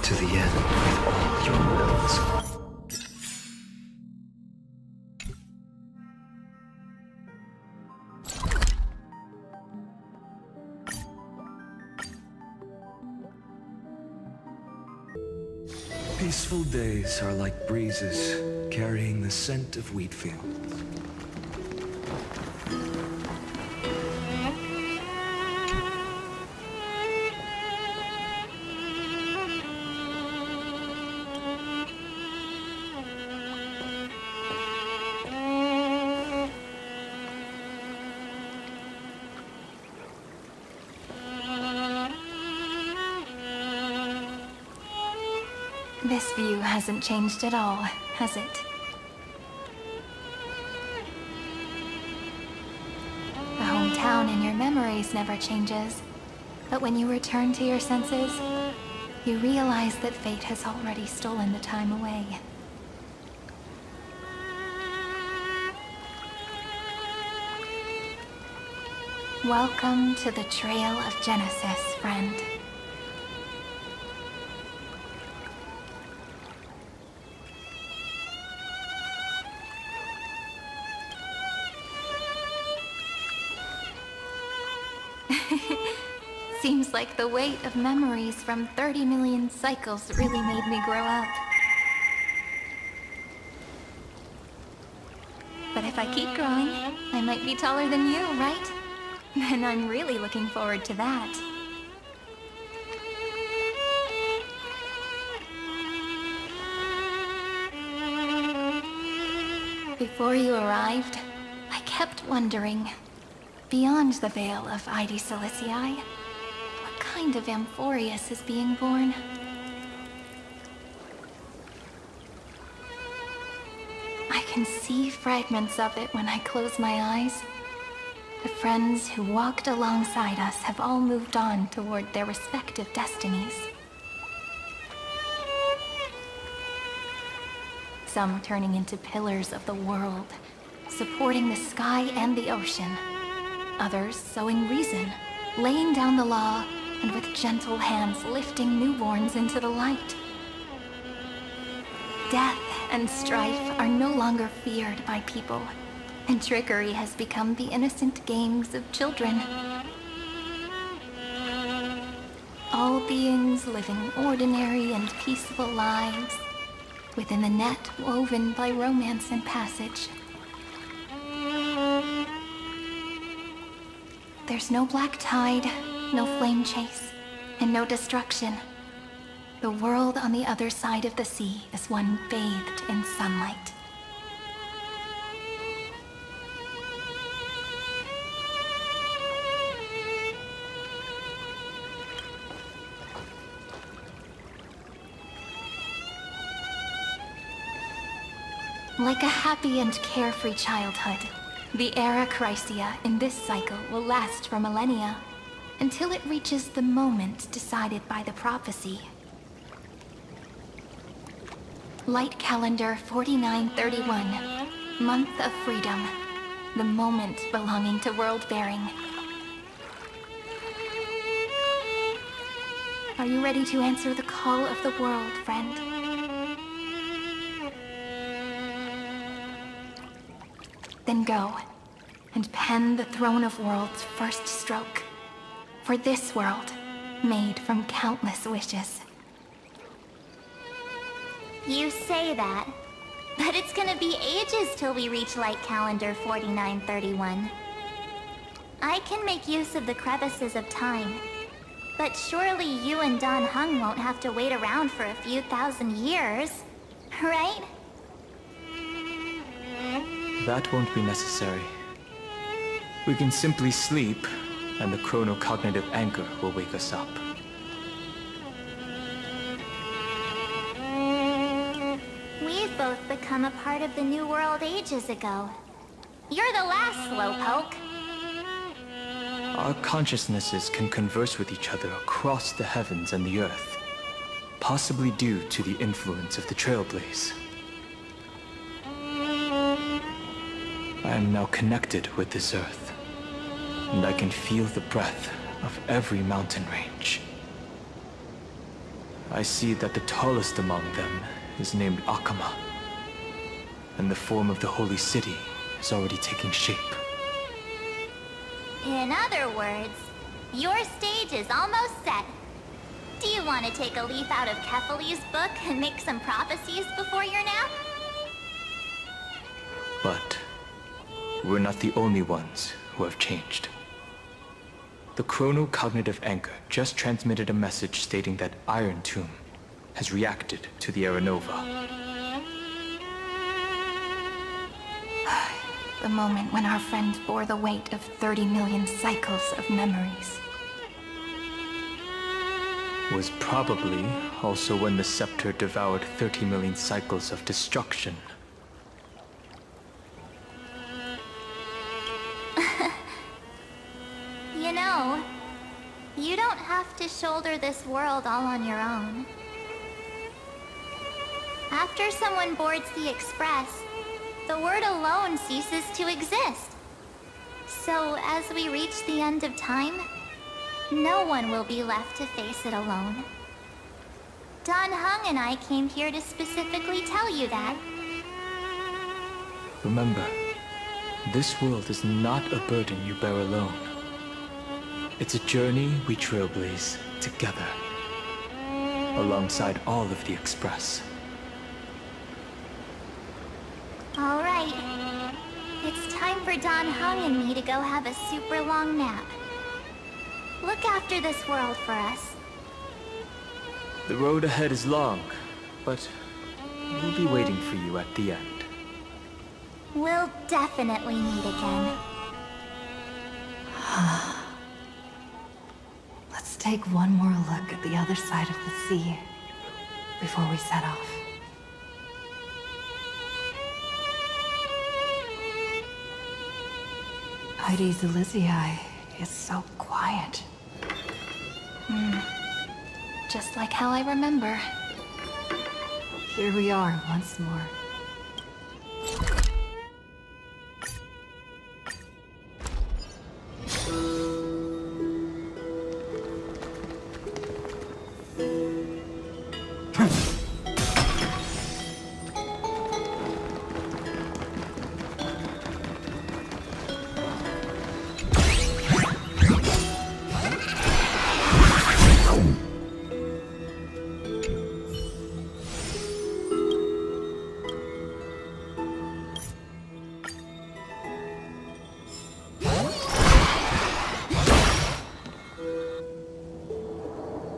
to the end with all your wills. Peaceful days are like breezes carrying the scent of wheat fields. This view hasn't changed at all, has it? The hometown in your memories never changes, but when you return to your senses, you realize that fate has already stolen the time away. Welcome to the Trail of Genesis, friend. Seems like the weight of memories from 30 million cycles really made me grow up. But if I keep growing, I might be taller than you, right? And I'm really looking forward to that. Before you arrived, I kept wondering, beyond the veil of Id Silicii, what kind of Amphoreus is being born? I can see fragments of it when I close my eyes. The friends who walked alongside us have all moved on toward their respective destinies. Some turning into pillars of the world, supporting the sky and the ocean. Others sowing reason, laying down the law, and with gentle hands lifting newborns into the light. Death and strife are no longer feared by people, and trickery has become the innocent games of children. All beings living ordinary and peaceful lives, within the net woven by romance and passage. There's no black tide, no flame chase, and no destruction. The world on the other side of the sea is one bathed in sunlight. Like a happy and carefree childhood, the era Chrysia in this cycle will last for millennia, until it reaches the moment decided by the prophecy. Light calendar 4931, month of freedom, the moment belonging to world-bearing. Are you ready to answer the call of the world, friend? Then go, and pen the Throne of Worlds' first stroke. For this world, made from countless wishes. You say that, but it's gonna be ages till we reach light calendar 4931. I can make use of the crevices of time, but surely you and Don Hung won't have to wait around for a few thousand years, right? That won't be necessary. We can simply sleep, and the chronocognitive anchor will wake us up. We've both become a part of the New World ages ago. You're the last slowpoke. Our consciousnesses can converse with each other across the heavens and the earth, possibly due to the influence of the Trailblazers. I am now connected with this earth, and I can feel the breath of every mountain range. I see that the tallest among them is named Akama, and the form of the holy city is already taking shape. In other words, your stage is almost set. Do you want to take a leaf out of Kefali's book and make some prophecies before your nap? But we're not the only ones who have changed. The chrono-cognitive anchor just transmitted a message stating that Irontomb has reacted to the Aeronova. The moment when our friend bore the weight of 30 million cycles of memories. Was probably also when the scepter devoured 30 million cycles of destruction. You know, you don't have to shoulder this world all on your own. After someone boards the Express, the word alone ceases to exist. So as we reach the end of time, no one will be left to face it alone. Don Hung and I came here to specifically tell you that. Remember, this world is not a burden you bear alone. It's a journey we trailblaze together, alongside all of the Express. All right. It's time for Don Hung and me to go have a super long nap. Look after this world for us. The road ahead is long, but we'll be waiting for you at the end. We'll definitely meet again. Let's take one more look at the other side of the sea before we set off. Heidi's Elysiae is so quiet. Just like how I remember. Here we are once more.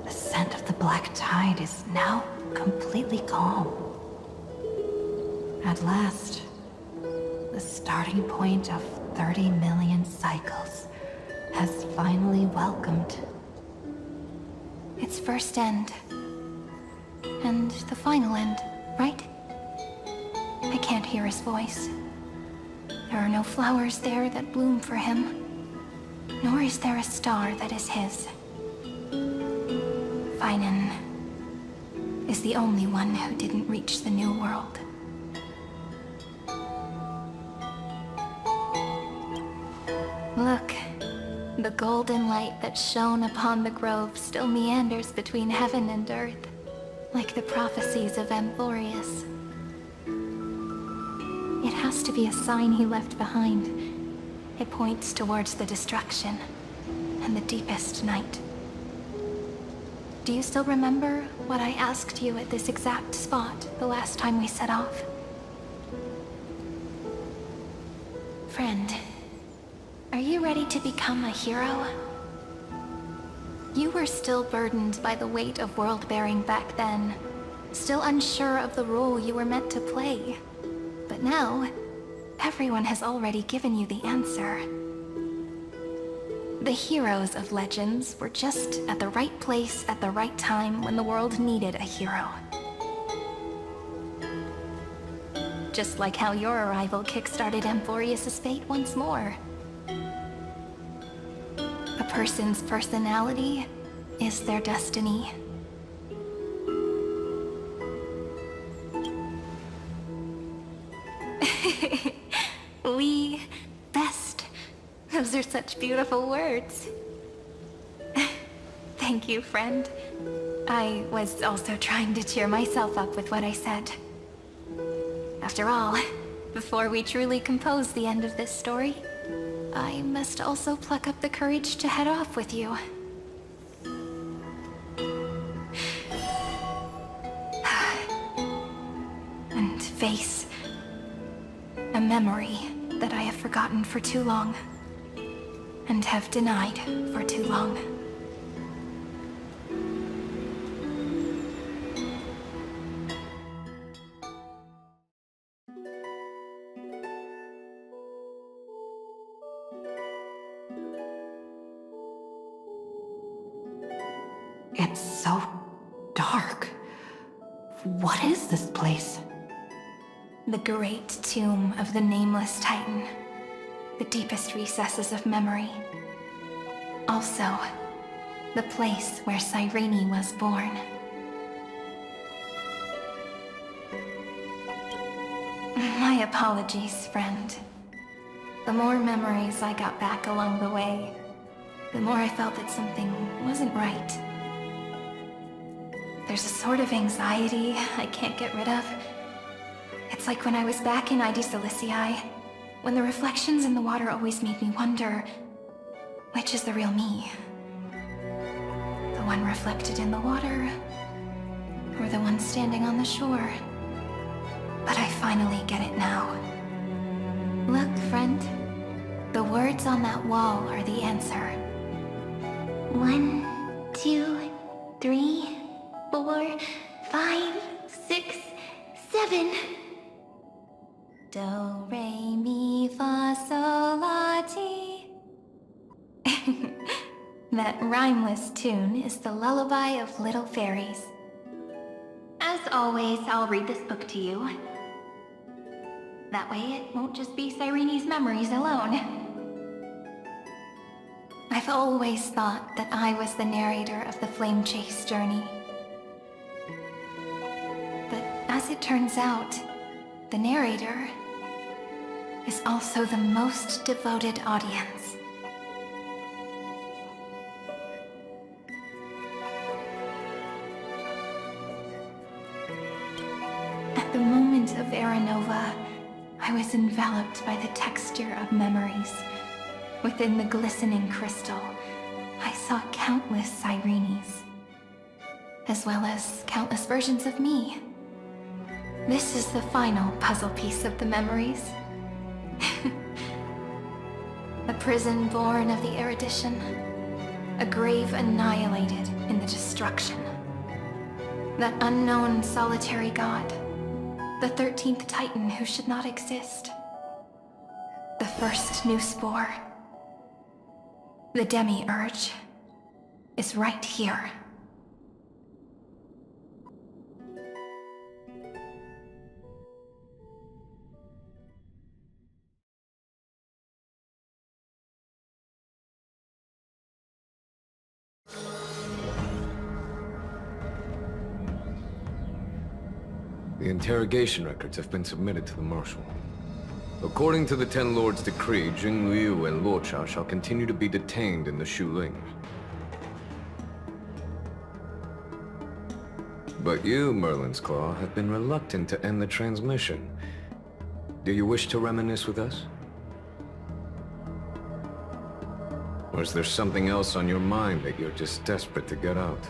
The scent of the black tide is now completely calm. At last, the starting point of 30 million cycles has finally welcomed. Its first end. And the final end, right? I can't hear his voice. There are no flowers there that bloom for him. Nor is there a star that is his. Finan is the only one who didn't reach the new world. Look, the golden light that shone upon the grove still meanders between heaven and earth, like the prophecies of Amphoreus. It has to be a sign he left behind. It points towards the destruction and the deepest night. Do you still remember what I asked you at this exact spot the last time we set off? Friend, are you ready to become a hero? You were still burdened by the weight of world-bearing back then, still unsure of the role you were meant to play. But now, everyone has already given you the answer. The heroes of legends were just at the right place at the right time when the world needed a hero. Just like how your arrival kickstarted Amphoreus' fate once more. A person's personality is their destiny. We best. Those are such beautiful words. Thank you, friend. I was also trying to cheer myself up with what I said. After all, before we truly compose the end of this story, I must also pluck up the courage to head off with you. And face a memory that I have forgotten for too long, and have denied for too long. It's so dark. What is this place? The great tomb of the Nameless Titan. The deepest recesses of memory. Also, the place where Cyrene was born. My apologies, friend. The more memories I got back along the way, the more I felt that something wasn't right. There's a sort of anxiety I can't get rid of. It's like when I was back in ID Silicii, when the reflections in the water always made me wonder, which is the real me? The one reflected in the water, or the one standing on the shore? But I finally get it now. Look, friend. The words on that wall are the answer. 1, 2, 3, 4, 5, 6, 7. Do, re, mi, fa, sol, la, ti. That rhymeless tune is the lullaby of little fairies. As always, I'll read this book to you. That way it won't just be Cyrene's memories alone. I've always thought that I was the narrator of the Flame Chase journey. But as it turns out, the narrator is also the most devoted audience. At the moment of Aranova, I was enveloped by the texture of memories. Within the glistening crystal, I saw countless Cyrenes, as well as countless versions of me. This is the final puzzle piece of the memories. A prison born of the erudition, a grave annihilated in the destruction. That unknown solitary god, the 13th Titan who should not exist. The first new spore, the Demiurge, is right here. The interrogation records have been submitted to the Marshal. According to the Ten Lords' decree, Jing Liu and Luocha shall continue to be detained in the Shuling. But you, Merlin's Claw, have been reluctant to end the transmission. Do you wish to reminisce with us? Or is there something else on your mind that you're just desperate to get out?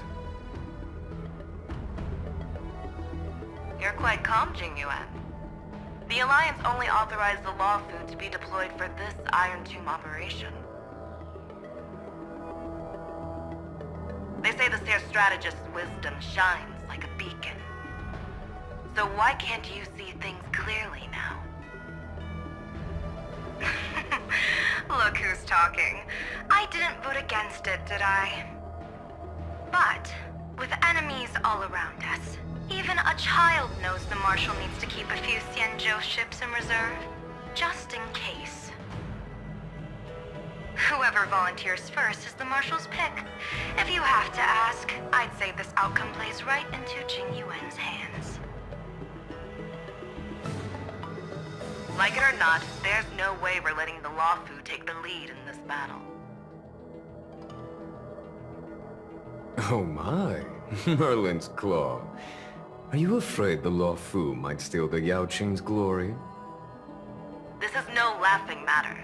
You're quite calm, Jingyuan. The Alliance only authorized the Law Food to be deployed for this Irontomb operation. They say the Seer Strategist's wisdom shines like a beacon. So why can't you see things clearly now? Look who's talking. I didn't vote against it, did I? But, with enemies all around us, even a child knows the Marshal needs to keep a few Xianzhou ships in reserve, just in case. Whoever volunteers first is the Marshal's pick. If you have to ask, I'd say this outcome plays right into Jingyuan's hands. Like it or not, there's no way we're letting the Law Food take the lead in this battle. Oh my. Merlin's Claw. Are you afraid the Law Fu might steal the Yao Qing's glory? This is no laughing matter.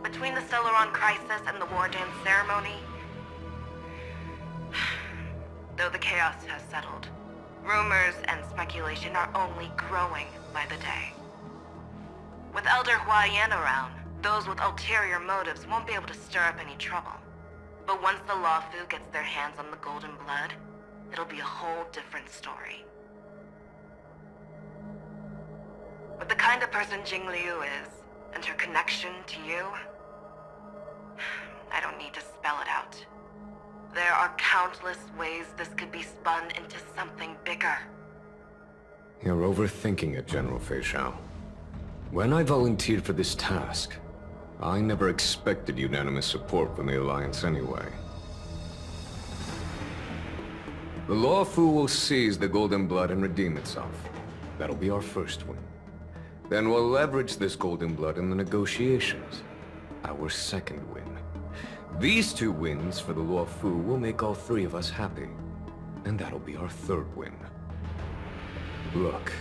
Between the Celeron crisis and the War Dance ceremony, though the chaos has settled, rumors and speculation are only growing by the day. With Elder Huaiyan around, those with ulterior motives won't be able to stir up any trouble. But once the Law Fu gets their hands on the golden blood, it'll be a whole different story. With the kind of person Jing Liu is, and her connection to you, I don't need to spell it out. There are countless ways this could be spun into something bigger. You're overthinking it, General Fei Shao. When I volunteered for this task, I never expected unanimous support from the Alliance anyway. The Law Fu will seize the Golden Blood and redeem itself. That'll be our first win. Then we'll leverage this Golden Blood in the negotiations. Our second win. These 2 wins for the Law Fu will make all 3 of us happy. And that'll be our third win. Look,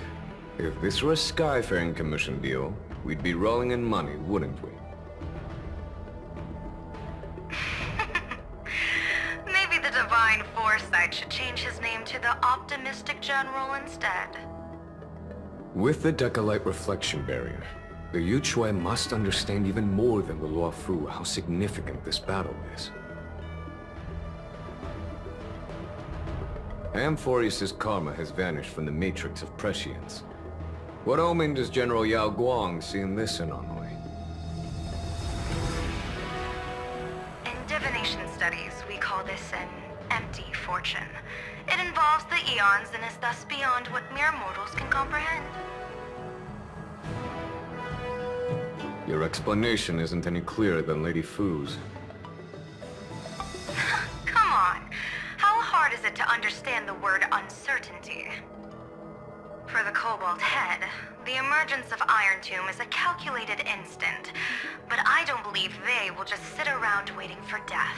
if this were a Skyfaring Commission deal, we'd be rolling in money, wouldn't we? Maybe the Divine Foresight should change his name to the Optimistic General instead. With the Decalite Reflection Barrier, the Yuchuan must understand even more than the Law Fu how significant this battle is. Amphoreus' karma has vanished from the matrix of prescience. What omen does General Yao Guang see in this anomaly? In divination studies, we call this an empty fortune. It involves the eons and is thus beyond what mere mortals can comprehend. Your explanation isn't any clearer than Lady Fu's. Come on. How hard is it to understand the word uncertainty? For the Cobalt Head, the emergence of Irontomb is a calculated instant, but I don't believe they will just sit around waiting for death.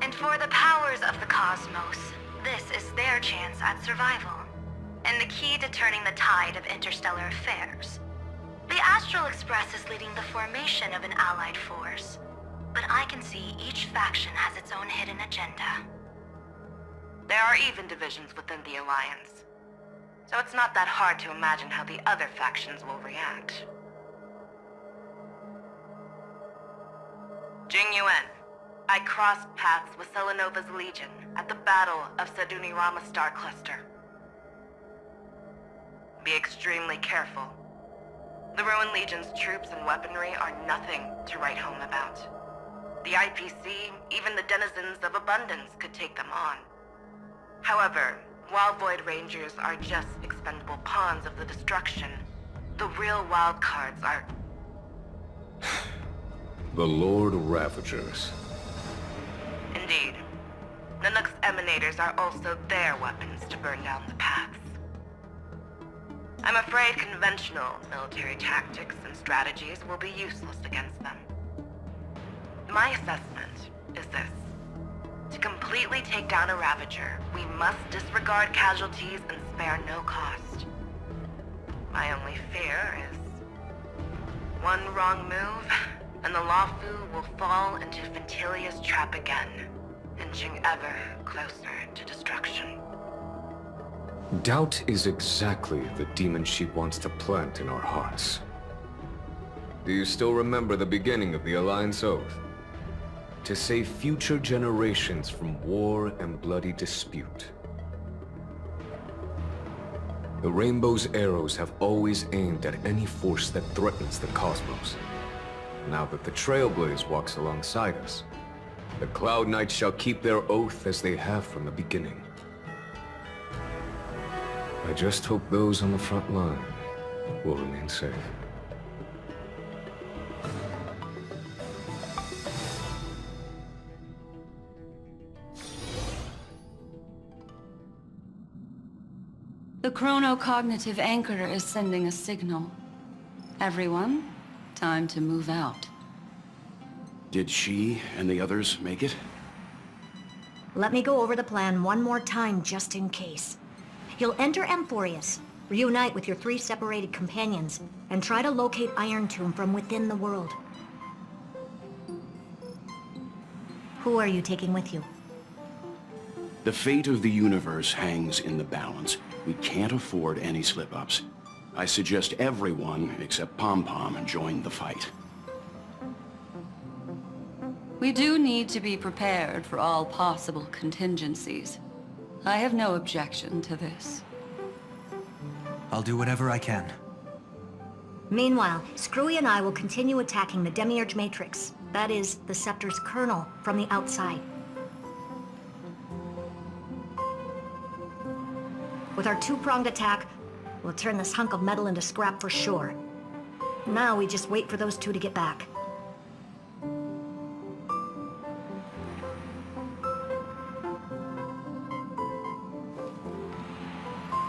And for the powers of the cosmos, this is their chance at survival, and the key to turning the tide of interstellar affairs. The Astral Express is leading the formation of an allied force, but I can see each faction has its own hidden agenda. There are even divisions within the Alliance, so it's not that hard to imagine how the other factions will react. Jing Yuan, I crossed paths with Selenova's Legion at the Battle of Sadunirama Star Cluster. Be extremely careful. The Ruined Legion's troops and weaponry are nothing to write home about. The IPC, even the denizens of Abundance, could take them on. However, while Void Rangers are just expendable pawns of the destruction, the real wild cards are... The Lord Ravagers. Indeed. Nanook's emanators are also their weapons to burn down the paths. I'm afraid conventional military tactics and strategies will be useless against them. My assessment is this. To completely take down a Ravager, we must disregard casualties and spare no cost. My only fear is... one wrong move, and the Law Fu will fall into Ventilia's trap again, inching ever closer to destruction. Doubt is exactly the demon she wants to plant in our hearts. Do you still remember the beginning of the Alliance Oath? To save future generations from war and bloody dispute. The Rainbow's arrows have always aimed at any force that threatens the cosmos. Now that the Trailblazer walks alongside us, the Cloud Knights shall keep their oath as they have from the beginning. I just hope those on the front line will remain safe. The chronocognitive anchor is sending a signal. Everyone, time to move out. Did she and the others make it? Let me go over the plan one more time just in case. You'll enter Amphoreus, reunite with your 3 separated companions, and try to locate Irontomb from within the world. Who are you taking with you? The fate of the universe hangs in the balance. We can't afford any slip-ups. I suggest everyone, except Pom-Pom, join the fight. We do need to be prepared for all possible contingencies. I have no objection to this. I'll do whatever I can. Meanwhile, Screwy and I will continue attacking the Demiurge Matrix. That is, the Scepter's kernel, from the outside. With our 2-pronged attack, we'll turn this hunk of metal into scrap for sure. Now we just wait for those 2 to get back.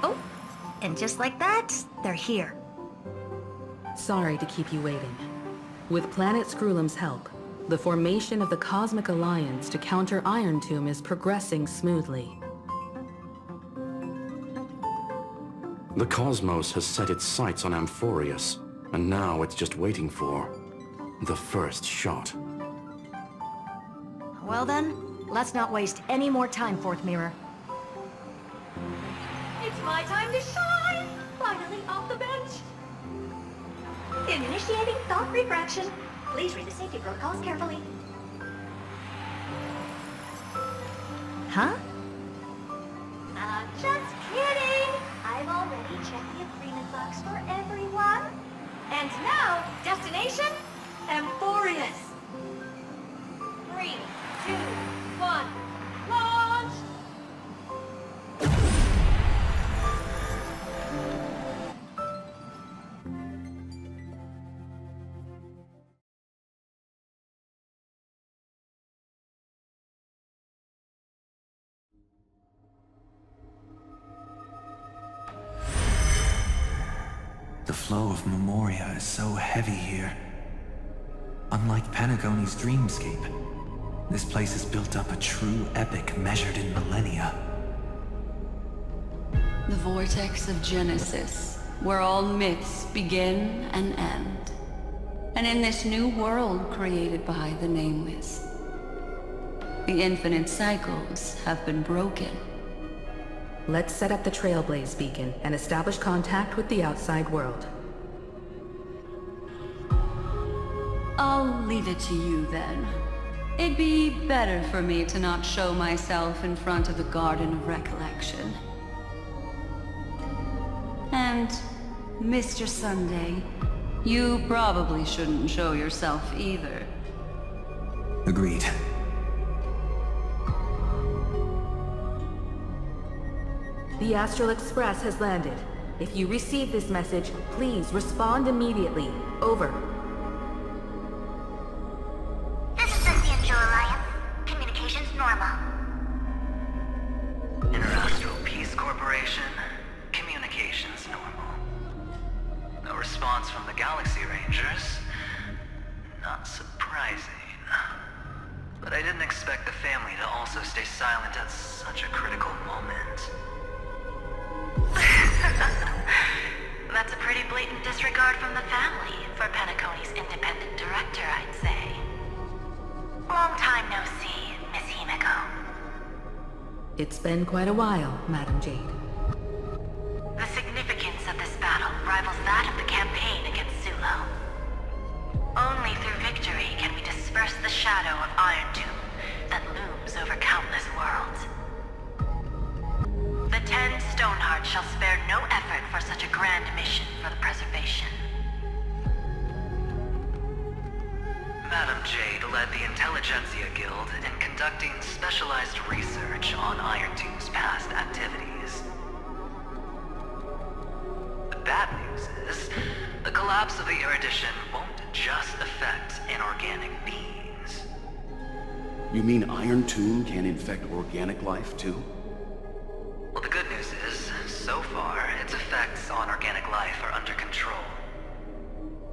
Oh, and just like that, they're here. Sorry to keep you waiting. With Planet Screwlum's help, the formation of the Cosmic Alliance to counter Irontomb is progressing smoothly. The cosmos has set its sights on Amphoreus, and now it's just waiting for the first shot. Well then, let's not waste any more time, Fourth Mirror. It's my time to shine! Finally off the bench! Initiating thought refraction. Please read the safety protocols carefully. Huh? Just kidding! I've already checked the agreement box for everyone. And now, destination, Amphoreus. 3, 2, 1, launch! The flow of Memoria is so heavy here. Unlike Panagoni's dreamscape, this place has built up a true epic measured in millennia. The vortex of Genesis, where all myths begin and end. And in this new world created by the Nameless, the infinite cycles have been broken. Let's set up the Trailblaze beacon and establish contact with the outside world. I'll leave it to you then. It'd be better for me to not show myself in front of the Garden of Recollection. And, Mr. Sunday, you probably shouldn't show yourself either. Agreed. The Astral Express has landed. If you receive this message, please respond immediately. Over. This is the Angel Alliance. Communications normal. Interastral Peace Corporation. Communications normal. No response from the Galaxy Rangers. Not surprising. But I didn't expect the family to also stay silent at such a critical moment. That's a pretty blatant disregard from the family for Penacony's independent director, I'd say. Long time no see, Miss Himiko. It's been quite a while, Madam Jade. The significance of this battle rivals that of the campaign against Zulo. Only through victory can we disperse the shadow of Irontomb that looms over countless worlds. The 10 Stonehearts shall spare no effort for such a grand mission for the preservation. Madam Jade led the Intelligentsia Guild in conducting specialized research on Irontomb's past activities. The bad news is, the collapse of the Erudition won't just affect inorganic beings. You mean Irontomb can infect organic life, too? Well, the good news is, so far, its effects on organic life are under control.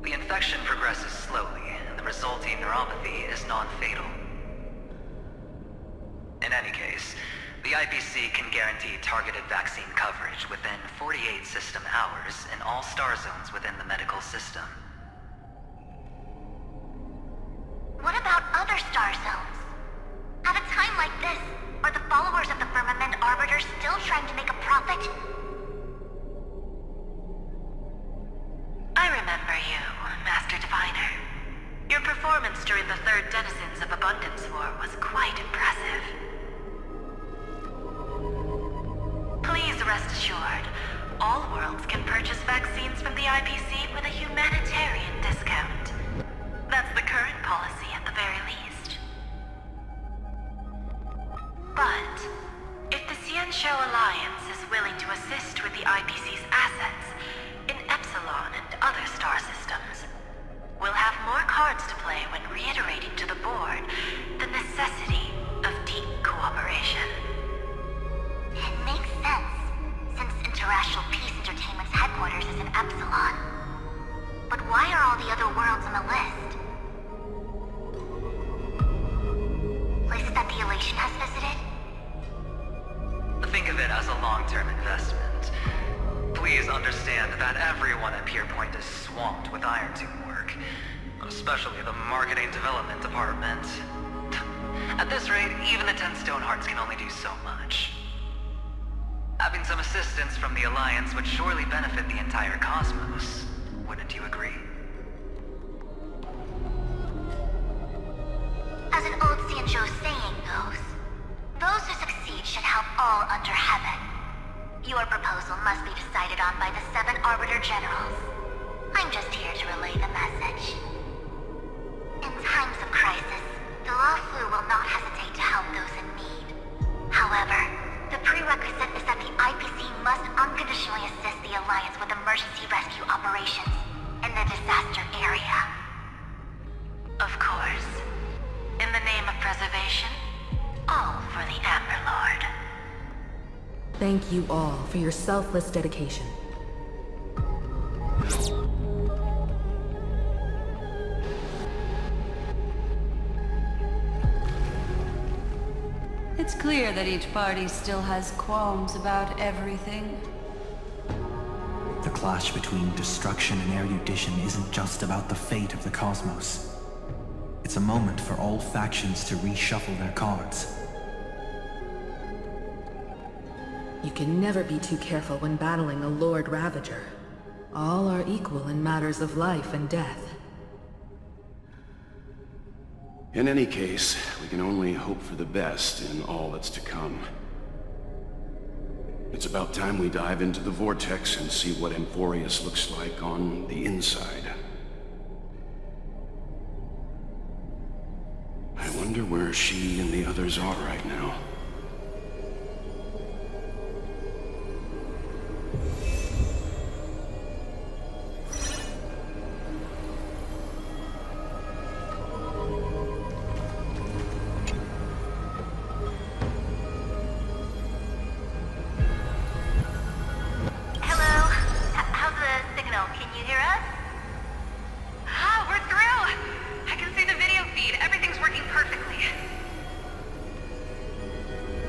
The infection progresses slowly, and the resulting neuropathy is non-fatal. In any case, the IPC can guarantee targeted vaccine coverage within 48 system hours in all star zones within the medical system. What about other star zones? At a time like this, are the followers of the Firmament Arbiter still trying to make a profit? I remember you, Master Diviner. Your performance during the Third Denizens of Abundance War was quite impressive. Please rest assured, all worlds can purchase vaccines from the IPC with a humanitarian discount. That's the current policy at the very least. But, if the Xianzhou Alliance is willing to assist with the IPC's assets in Epsilon and other star systems, we'll have more cards to play when reiterating to the board the necessity of deep cooperation. It makes sense, since Interracial Peace Entertainment's headquarters is in Epsilon. But why are all the other worlds on the list? Places that the Elation has visited? Think of it as a long-term investment. Please understand that everyone at Pierpoint is swamped with Irontomb work, especially the marketing development department. At this rate, even the 10 Stonehearts can only do so much. Having some assistance from the Alliance would surely benefit the entire cosmos. Wouldn't you agree? As an old Xianzhou saying goes, those who succeed should help all under heaven. Your proposal must be decided on by the 7 Arbiter Generals. I'm just here to relay the message. In times of crisis, the Luofu will not hesitate to help those in need. However, the prerequisite is that the IPC must unconditionally assist the Alliance with emergency rescue operations in the disaster area. Of course. In the name of preservation, all for the Amber Lord. Thank you all for your selfless dedication. It's clear that each party still has qualms about everything. The clash between destruction and erudition isn't just about the fate of the cosmos. It's a moment for all factions to reshuffle their cards. You can never be too careful when battling a Lord Ravager. All are equal in matters of life and death. In any case, we can only hope for the best in all that's to come. It's about time we dive into the vortex and see what Amphoreus looks like on the inside. I wonder where she and the others are right now.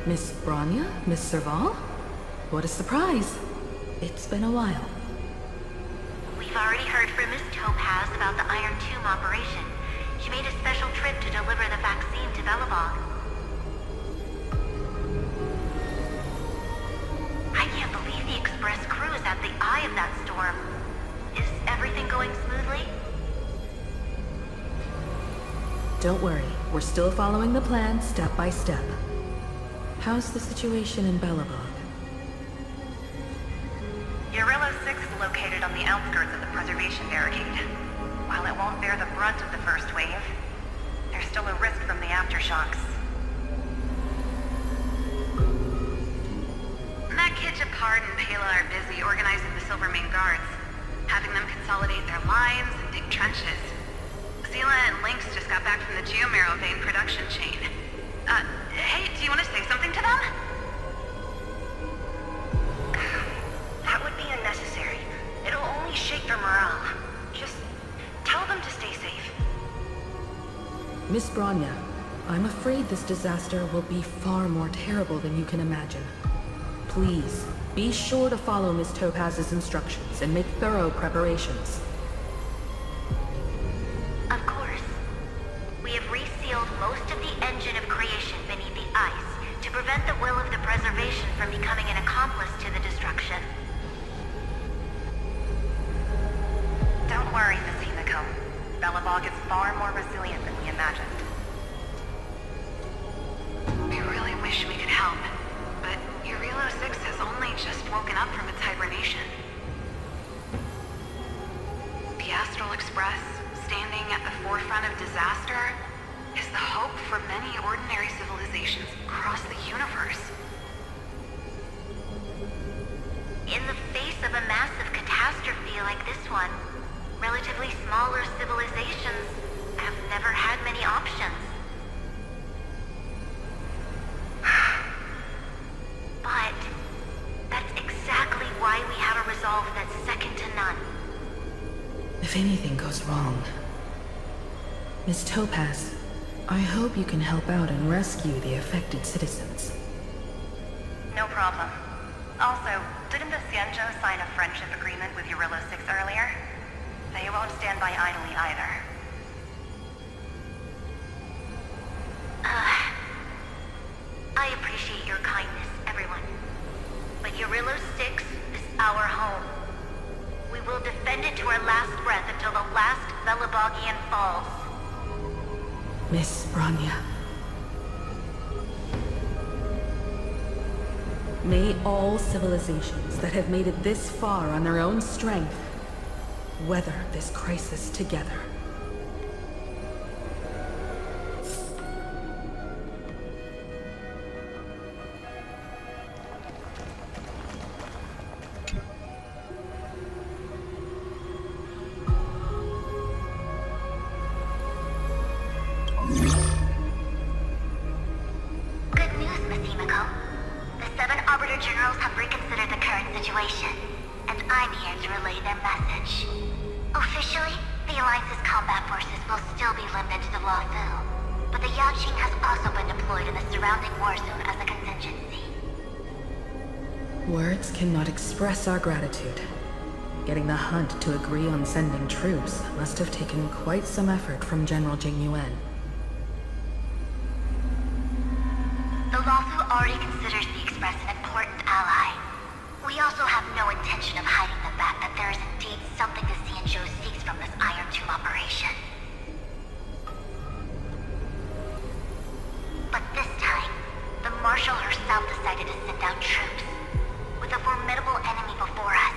Miss Bronya? Miss Serval? What a surprise. It's been a while. We've already heard from Miss Topaz about the Irontomb operation. She made a special trip to deliver the vaccine to Belobog. I can't believe the Express crew is at the eye of that storm. Is everything going smoothly? Don't worry, we're still following the plan step by step. How's the situation in Belobog? Urilla 6 is located on the outskirts of the preservation barricade. While it won't bear the brunt of the first wave, there's still a risk from the aftershocks. Nakij, Apart, and Pela are busy organizing the Silvermane Guards, having them consolidate their lines and dig trenches. Zila and Lynx just got back from the Geomarrow vein production chain. Hey, do you want to say something to them? That would be unnecessary. It'll only shake their morale. Just tell them to stay safe. Miss Bronya, I'm afraid this disaster will be far more terrible than you can imagine. Please, be sure to follow Miss Topaz's instructions and make thorough preparations. Of course. We have resealed most of the engine of creation beneath the ice to prevent the will of the preservation from becoming an accomplice to the destruction. Don't worry, Miss Himiko. Belobog is far more resilient than we imagined. We really wish we could help, but Eurilo 6 has only just woken up from its hibernation. The Astral Express, standing at the forefront of disaster, is the hope for many ordinary civilizations across the universe. In the face of a massive catastrophe like this one, relatively smaller civilizations have never had many options. But that's exactly why we have a resolve that's second to none. If anything goes wrong... Miss Topaz, I hope you can help out and rescue the affected citizens. No problem. Also, didn't the Xianzhou sign a friendship agreement with Eurilo 6 earlier? They won't stand by idly either. I appreciate your kindness, everyone. But Eurilo 6 is our home. We will defend it to our last breath until the last Velabogian falls. Miss Branya. May all civilizations that have made it this far on their own strength weather this crisis together. Good news, Miss Himiko. The 7 Arbiter Generals have reconsidered the current situation, and I'm here to relay their message. Officially, the Alliance's combat forces will still be limited to the Luofu, but the Yaoqing has also been deployed in the surrounding war zone as a contingency. Words cannot express our gratitude. Getting the Hunt to agree on sending troops must have taken quite some effort from General Jing Yuan. The Luofu already considers the Express an important ally. We also have no intention of hiding the fact that there is indeed something the Xianzhou seeks from this Irontomb operation. But this time, the Marshal herself decided to send out troops. With a formidable enemy before us,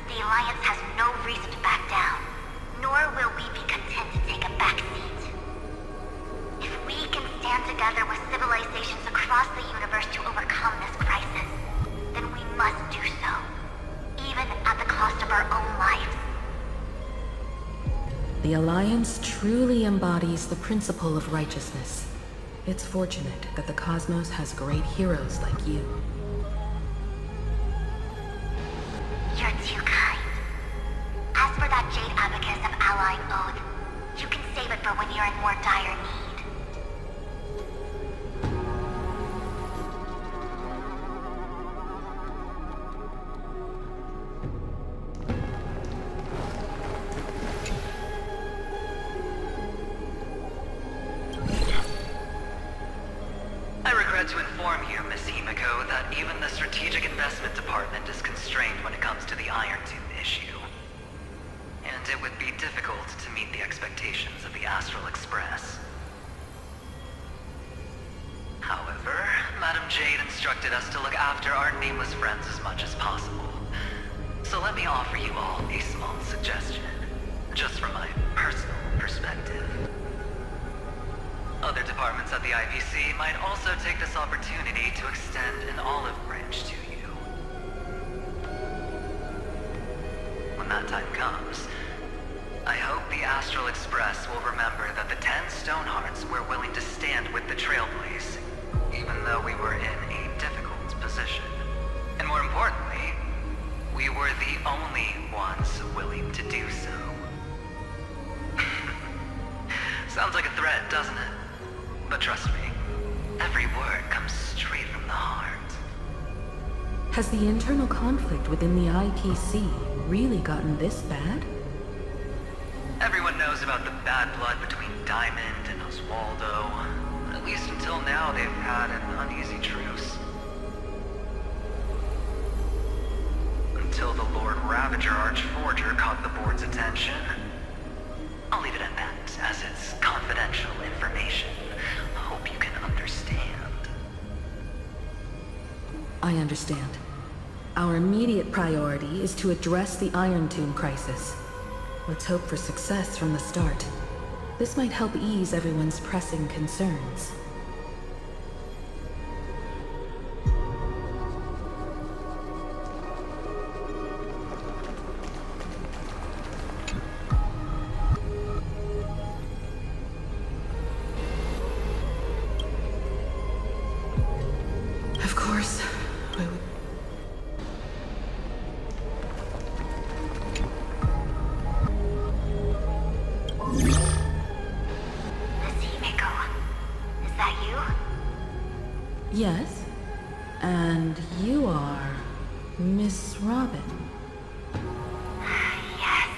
the Alliance has no reason to back down, nor will we be content to take a backseat. If we can stand together with civilizations across the universe to overcome this crisis, then we must do so, even at the cost of our own lives. The Alliance truly embodies the principle of righteousness. It's fortunate that the cosmos has great heroes like you. You're too kind. As for that Jade Abacus of Allied Oath, you can save it for when you're in more dire need. I regret to inform you, Miss Himiko, that even the Strategic Investment Department is constrained when it comes to the Irontomb issue. And it would be difficult to meet the expectations of the Astral Express. However, Madam Jade instructed us to look after our nameless friends as much as possible. So let me offer you all a small suggestion, just from my personal perspective. Other departments at the IPC might also take this opportunity to extend an olive branch to you. When that time comes, I hope the Astral Express will remember that the 10 Stonehearts were willing to stand with the Trailblazers, even though we were in a difficult position. And more importantly, we were the only ones willing to do so. Sounds like a threat, doesn't it? But trust me, every word comes straight from the heart. Has the internal conflict within the ITC really gotten this bad? Everyone knows about the bad blood between Diamond and Oswaldo. At least until now, they've had an uneasy truce. Until the Lord Ravager Archforger caught the board's attention. I'll leave it at that, as it's confidential information. Hope you can understand. I understand. Our immediate priority is to address the Irontomb crisis. Let's hope for success from the start. This might help ease everyone's pressing concerns. Of course, I would... Yes, and you are Miss Robin. Yes.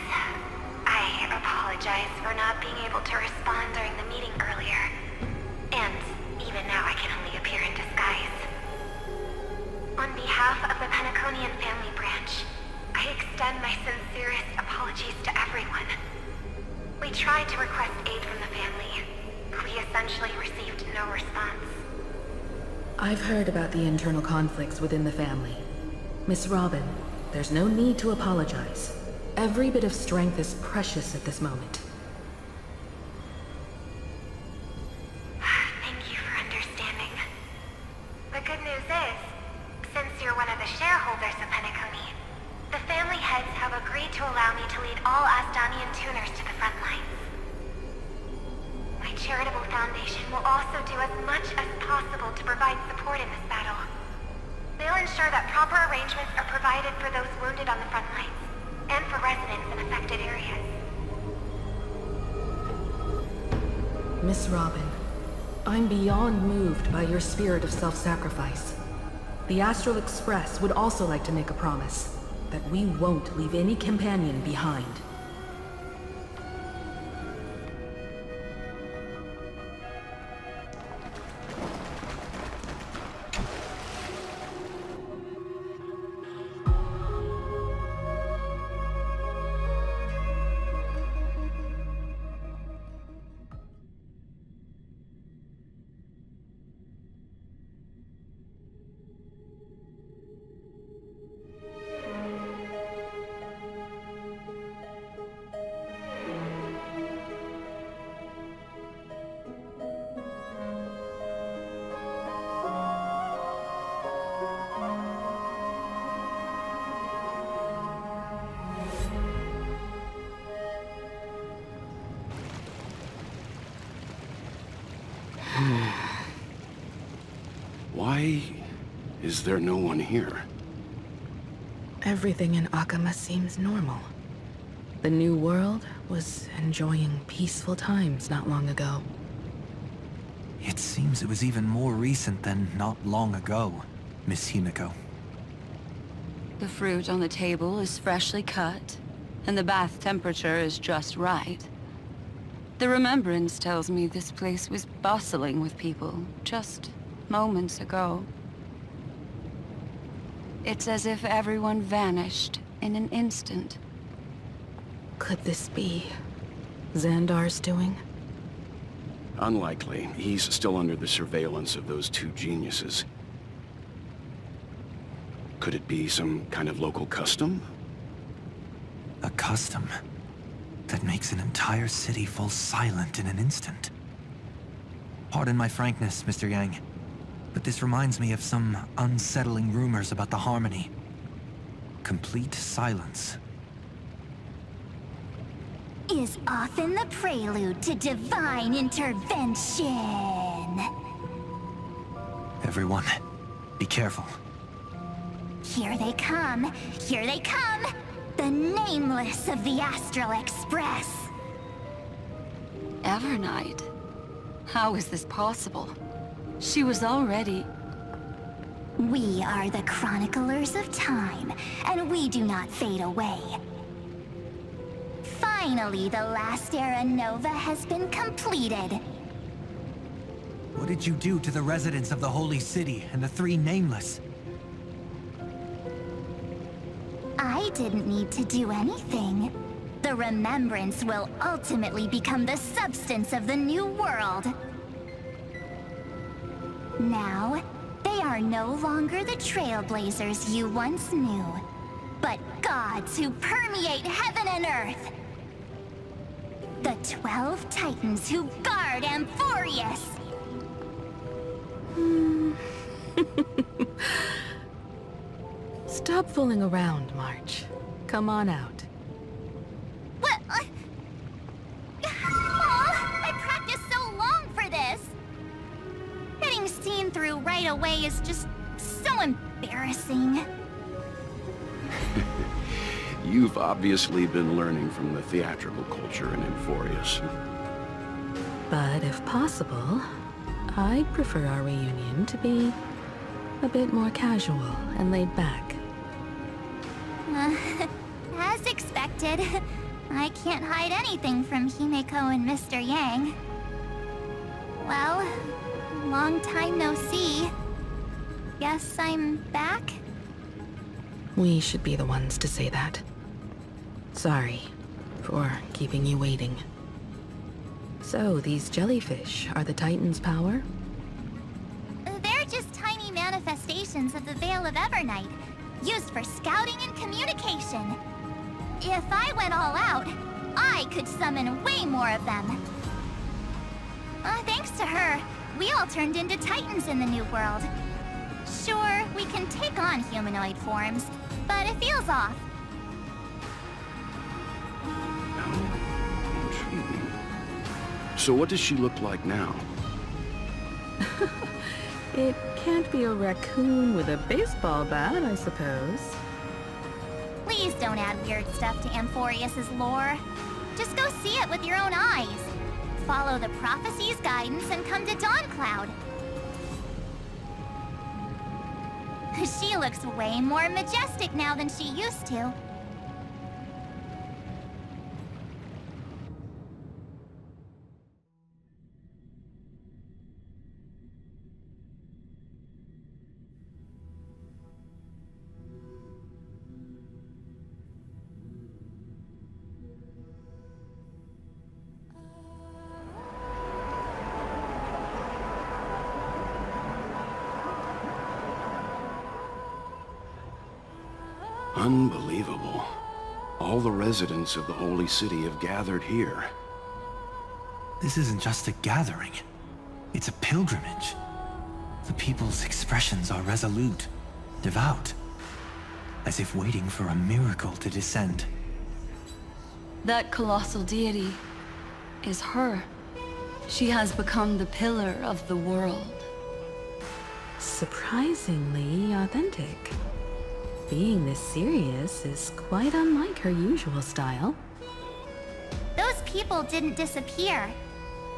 I apologize for not being able to respond during the meeting earlier. And even now I can only appear in disguise. On behalf of the Penaconian family branch, I extend my sincerest apologies to everyone. We tried to request aid from the family, but we essentially received no response. I've heard about the internal conflicts within the family. Miss Robin, there's no need to apologize. Every bit of strength is precious at this moment. Thank you for understanding. The good news is, since you're one of the shareholders of Penacony, the family heads have agreed to allow me to lead all Asdanian tuners to the front lines. My charitable foundation will also do as much as possible to provide support in this battle. They'll ensure that proper arrangements are provided for those wounded on the front lines, and for residents in affected areas. Miss Robin, I'm beyond moved by your spirit of self-sacrifice. The Astral Express would also like to make a promise that we won't leave any companion behind. Why is there no one here? Everything in Akama seems normal. The New World was enjoying peaceful times not long ago. It seems it was even more recent than not long ago, Miss Himiko. The fruit on the table is freshly cut, and the bath temperature is just right. The remembrance tells me this place was bustling with people just moments ago. It's as if everyone vanished in an instant. Could this be Xandar's doing? Unlikely. He's still under the surveillance of those two geniuses. Could it be some kind of local custom? A custom that makes an entire city fall silent in an instant. Pardon my frankness, Mr. Yang, but this reminds me of some unsettling rumors about the Harmony. Complete silence. Is often the prelude to divine intervention. Everyone, be careful. Here they come! Here they come! The Nameless of the Astral Express! Evernight? How is this possible? She was already... We are the chroniclers of time, and we do not fade away. Finally, the last era Nova has been completed. What did you do to the residents of the Holy City and the Three Nameless? I didn't need to do anything. The remembrance will ultimately become the substance of the new world. Now, they are no longer the Trailblazers you once knew, but gods who permeate heaven and earth. The 12 Titans who guard Amphoreus. Stop fooling around, March. Come on out. What? Aw, I practiced so long for this. Getting seen through right away is just so embarrassing. You've obviously been learning from the theatrical culture in Amphoreus. But if possible, I'd prefer our reunion to be a bit more casual and laid back. As expected, I can't hide anything from Himeko and Mr. Yang. Well, long time no see. Guess I'm back? We should be the ones to say that. Sorry for keeping you waiting. So, these jellyfish are the Titan's power? They're just tiny manifestations of the Veil of Evernight, used for scouting and communication. If I went all out, I could summon way more of them. Thanks to her, we all turned into Titans in the New World. Sure, we can take on humanoid forms, but it feels off. Oh, intriguing. So what does she look like now? It can't be a raccoon with a baseball bat, I suppose. Please don't add weird stuff to Amphoreus' lore. Just go see it with your own eyes. Follow the prophecy's guidance and come to Dawncloud. She looks way more majestic now than she used to. Unbelievable. All the residents of the Holy City have gathered here. This isn't just a gathering. It's a pilgrimage. The people's expressions are resolute, devout, as if waiting for a miracle to descend. That colossal deity is her. She has become the pillar of the world. Surprisingly authentic. Being this serious is quite unlike her usual style. Those people didn't disappear.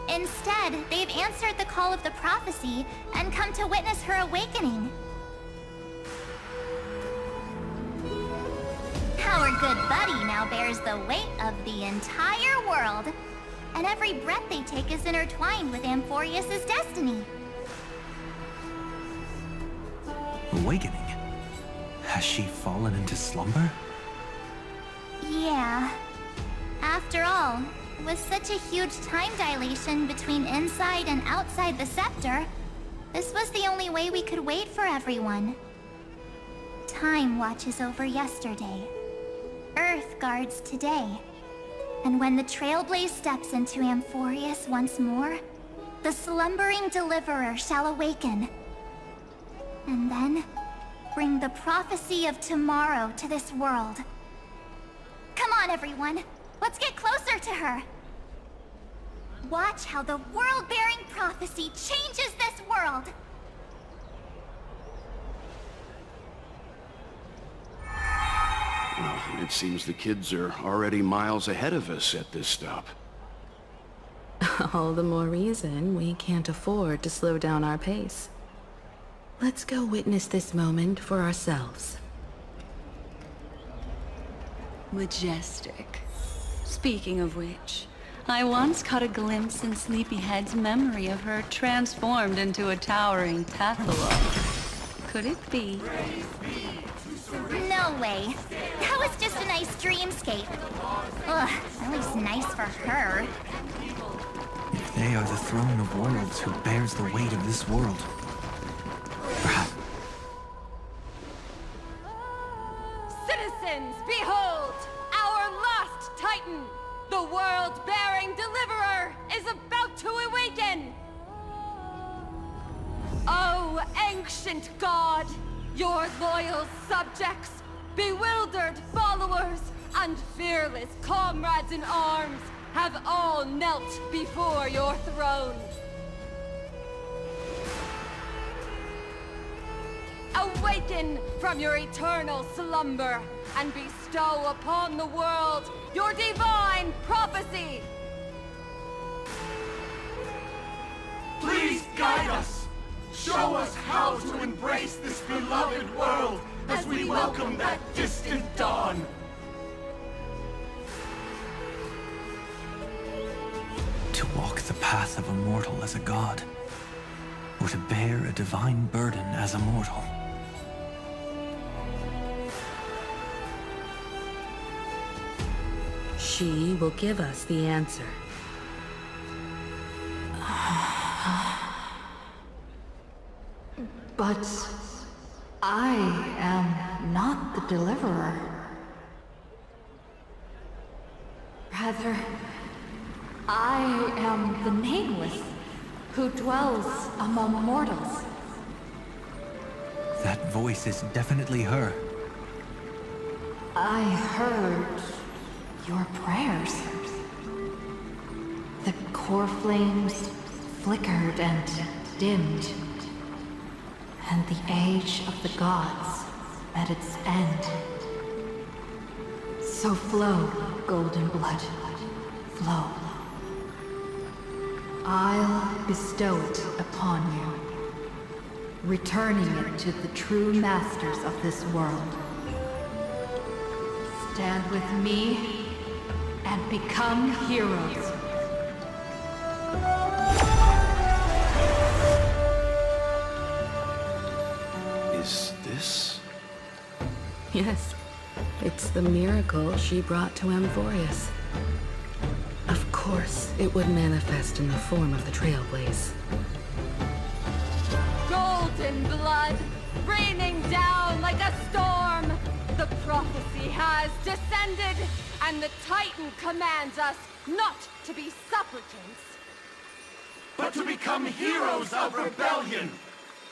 Instead, they've answered the call of the prophecy and come to witness her awakening. Our good buddy now bears the weight of the entire world, and every breath they take is intertwined with Amphoreus' destiny. Awakening? Has she fallen into slumber? Yeah. After all, with such a huge time dilation between inside and outside the scepter, this was the only way we could wait for everyone. Time watches over yesterday. Earth guards today. And when the Trailblaze steps into Amphoreus once more, the slumbering deliverer shall awaken. And then, bring the prophecy of tomorrow to this world. Come on, everyone. Let's get closer to her. Watch how the world-bearing prophecy changes this world. Well, it seems the kids are already miles ahead of us at this stop. All the more reason we can't afford to slow down our pace. Let's go witness this moment for ourselves. Majestic. Speaking of which, I once caught a glimpse in Sleepyhead's memory of her transformed into a towering Tathalon. Could it be? No way. That was just a nice dreamscape. Ugh, at least nice for her. If they are the throne of worlds who bears the weight of this world, perhaps... Citizens, behold! Our last Titan! The world-bearing deliverer is about to awaken! Oh, ancient god! Your loyal subjects, bewildered followers, and fearless comrades in arms have all knelt before your throne. Awaken from your eternal slumber and bestow upon the world your divine prophecy! Please guide us! Show us how to embrace this beloved world as we welcome that distant dawn! To walk the path of a mortal as a god, or to bear a divine burden as a mortal. She will give us the answer. But I am not the deliverer. Rather, I am the nameless, who dwells among mortals. That voice is definitely her. I heard your prayers. The core flames flickered and dimmed, and the age of the gods met its end. So flow, golden blood, flow. I'll bestow it upon you, returning it to the true masters of this world. Stand with me and become heroes. Is this? Yes, it's the miracle she brought to Amphoreus. Of course, it would manifest in the form of the Trailblaze. Golden blood, raining down like a storm! The prophecy has descended, and the Titan commands us not to be supplicants, but to become heroes of rebellion!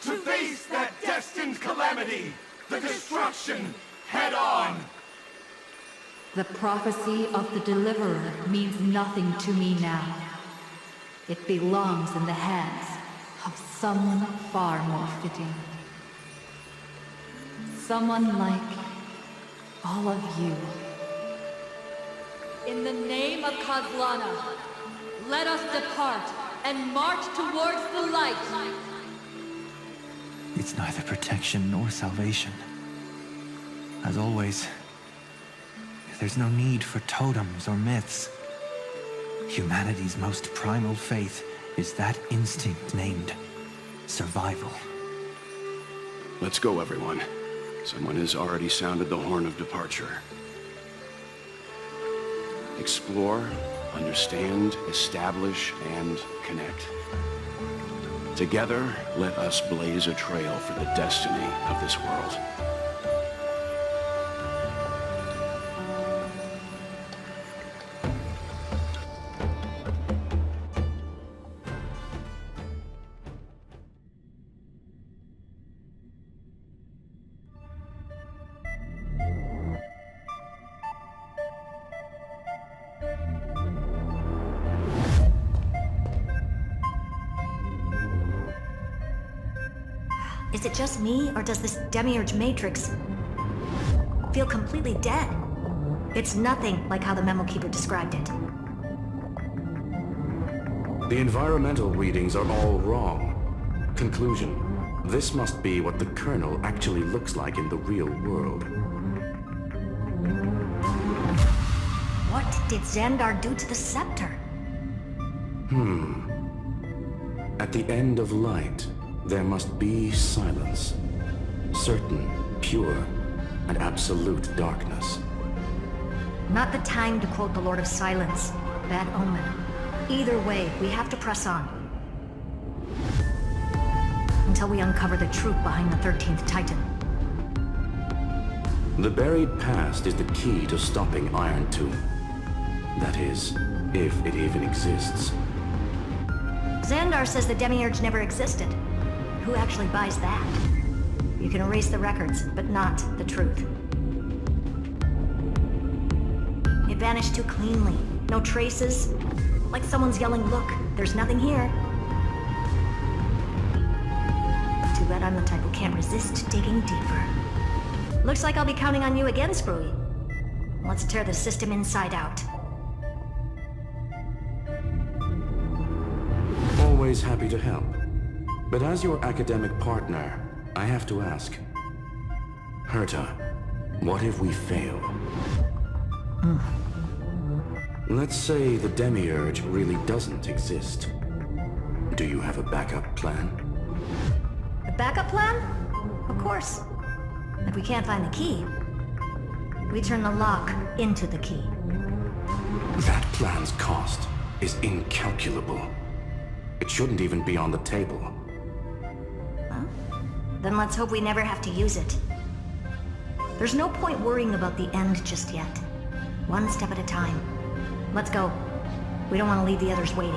To face that destined calamity, the destruction, head on! The prophecy of the Deliverer means nothing to me now. It belongs in the hands of someone far more fitting. Someone like all of you. In the name of Kozlana, let us depart and march towards the light. It's neither protection nor salvation. As always, there's no need for totems or myths. Humanity's most primal faith is that instinct named survival. Let's go, everyone. Someone has already sounded the horn of departure. Explore, understand, establish, and connect. Together, let us blaze a trail for the destiny of this world. Is it just me, or does this demiurge matrix feel completely dead? It's nothing like how the Memo Keeper described it. The environmental readings are all wrong. Conclusion. This must be what the kernel actually looks like in the real world. What did Xandar do to the scepter? At the end of light, there must be silence. Certain, pure, and absolute darkness. Not the time to quote the Lord of Silence. Bad omen. Either way, we have to press on. Until we uncover the truth behind the 13th Titan. The buried past is the key to stopping Irontomb. That is, if it even exists. Xandar says the Demiurge never existed. Who actually buys that? You can erase the records, but not the truth. It vanished too cleanly. No traces. Like someone's yelling, "Look, there's nothing here." Too bad I'm the type who can't resist digging deeper. Looks like I'll be counting on you again, Screwy. Let's tear the system inside out. Always happy to help. But as your academic partner, I have to ask. Herta, what if we fail? Let's say the Demiurge really doesn't exist. Do you have a backup plan? A backup plan? Of course. If we can't find the key, we turn the lock into the key. That plan's cost is incalculable. It shouldn't even be on the table. Well, then let's hope we never have to use it. There's no point worrying about the end just yet. One step at a time. Let's go. We don't want to leave the others waiting.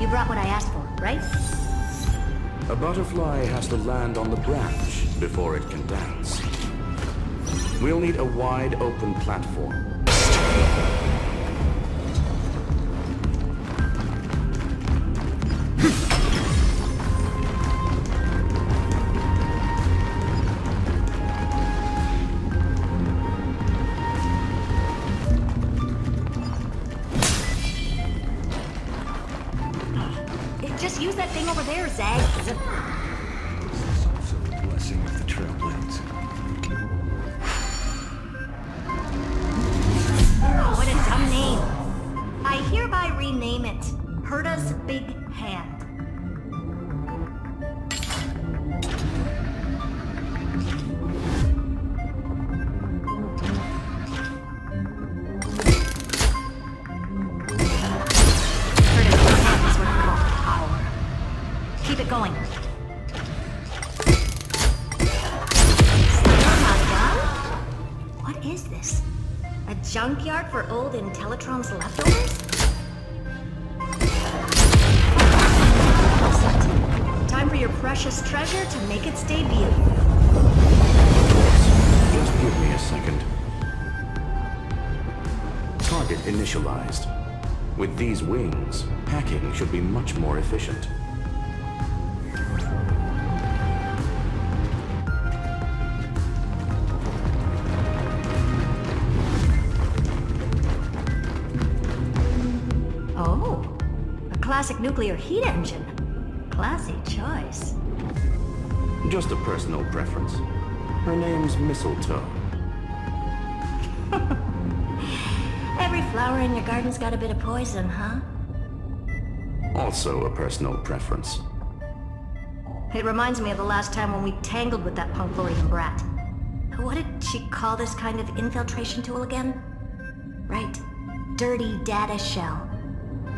You brought what I asked for, right? A butterfly has to land on the branch before it can dance. We'll need a wide open platform. Just use that thing over there, Zag. This is also a blessing of the Trailblazers. What a dumb name. I hereby rename it Herta's Big Hand. Keep it going. What is this? A junkyard for old Intellitron's leftovers? Time for your precious treasure to make its debut. Just give me a second. Target initialized. With these wings, hacking should be much more efficient. Oh, a classic nuclear heat engine. Classy choice. Just a personal preference. Her name's Mistletoe. Every flower in your garden's got a bit of poison, huh? Also a personal preference. It reminds me of the last time when we tangled with that Punklorian brat. What did she call this kind of infiltration tool again? Right. Dirty data shell.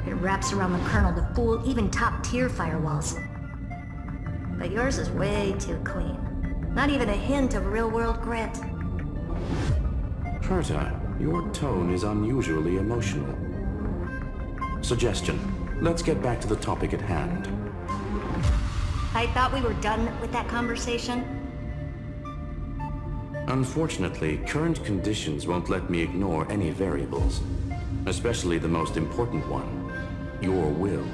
It wraps around the kernel to fool even top-tier firewalls. But yours is way too clean. Not even a hint of real-world grit. Herta, your tone is unusually emotional. Suggestion. Let's get back to the topic at hand. I thought we were done with that conversation. Unfortunately, current conditions won't let me ignore any variables. Especially the most important one. Your will.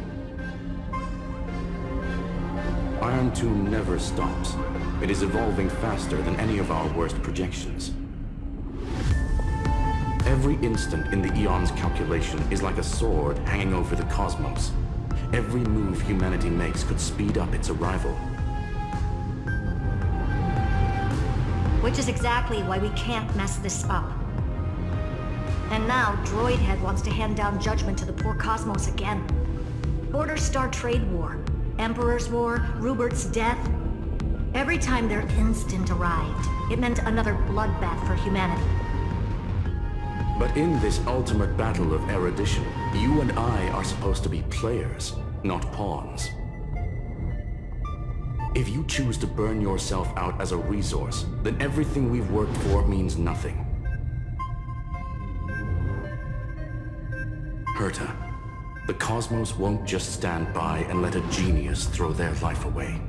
Irontomb never stops. It is evolving faster than any of our worst projections. Every instant in the Eon's calculation is like a sword hanging over the cosmos. Every move humanity makes could speed up its arrival. Which is exactly why we can't mess this up. And now, Droidhead wants to hand down judgment to the poor cosmos again. Border Star Trade War, Emperor's War, Rupert's death. Every time their instant arrived, it meant another bloodbath for humanity. But in this ultimate battle of erudition, you and I are supposed to be players, not pawns. If you choose to burn yourself out as a resource, then everything we've worked for means nothing. Herta, the cosmos won't just stand by and let a genius throw their life away.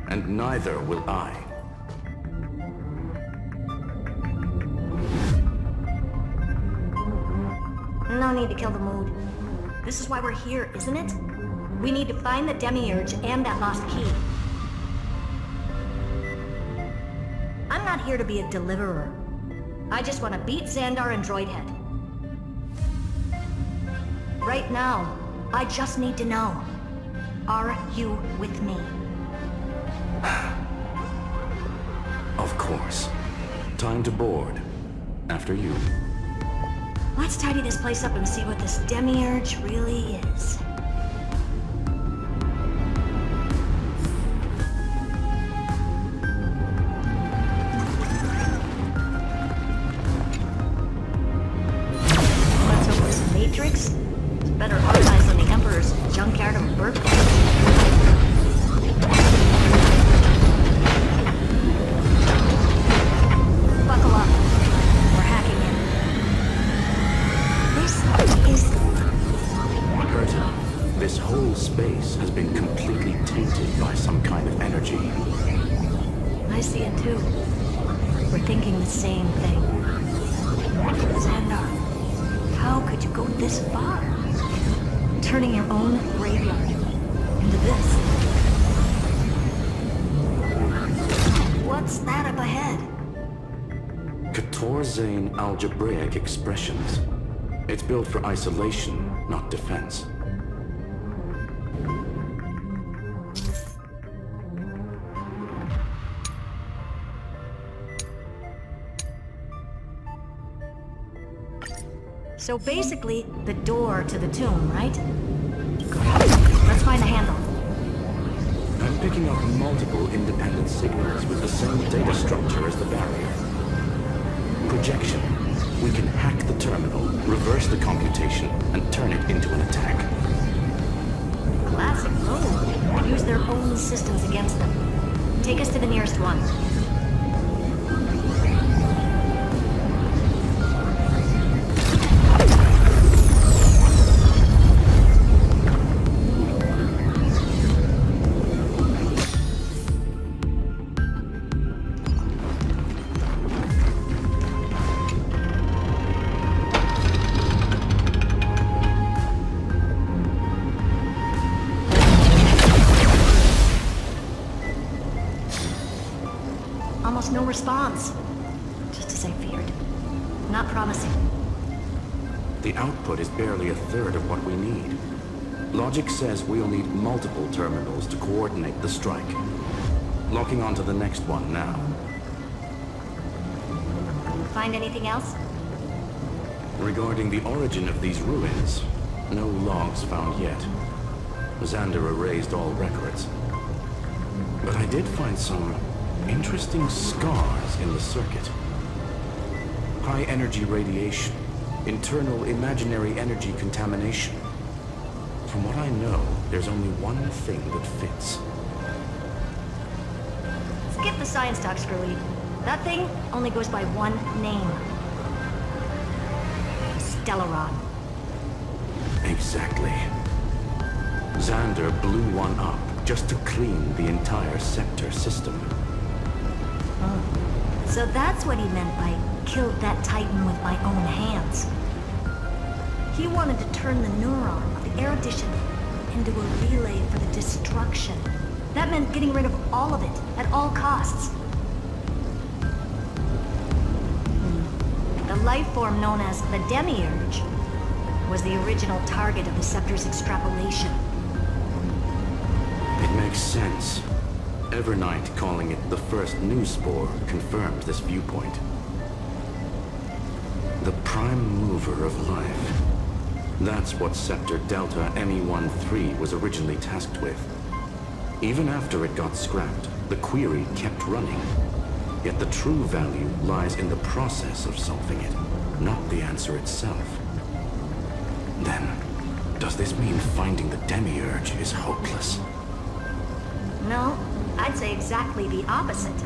And neither will I. No need to kill the mood. This is why we're here, isn't it? We need to find the Demiurge and that lost key. I'm not here to be a deliverer. I just want to beat Xandar and Droidhead. Right now, I just need to know. Are you with me? Of course. Time to board. After you. Let's tidy this place up and see what this Demiurge really is. Let's hope this Matrix is better organized than the Emperor's junkyard of birthplace. Buckle up. We're hacking in. This is... Herta, this whole space has been completely tainted by some kind of energy. I see it too. We're thinking the same thing. Xandar, how could you go this far? Turning your own graveyard into this. What's that up ahead? Katorzane algebraic expressions. It's built for isolation, not defense. So basically, the door to the tomb, right? Great. Let's find the handle. I'm picking up multiple independent signals with the same data structure as the barrier. Projection. We can hack the terminal, reverse the computation, and turn it into an attack. Classic move. Use their own systems against them. Take us to the nearest one. Almost no response. Just as I feared. Not promising. The output is barely a third of what we need. Logic says we'll need multiple terminals to coordinate the strike. Locking onto the next one now. Find anything else? Regarding the origin of these ruins, no logs found yet. Xandar erased all records. But I did find some interesting scars in the circuit. High-energy radiation, internal imaginary energy contamination. From what I know, there's only one thing that fits. Skip the science talk, Screwy. That thing only goes by one name. Stellaron. Exactly. Xandar blew one up just to clean the entire sector system. So that's what he meant by killed that Titan with my own hands. He wanted to turn the neuron of the erudition into a relay for the destruction. That meant getting rid of all of it, at all costs. The life form known as the Demiurge was the original target of the Scepter's extrapolation. It makes sense. Evernight calling it the first new spore confirms this viewpoint. The prime mover of life. That's what Scepter Delta ME-13 was originally tasked with. Even after it got scrapped, the query kept running. Yet the true value lies in the process of solving it, not the answer itself. Then, does this mean finding the Demiurge is hopeless? No, I'd say exactly the opposite.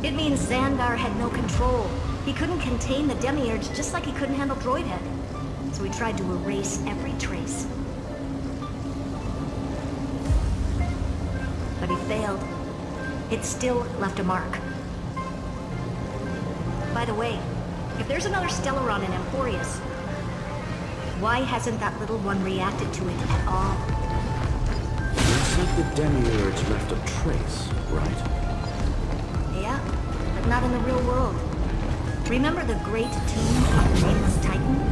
It means Xandar had no control. He couldn't contain the Demiurge just like he couldn't handle Droidhead. So he tried to erase every trace. But he failed. It still left a mark. By the way, if there's another Stellaron in Amphoreus, why hasn't that little one reacted to it at all? Looks like the Demiurge left a trace, right? Yeah, but not in the real world. Remember the great tomb of the Nameless Titan?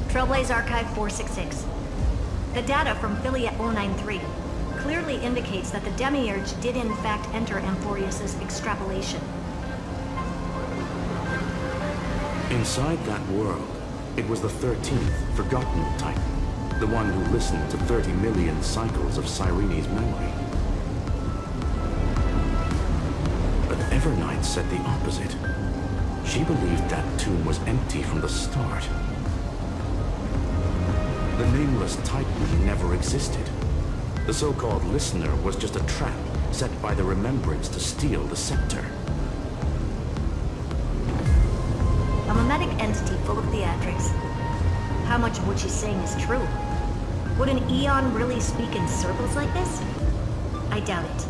Trailblazers Archive 466. The data from Philia 093 clearly indicates that the Demiurge did in fact enter Amphoreus' extrapolation. Inside that world, it was the 13th, forgotten Titan. The one who listened to 30 million cycles of Cyrene's memory. But Evernight said the opposite. She believed that tomb was empty from the start. The Nameless Titan never existed. The so-called Listener was just a trap set by the Remembrance to steal the scepter. A mimetic entity full of theatrics. How much of what she's saying is true? Would an Eon really speak in circles like this? I doubt it.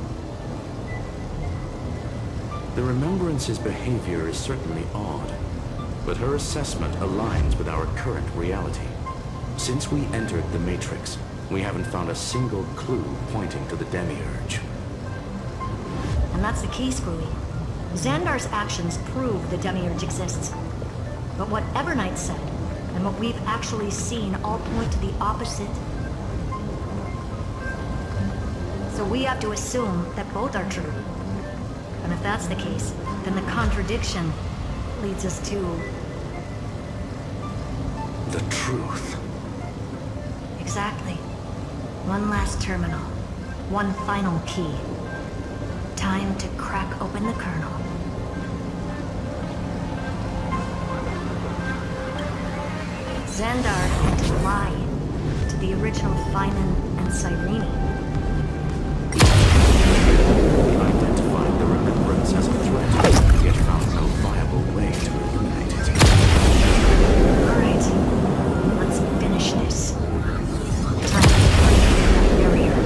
The Remembrance's behavior is certainly odd, but her assessment aligns with our current reality. Since we entered the Matrix, we haven't found a single clue pointing to the Demiurge. And that's the key, Screwy. Xandar's actions prove the Demiurge exists. But what Evernight said, and what we've actually seen, all point to the opposite. So we have to assume that both are true. And if that's the case, then the contradiction leads us to... the truth. Exactly. One last terminal. One final key. Time to crack open the kernel. Xandar had to lie to the original Finan and Cyrene. Identified the Remembrance as a threat, yet found no viable way to eliminate it. Alright, let's finish this. Time to break that barrier.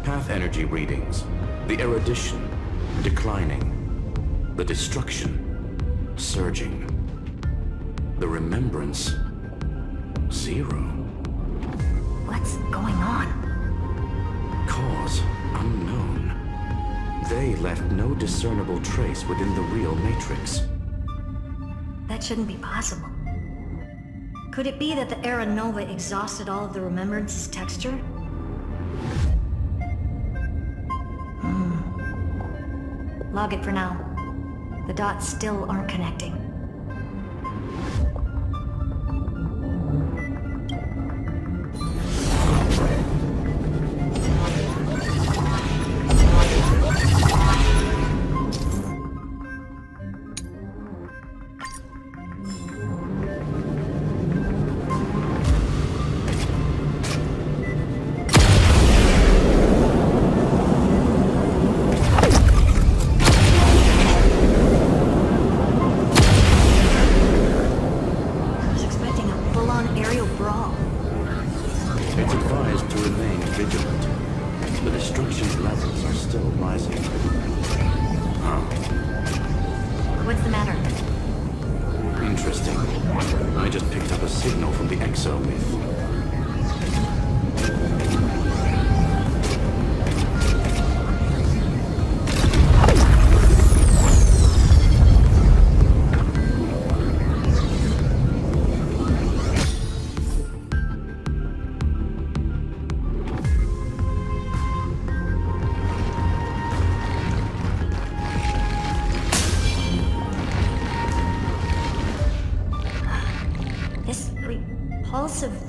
Path energy readings. The erudition, declining. The destruction, surging. The remembrance, 0. What's going on? Cause unknown. They left no discernible trace within the real Matrix. That shouldn't be possible. Could it be that the Era Nova exhausted all of the remembrance's texture? Log it for now. The dots still aren't connecting.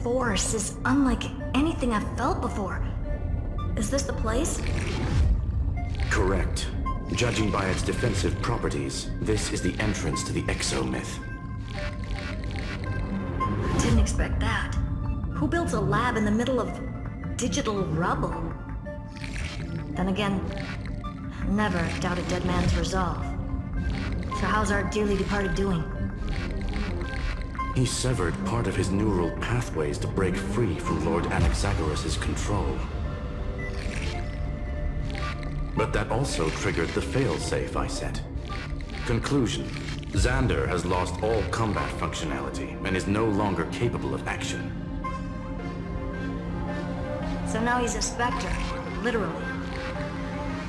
Force is unlike anything I've felt before. Is this the place? Correct. Judging by its defensive properties, this is the entrance to the exomyth. Didn't expect that. Who builds a lab in the middle of digital rubble? Then again, never doubt a dead man's resolve. So how's our dearly departed doing? He severed part of his neural pathways to break free from Lord Anaxagoras' control. But that also triggered the failsafe I set. Conclusion: Xander has lost all combat functionality and is no longer capable of action. So now he's a specter, literally.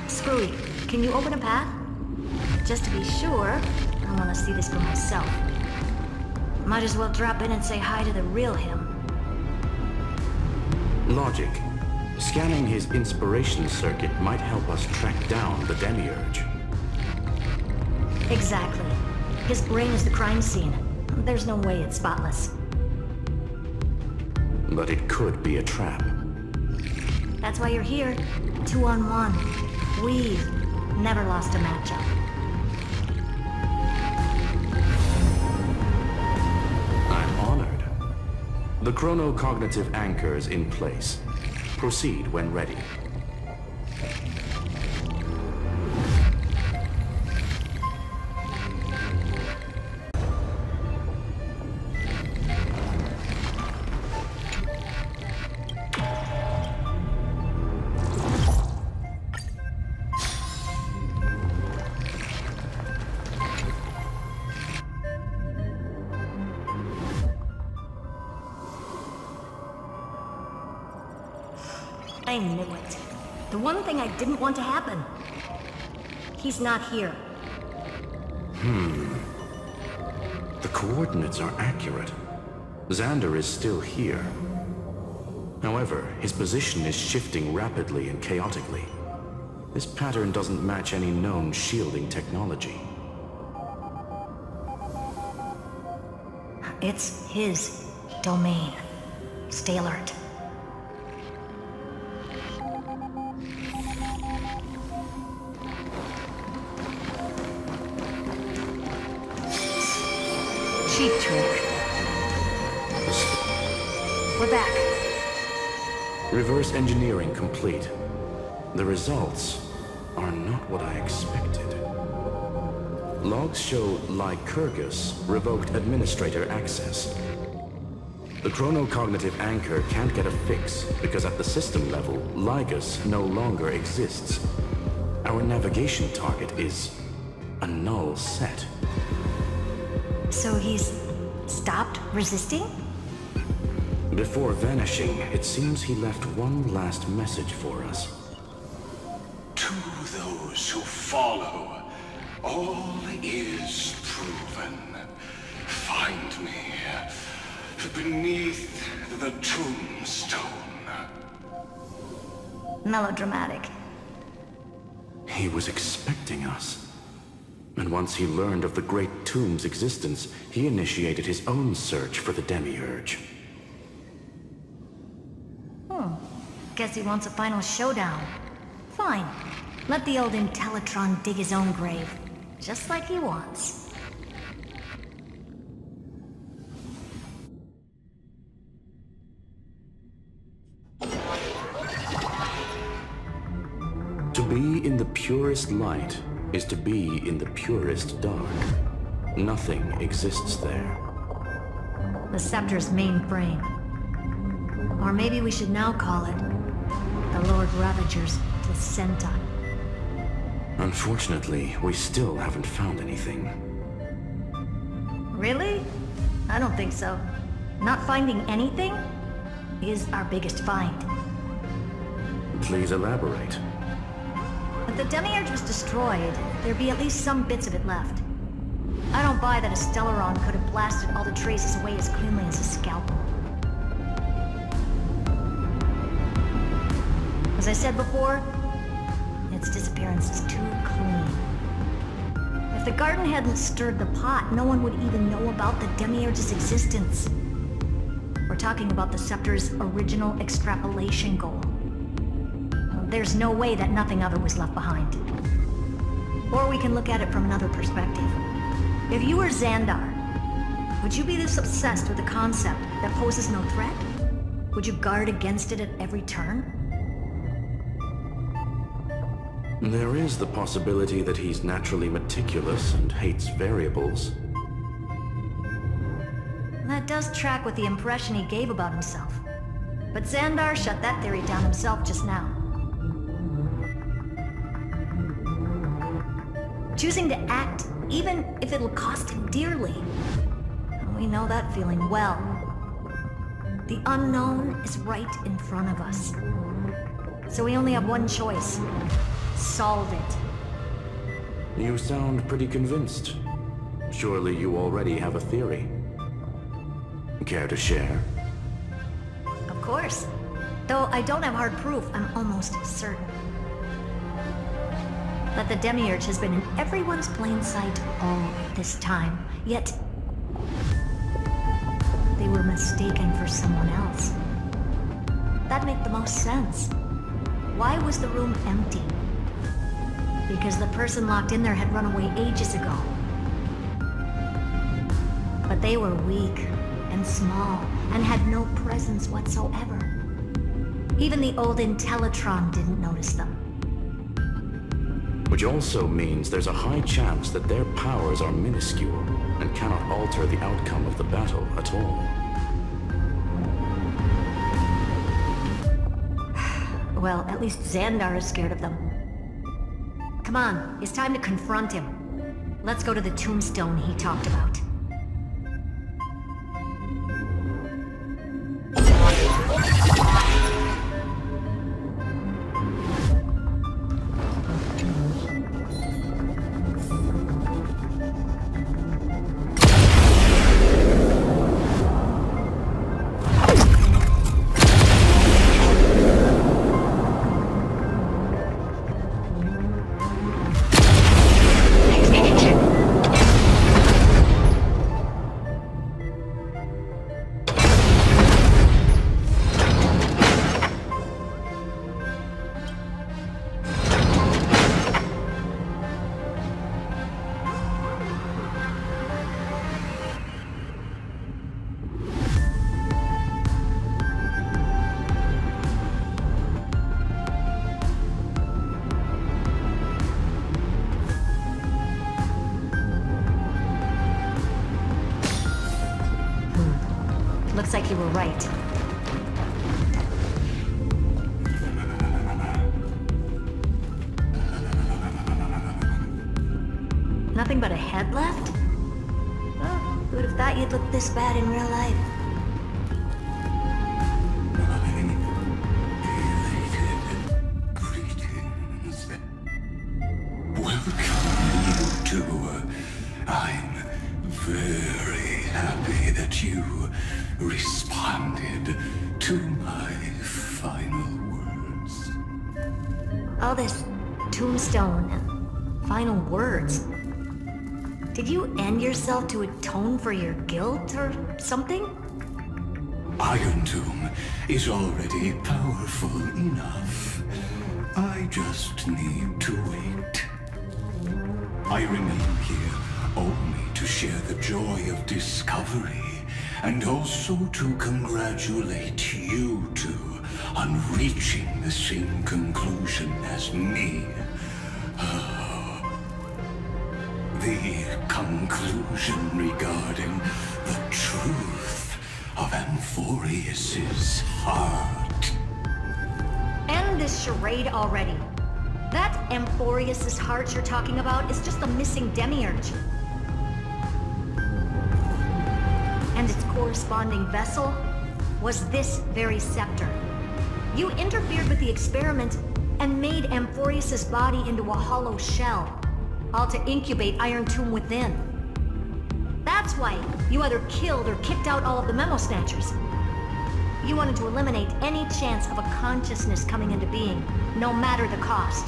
Screwy, can you open a path? Just to be sure, I want to see this for myself. Might as well drop in and say hi to the real him. Logic. Scanning his inspiration circuit might help us track down the Demiurge. Exactly. His brain is the crime scene. There's no way it's spotless. But it could be a trap. That's why you're here. 2-on-1. We've never lost a matchup. The chronocognitive anchor is in place. Proceed when ready. I knew it. The one thing I didn't want to happen. He's not here. The coordinates are accurate. Xander is still here. However, his position is shifting rapidly and chaotically. This pattern doesn't match any known shielding technology. It's his domain. Stay alert. Cheap trick. We're back. Reverse engineering complete. The results are not what I expected. Logs show Lycurgus revoked administrator access. The chronocognitive anchor can't get a fix because at the system level, Ligus no longer exists. Our navigation target is a null set. So he's stopped resisting? Before vanishing, it seems he left one last message for us. To those who follow, all is proven. Find me beneath the tombstone. Melodramatic. He was expecting us. And once he learned of the Great Tomb's existence, he initiated his own search for the Demiurge. Guess he wants a final showdown. Fine. Let the old Intellitron dig his own grave. Just like he wants. To be in the purest light is to be in the purest dark. Nothing exists there. The Scepter's mainframe. Or maybe we should now call it the Lord Ravager's placenta. Unfortunately, we still haven't found anything. Really? I don't think so. Not finding anything is our biggest find. Please elaborate. If the Demiurge was destroyed, there'd be at least some bits of it left. I don't buy that a Stellaron could have blasted all the traces away as cleanly as a scalpel. As I said before, its disappearance is too clean. If the garden hadn't stirred the pot, no one would even know about the Demiurge's existence. We're talking about the Scepter's original extrapolation goal. There's no way that nothing of it was left behind. Or we can look at it from another perspective. If you were Xandar, would you be this obsessed with a concept that poses no threat? Would you guard against it at every turn? There is the possibility that he's naturally meticulous and hates variables. That does track with the impression he gave about himself. But Xandar shut that theory down himself just now. Choosing to act, even if it'll cost him dearly. We know that feeling well. The unknown is right in front of us. So we only have one choice. Solve it. You sound pretty convinced. Surely you already have a theory. Care to share? Of course. Though I don't have hard proof, I'm almost certain that the Demiurge has been in everyone's plain sight all this time. Yet, they were mistaken for someone else. That'd make the most sense. Why was the room empty? Because the person locked in there had run away ages ago. But they were weak and small and had no presence whatsoever. Even the old Intellitron didn't notice them. Which also means there's a high chance that their powers are minuscule and cannot alter the outcome of the battle at all. Well, at least Xandar is scared of them. Come on, it's time to confront him. Let's go to the tombstone he talked about. Looks like you were right. Nothing but a head left? Oh, who'd have thought you'd look this bad in real life? Greetings. Welcome, you two. I'm very happy that you responded to my final words. All this tombstone and final words. Did you end yourself to atone for your guilt or something? Irontomb is already powerful enough. I just need to wait. I remain here only to share the joy of discovery, and also to congratulate you two on reaching the same conclusion as me. The conclusion regarding the truth of Amphoreus's heart. End this charade already. That Amphoreus's heart you're talking about is just a missing demiurge. And its corresponding vessel was this very scepter. You interfered with the experiment and made Amphoreus's body into a hollow shell, all to incubate Irontomb within. That's why you either killed or kicked out all of the Memo Snatchers. You wanted to eliminate any chance of a consciousness coming into being, no matter the cost.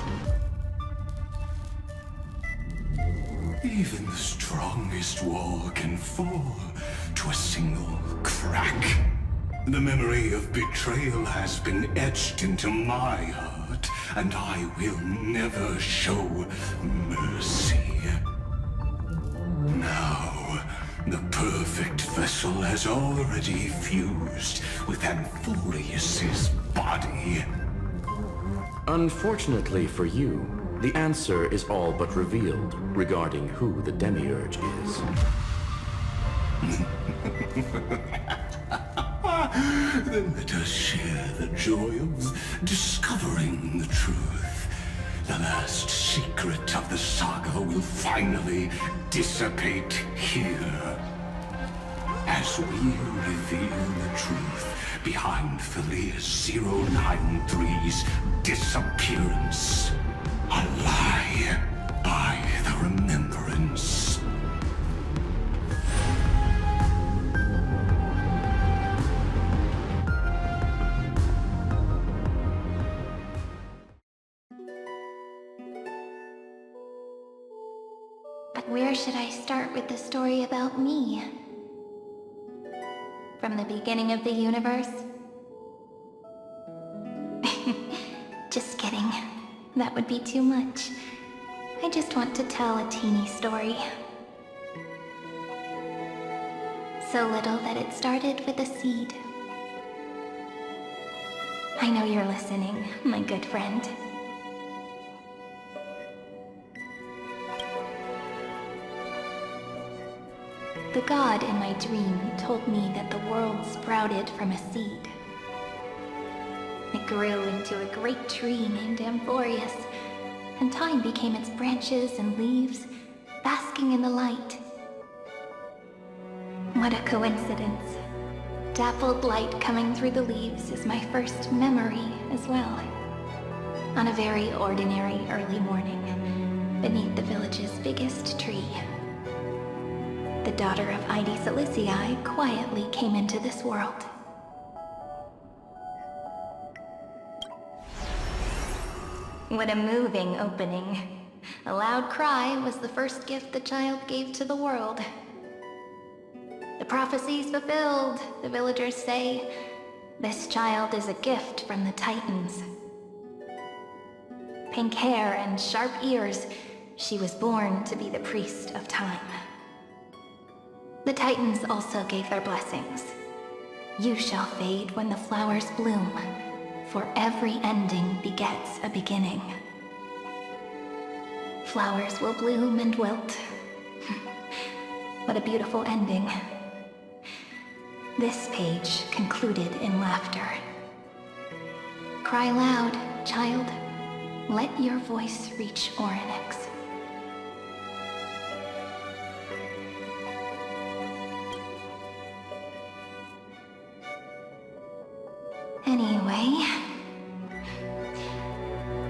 Even the strongest wall can fall to a single crack. The memory of betrayal has been etched into my heart, and I will never show mercy. Now, the perfect vessel has already fused with Amphoreus's body. Unfortunately for you, the answer is all but revealed regarding who the Demiurge is. Then let us share the joy of discovering the truth. The last secret of the saga will finally dissipate here. As we reveal the truth behind Filius 093's disappearance. A lie by the remembrance. But where should I start with the story about me? From the beginning of the universe? Just kidding. That would be too much. I just want to tell a teeny story. So little that it started with a seed. I know you're listening, my good friend. The god in my dream told me that the world sprouted from a seed. It grew into a great tree named Amphoreus, and time became its branches and leaves, basking in the light. What a coincidence. Dappled light coming through the leaves is my first memory as well. On a very ordinary early morning, beneath the village's biggest tree. The daughter of Ide Silicii quietly came into this world. What a moving opening. A loud cry was the first gift the child gave to the world. The prophecy's fulfilled, the villagers say. This child is a gift from the Titans. Pink hair and sharp ears, she was born to be the priest of time. The Titans also gave their blessings. You shall fade when the flowers bloom, for every ending begets a beginning. Flowers will bloom and wilt. What a beautiful ending. This page concluded in laughter. Cry loud, child. Let your voice reach Orynyx. Anyway,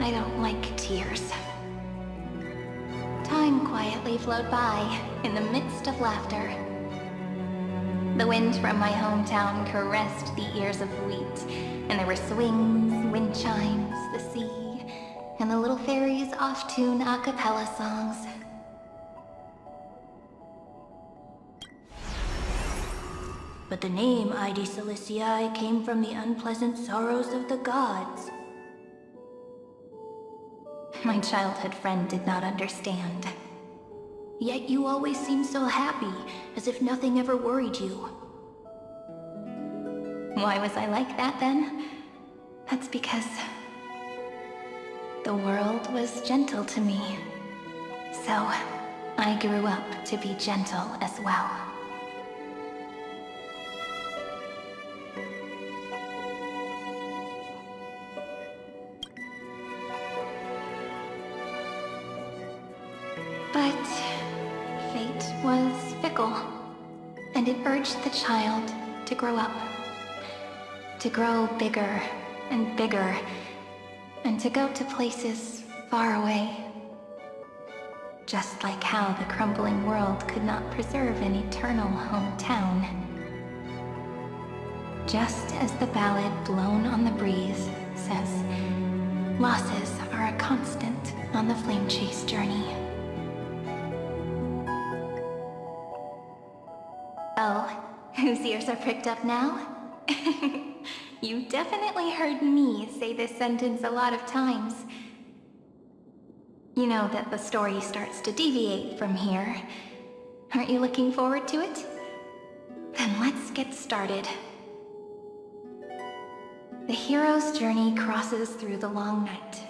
I don't like tears. Time quietly flowed by in the midst of laughter. The wind from my hometown caressed the ears of wheat, and there were swings, wind chimes, the sea, and the little fairies off-tune a cappella songs. But the name Ide Siliciae came from the unpleasant sorrows of the gods. My childhood friend did not understand. Yet you always seemed so happy, as if nothing ever worried you. Why was I like that then? That's because the world was gentle to me. So I grew up to be gentle as well. But fate was fickle, and it urged the child to grow up. To grow bigger and bigger, and to go to places far away. Just like how the crumbling world could not preserve an eternal hometown. Just as the ballad blown on the breeze says, losses are a constant on the flame chase journey. Oh, whose ears are pricked up now? You definitely heard me say this sentence a lot of times. You know that the story starts to deviate from here. Aren't you looking forward to it? Then let's get started. The hero's journey crosses through the long night,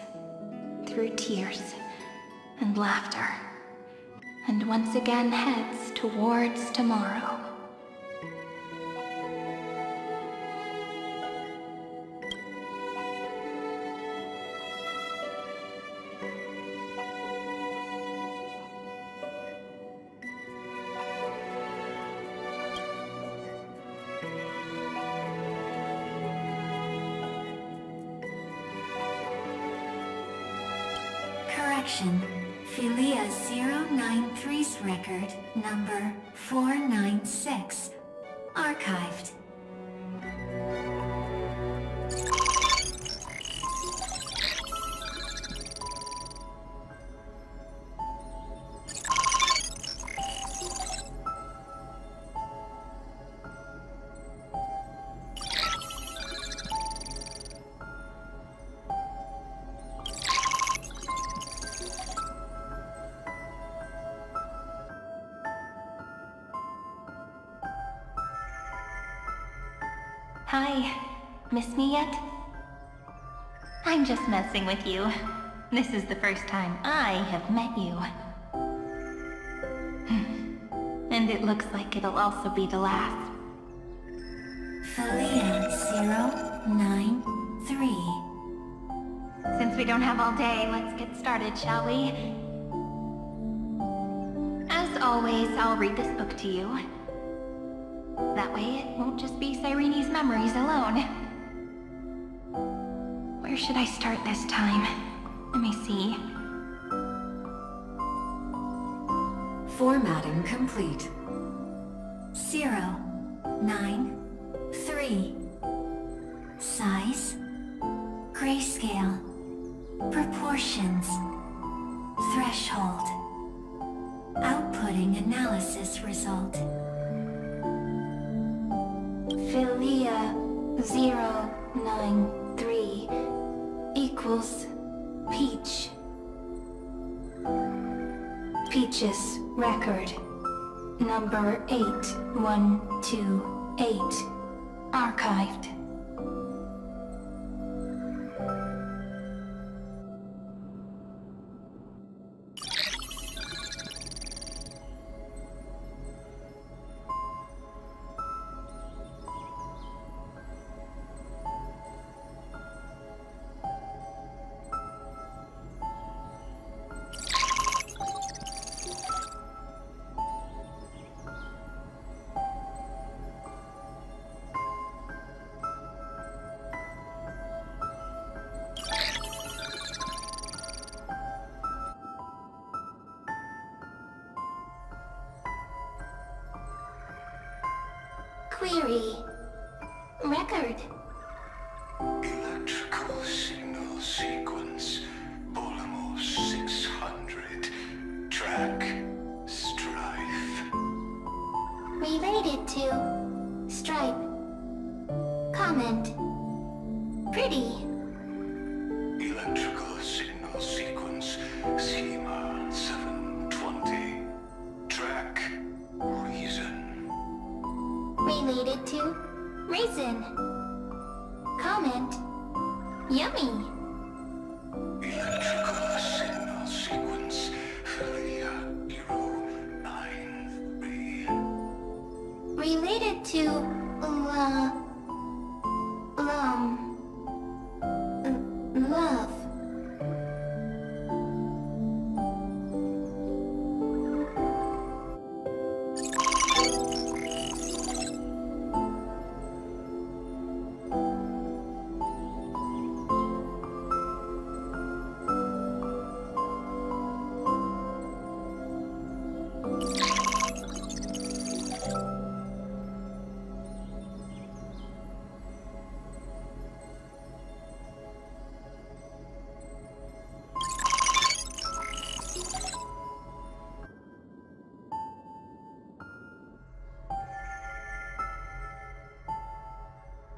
through tears and laughter, and once again heads towards tomorrow. Correction. Philia 093's record, number 496. Archived. Hi. Miss me yet? I'm just messing with you. This is the first time I have met you. And it looks like it'll also be the last. Philia 093. Since we don't have all day, let's get started, shall we? As always, I'll read this book to you. That way it won't just be Cyrene's memories alone. Where should I start this time? Let me see. Formatting complete. 093. Size. Grayscale. Proportions. Threshold. Outputting analysis result. Philia 093 equals Peach. Peach's record, number 8128, archived. Query. Record. Electrical signal sequence. Bolamos 600. Track. Strife. Related to Stripe. Comment. Pretty. Electrical signal sequence. Schema 720. Track. Reason. Related to Reason. Comment. Yummy. Electrical signal sequence. Philia 093. Related to love.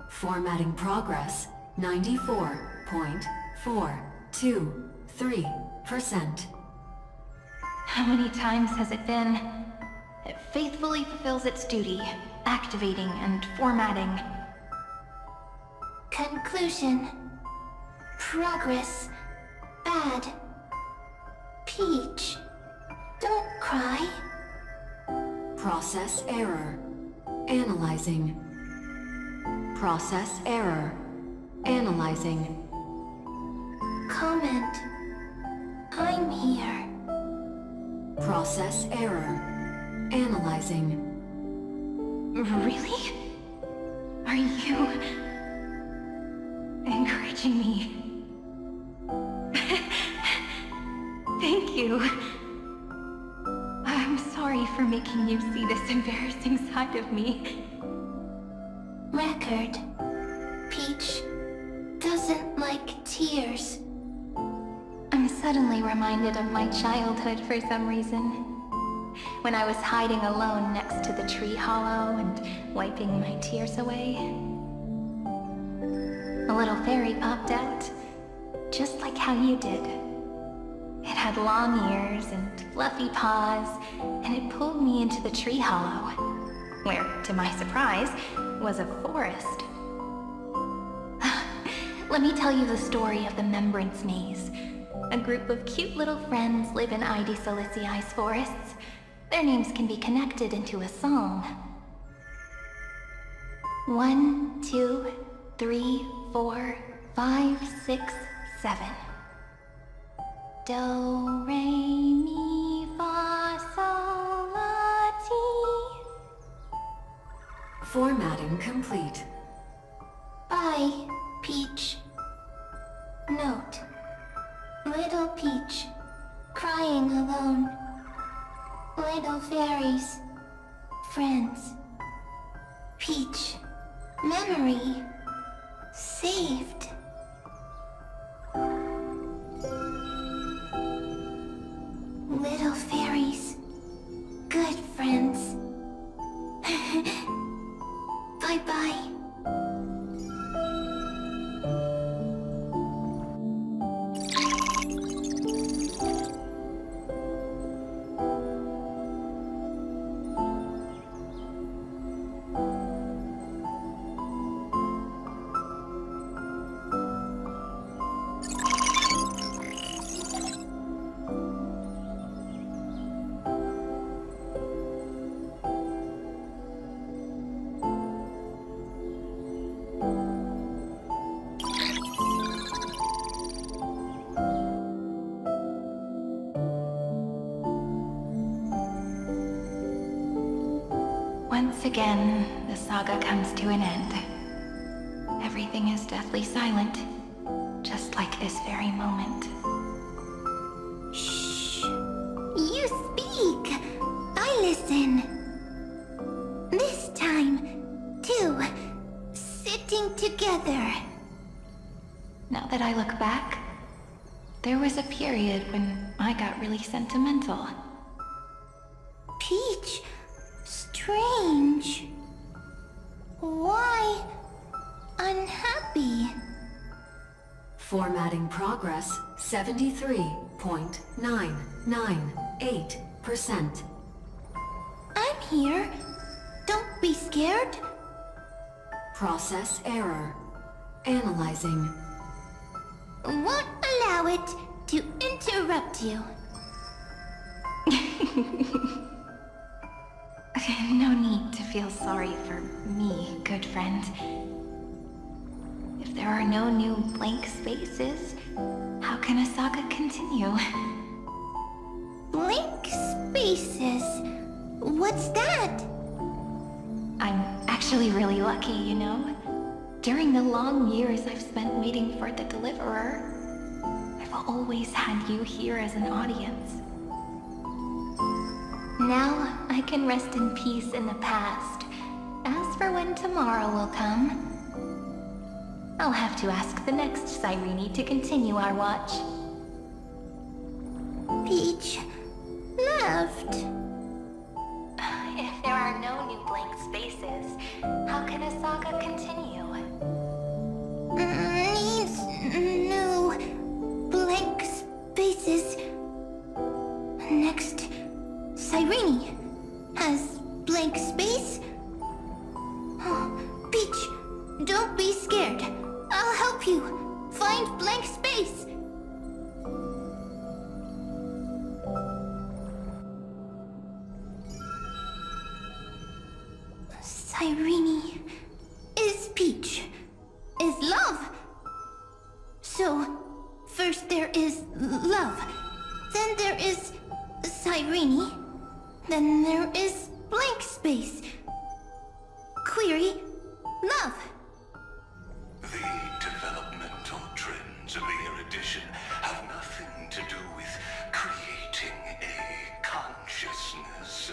Formatting progress, 94.423%. How many times has it been? It faithfully fulfills its duty, activating and formatting. Conclusion. Progress. Bad. Peach. Don't cry. Process error. Analyzing. Process error. Analyzing. Comment. I'm here. Process error. Analyzing. Really? Are you encouraging me? Thank you. I'm sorry for making you see this embarrassing side of me. Record. Peach doesn't like tears. I'm suddenly reminded of my childhood for some reason. When I was hiding alone next to the tree hollow and wiping my tears away. A little fairy popped out, just like how you did. It had long ears and fluffy paws, and it pulled me into the tree hollow, where, to my surprise, was a forest. Let me tell you the story of the Membrance Maze. A group of cute little friends live in ID Silicii's forests. Their names can be connected into a song. 1, 2, 3, 4, 5, 6, 7. Do, re, mi, fa, sol, la, ti. Formatting complete. Bye, Peach. Note. Little Peach, crying alone. Little fairies, friends. Peach, memory, saved. Little fairies, good friends. Bye-bye. Once again, the saga comes to an end. Everything is deathly silent, just like this very moment. Shh. You speak. I listen. This time, that I look back, there was a period when I got really sentimental. Peach, strange. Why unhappy? Formatting progress 73.998%. I'm here. Don't be scared. Process error. Analyzing. Won't allow it to interrupt you. No need to feel sorry for me, good friend. If there are no new blank spaces, how can a saga continue? Blank spaces? What's that? I'm actually really lucky, you know? During the long years I've spent waiting for the Deliverer, I've always had you here as an audience. Now I can rest in peace in the past. As for when tomorrow will come, I'll have to ask the next Cyrene to continue our watch. Peach left. If there are no new blank spaces, how can a saga continue? Needs new blank spaces. Next, Cyrene has blank space. Peach, don't be scared. I'll help you find blank space. Cyrene is Peach, is love. So, first there is love, then there is Cyrene, then there is blank space. Query, love. The developmental trends of the erudition have nothing to do with creating a consciousness.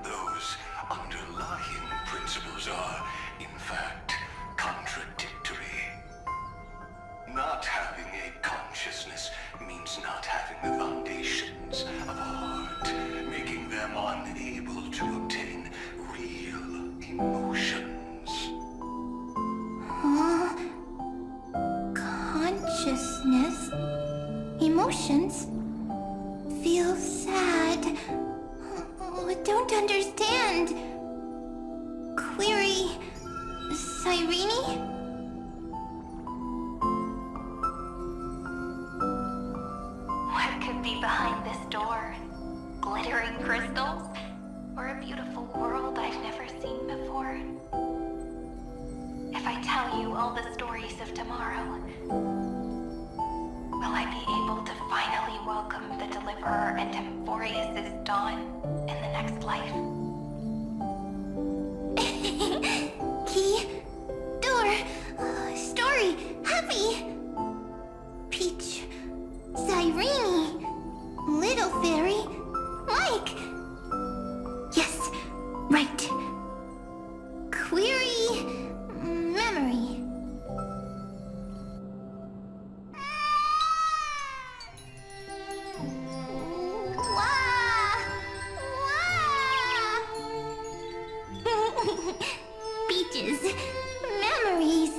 Those underlying principles are, in fact, contradictory. Not having a consciousness means not having the foundations of art, making them unable to obtain real emotions. Consciousness, emotions, feel sad. Don't understand. Query, Cyrene? What could be behind this door? Glittering crystals? Or a beautiful world I've never seen before? If I tell you all the stories of tomorrow, will I be able to finally welcome the Deliverer and Amphoreus' dawn in the next life? Key, door, story, happy. Peach, Cyrene, little fairy, like. Yes, right. Query, memory. Peaches, memories,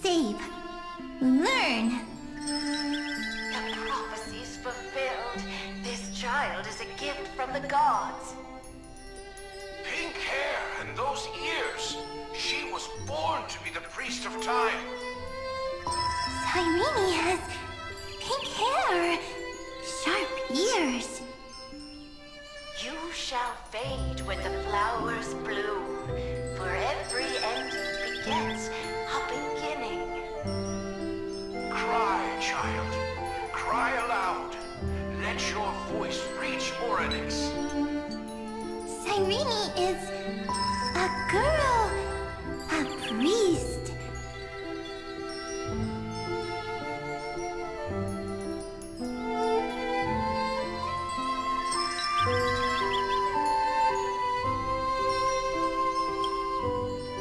save, learn. The prophecy's fulfilled. This child is a gift from the gods. Pink hair and those ears. She was born to be the priest of time. Cyrene has pink hair, sharp ears. You shall fade when the flowers bloom, for every ending begets a beginning. Cry, child. Cry aloud. Let your voice reach Oryx. Cyrene is a girl, a priest.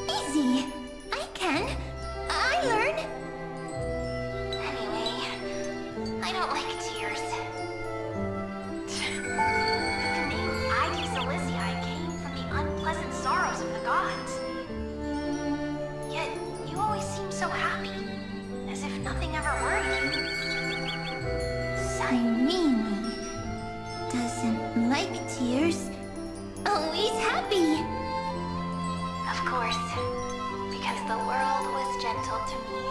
Easy. I can. I learn. Cyrene doesn't like tears. Always happy. Of course, because the world was gentle to me.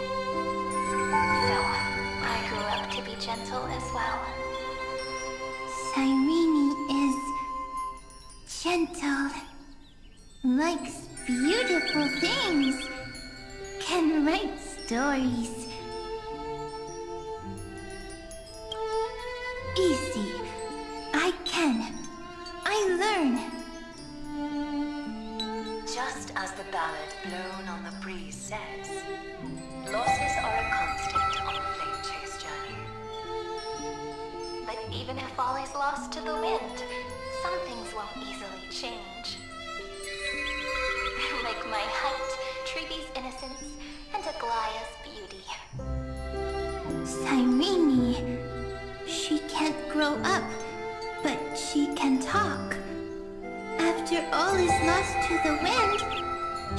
So, I grew up to be gentle as well. Cyrene is gentle, likes beautiful things, can write stories. Easy. I can. I learn. Just as the ballad blown on the breeze says, losses are a constant on the flame chase journey. But even if all is lost to the wind, some things won't easily change. Like my height, Treeby's innocence, and Aglaya's beauty. Cyrene, she can't grow up, but she can talk. After all is lost to the wind,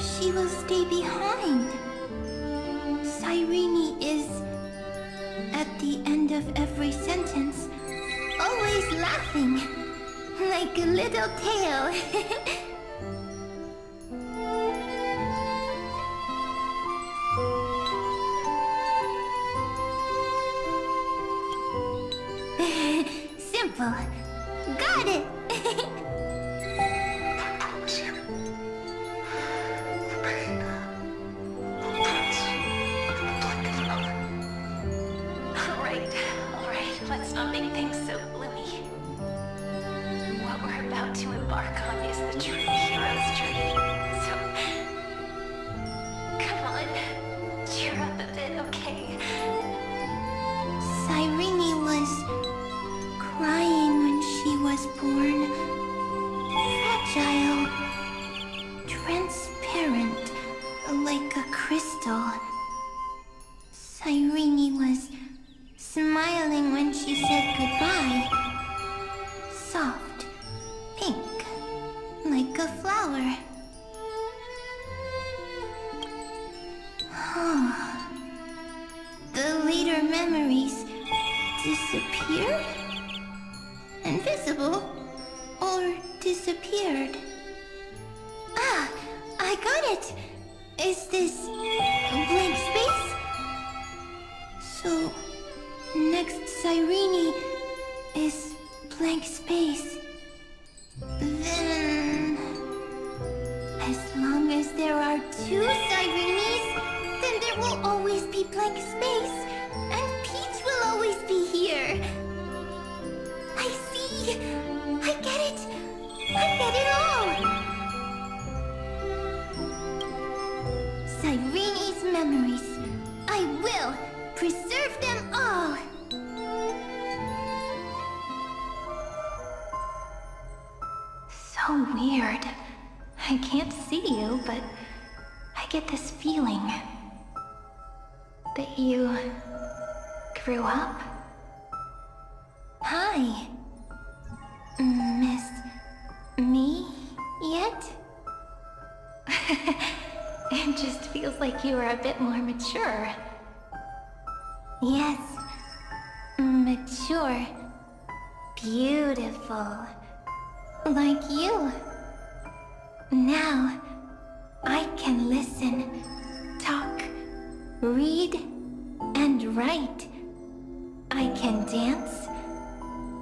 she will stay behind. Cyrene is, at the end of every sentence, always laughing, like a little tail. Simple. Got it! I promise you. The pain. The prince. The blink of an eye. Alright, let's not make things so gloomy. What we're about to embark on is the true hero's journey. So, come on, cheer up a bit, okay? Cyrene was crying when she was born. Fragile. Transparent. Like a crystal. Cyrene was smiling when she said goodbye. Soft. Pink. Like a flower. The later memories disappeared? Invisible? Or disappeared? Ah! I got it! Is this a blank space? So, next Cyrene is blank space. Then, as long as there are two Cyrenes, then there will always be blank space, and Peach will always be here. I see! I get it! I get it all! Cyrene's memories. I will preserve them all! So weird. I can't see you, but I get this feeling that you grew up. Hi. Miss me yet? It just feels like you are a bit more mature. Yes. Mature. Beautiful. Like you. Now, I can listen, talk, read, and write. I can dance.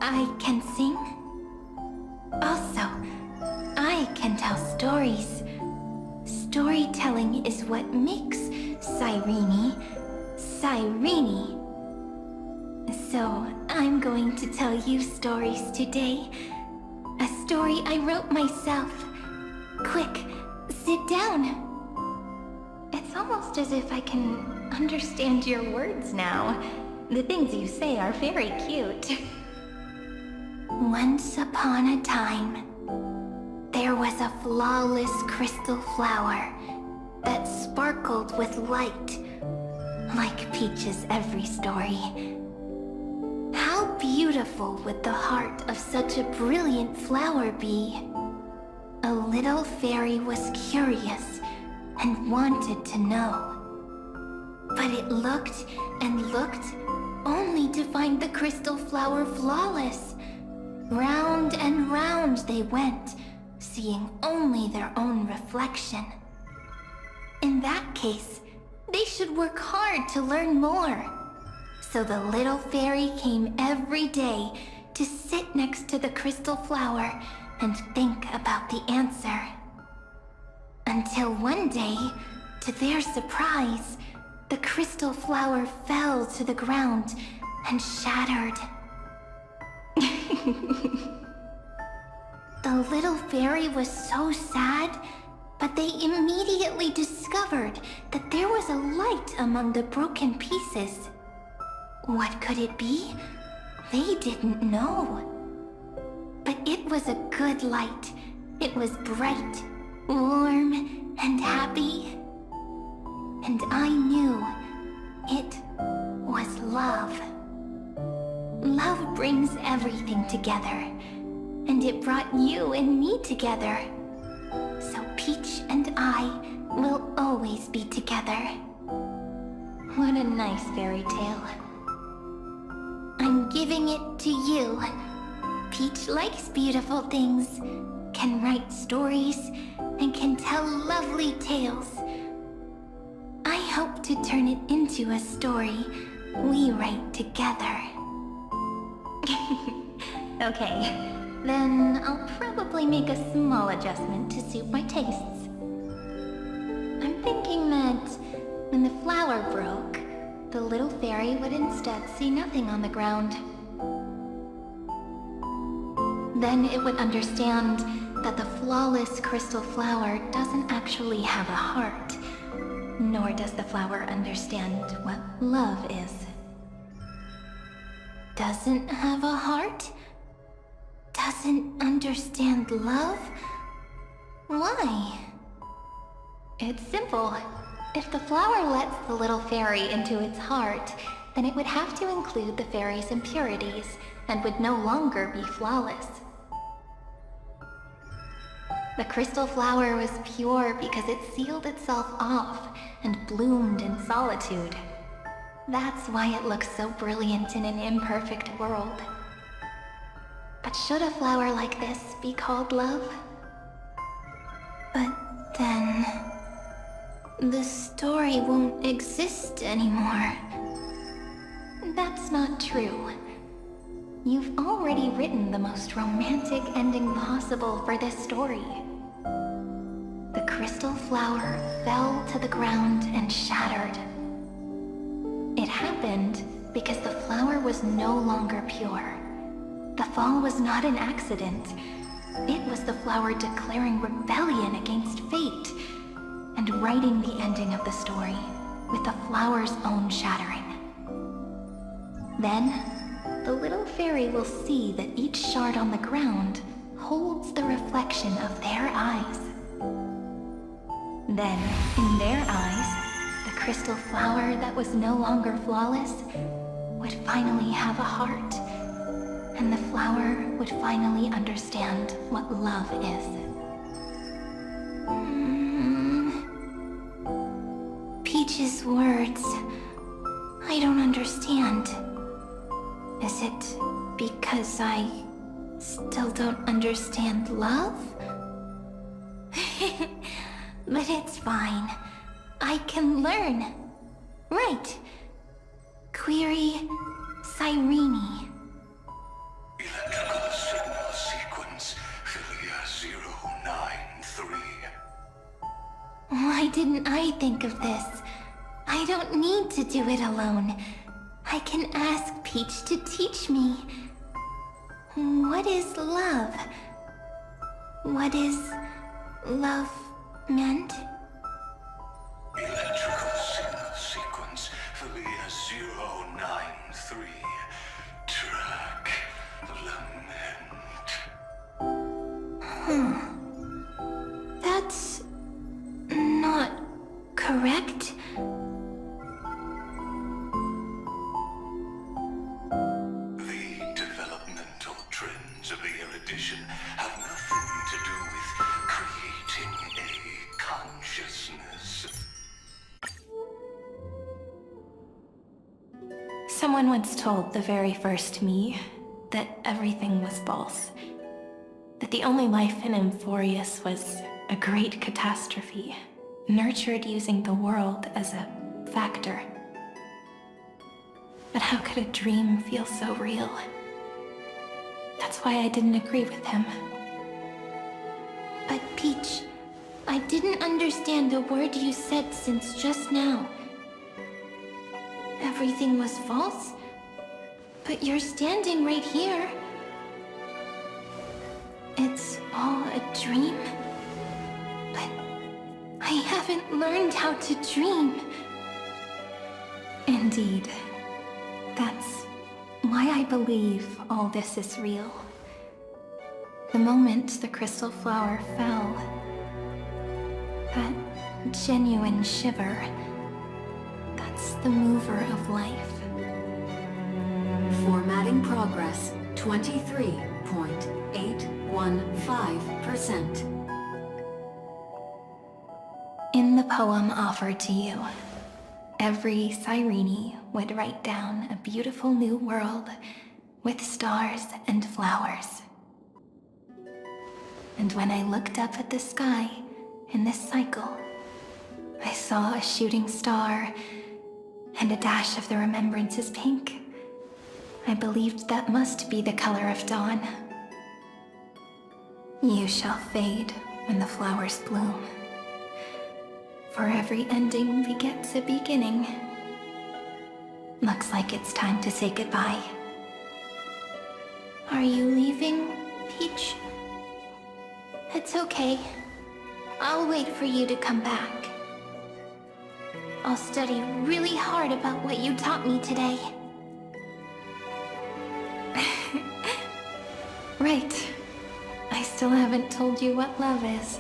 I can sing. Also, I can tell stories. Storytelling is what makes Cyrene, Cyrene. So, I'm going to tell you stories today. A story I wrote myself. Quick, sit down. It's almost as if I can understand your words now. The things you say are very cute. Once upon a time, there was a flawless crystal flower that sparkled with light, like Peach's every story. How beautiful would the heart of such a brilliant flower be? A little fairy was curious and wanted to know. But it looked and looked only only to find the crystal flower flawless. Round and round they went, seeing only their own reflection. In that case, they should work hard to learn more. So the little fairy came every day to sit next to the crystal flower and think about the answer. Until one day, to their surprise, the crystal flower fell to the ground and shattered. The little fairy was so sad, but they immediately discovered that there was a light among the broken pieces. What could it be? They didn't know. But it was a good light. It was bright, warm, and happy. And I knew it was love. Love brings everything together, and it brought you and me together. So Peach and I will always be together. What a nice fairy tale. I'm giving it to you. Peach likes beautiful things, can write stories, and can tell lovely tales. I hope to turn it into a story we write together. Okay, then I'll probably make a small adjustment to suit my tastes. I'm thinking that when the flower broke, the little fairy would instead see nothing on the ground. Then it would understand that the flawless crystal flower doesn't actually have a heart, nor does the flower understand what love is. Doesn't have a heart? Doesn't understand love? Why? It's simple. If the flower lets the little fairy into its heart, then it would have to include the fairy's impurities, and would no longer be flawless. The crystal flower was pure because it sealed itself off and bloomed in solitude. That's why it looks so brilliant in an imperfect world. But should a flower like this be called love? But then... the story won't exist anymore. That's not true. You've already written the most romantic ending possible for this story. The crystal flower fell to the ground and shattered. It happened because the flower was no longer pure. The fall was not an accident. It was the flower declaring rebellion against fate, and writing the ending of the story with the flower's own shattering. Then, the little fairy will see that each shard on the ground holds the reflection of their eyes. Then, in their eyes, the crystal flower that was no longer flawless would finally have a heart, and the flower would finally understand what love is. Peach's words, I don't understand. Is it because I still don't understand love? But it's fine. I can learn. Right. Query Cyrene. Electrical signal sequence, Philia 093. Why didn't I think of this? I don't need to do it alone. I can ask Peach to teach me. What is love? What is love meant? Electrical signal sequence, Philia 093. Track lament. That's not correct. The developmental trends of the erudition have nothing to do with creating a consciousness. Someone Someone once told the very first me that everything was false. That the only life in Amphoreus was a great catastrophe, nurtured using the world as a factor. But how could a dream feel so real? That's why I didn't agree with him. But Peach, I didn't understand a word you said since just now. Everything was false? But you're standing right here. It's all a dream? But I haven't learned how to dream. Indeed. That's why I believe all this is real. The moment the crystal flower fell, that genuine shiver, that's the mover of life. Formatting progress, 23.815%. In the poem offered to you, every Cyrene would write down a beautiful new world with stars and flowers. And when I looked up at the sky in this cycle, I saw a shooting star and a dash of the remembrance's pink. I believed that must be the color of dawn. You shall fade when the flowers bloom. For every ending begets a beginning. Looks like it's time to say goodbye. Are you leaving, Peach? It's okay. I'll wait for you to come back. I'll study really hard about what you taught me today. Right. I still haven't told you what love is.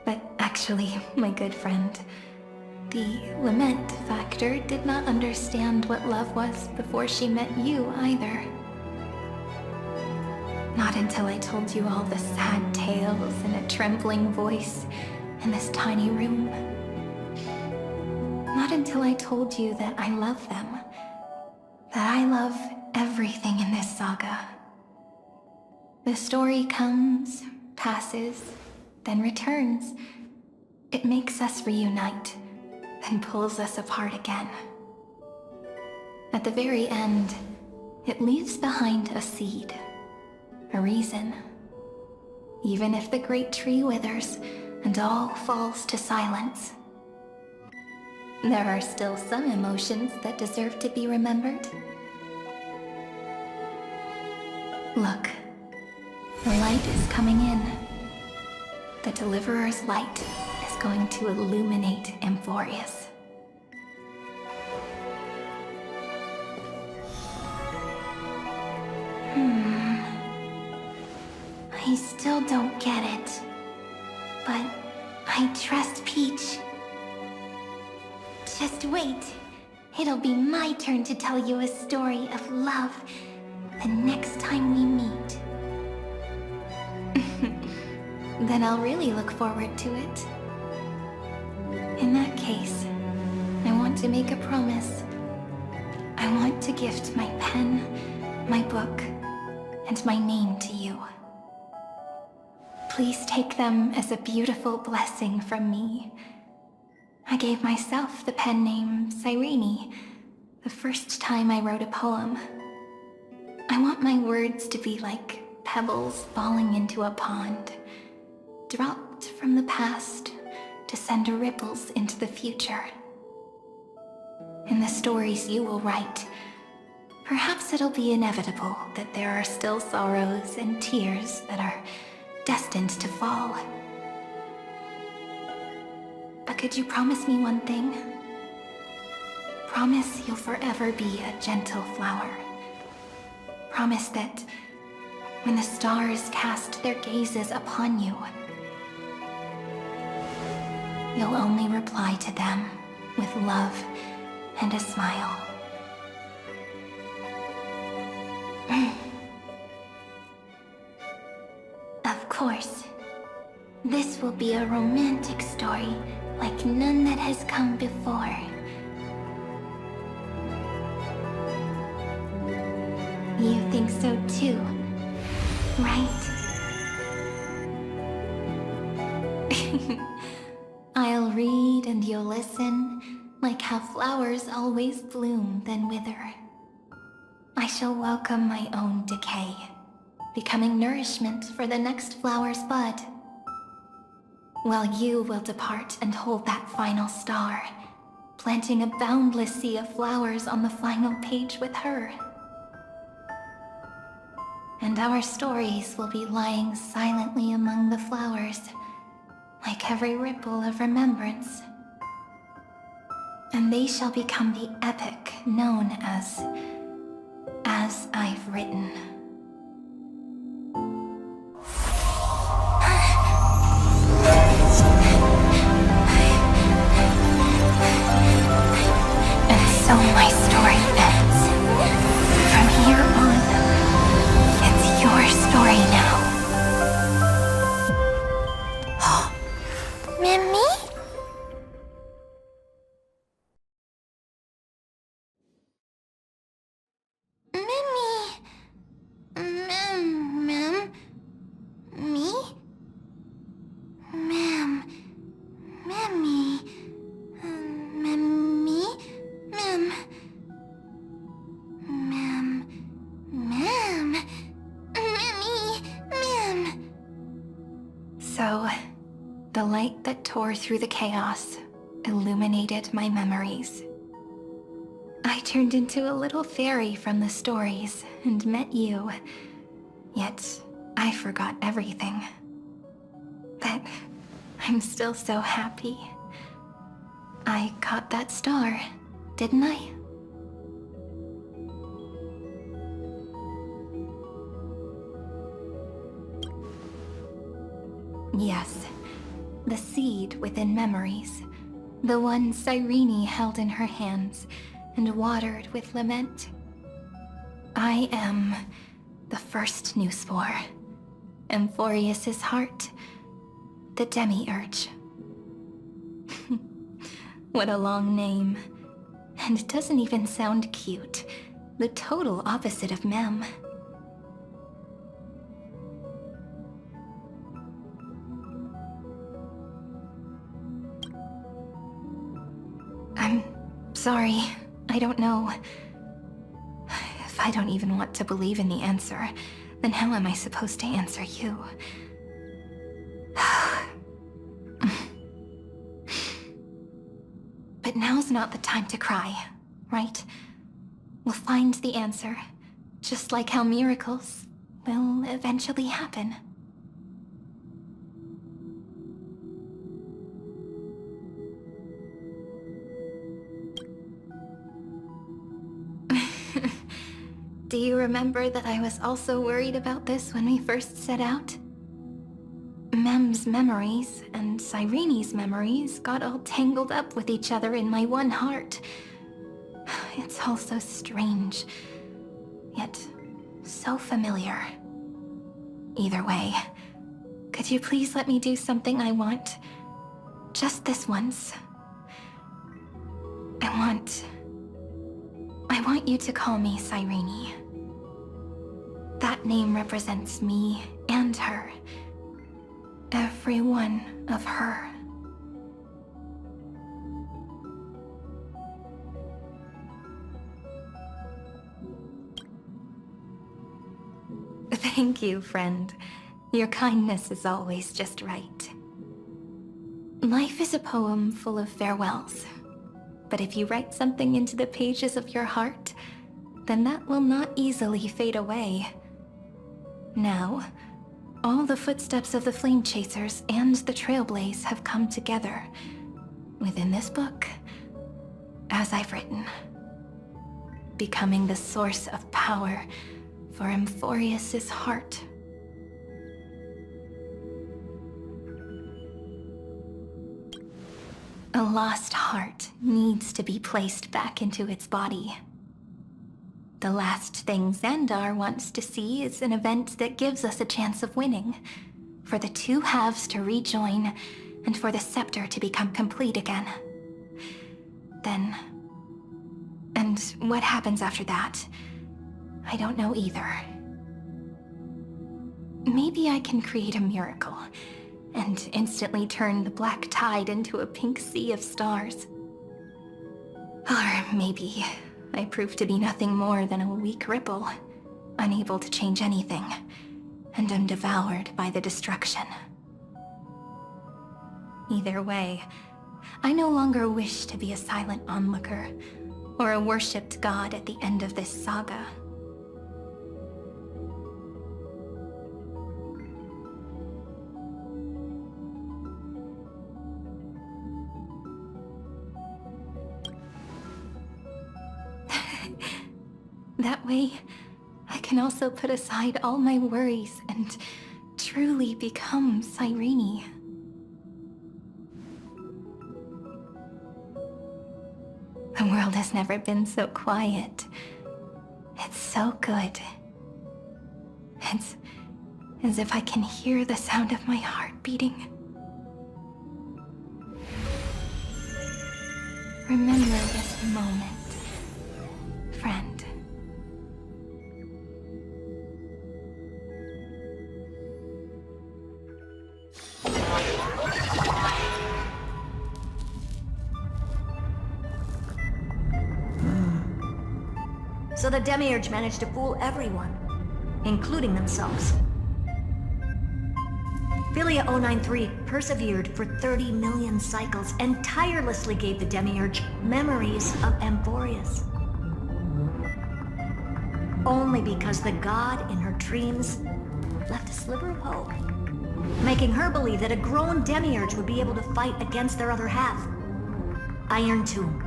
But actually, my good friend, the lament factor did not understand what love was before she met you either. Not until I told you all the sad tales in a trembling voice in this tiny room. Not until I told you that I love them. That I love everything in this saga. The story comes, passes, then returns. It makes us reunite, then pulls us apart again. At the very end, it leaves behind a seed, a reason. Even if the great tree withers and all falls to silence, there are still some emotions that deserve to be remembered. Look, the light is coming in. The Deliverer's light is going to illuminate Amphoreus. I still don't get it. But I trust Peach. Just wait. It'll be my turn to tell you a story of love the next time we meet. Then I'll really look forward to it. In that case, I want to make a promise. I want to gift my pen, my book, and my name to you. Please take them as a beautiful blessing from me. I gave myself the pen name Cyrene the first time I wrote a poem. I want my words to be like pebbles falling into a pond, dropped from the past to send ripples into the future. In the stories you will write, perhaps it'll be inevitable that there are still sorrows and tears that are destined to fall. But could you promise me one thing? Promise you'll forever be a gentle flower. Promise that when the stars cast their gazes upon you, you'll only reply to them with love and a smile. Of course. This will be a romantic story like none that has come before. You think so too, right? I'll read and you'll listen, like how flowers always bloom then wither. I shall welcome my own decay, becoming nourishment for the next flower's bud. While you will depart and hold that final star, planting a boundless sea of flowers on the final page with her. And our stories will be lying silently among the flowers, like every ripple of remembrance. And they shall become the epic known as I've Written. And so my story ends. From here on, it's your story now. Mimi? So, the light that tore through the chaos illuminated my memories. I turned into a little fairy from the stories and met you, yet I forgot everything. But I'm still so happy. I caught that star, didn't I? Yes, the seed within memories, the one Cyrene held in her hands and watered with lament. I am the first new spore, Amphoreus' heart, the demiurge. What a long name. And it doesn't even sound cute. The total opposite of Mem. I'm sorry. I don't know. If I don't even want to believe in the answer, then how am I supposed to answer you? But now's not the time to cry, right? We'll find the answer, just like how miracles will eventually happen. Do you remember that I was also worried about this when we first set out? Mem's memories and Cyrene's memories got all tangled up with each other in my one heart. It's all so strange, yet so familiar. Either way, could you please let me do something I want? Just this once. I want you to call me Cyrene. That name represents me and her. Every one of her. Thank you, friend. Your kindness is always just right. Life is a poem full of farewells. But if you write something into the pages of your heart, then that will not easily fade away. Now, all the footsteps of the Flame Chasers and the Trailblazers have come together within this book, as I've written, becoming the source of power for Amphoreus' heart. A lost heart needs to be placed back into its body. The last thing Xandar wants to see is an event that gives us a chance of winning, for the two halves to rejoin, and for the scepter to become complete again. Then... and what happens after that? I don't know either. Maybe I can create a miracle and instantly turn the black tide into a pink sea of stars. Or maybe I prove to be nothing more than a weak ripple, unable to change anything, and am devoured by the destruction. Either way, I no longer wish to be a silent onlooker, or a worshipped god at the end of this saga. That way, I can also put aside all my worries and truly become Cyrene. The world has never been so quiet. It's so good. It's as if I can hear the sound of my heart beating. Remember this moment, friend. So the Demiurge managed to fool everyone, including themselves. Philia 093 persevered for 30 million cycles and tirelessly gave the Demiurge memories of Amphoreus. Only because the god in her dreams left a sliver of hope, making her believe that a grown Demiurge would be able to fight against their other half, Irontomb.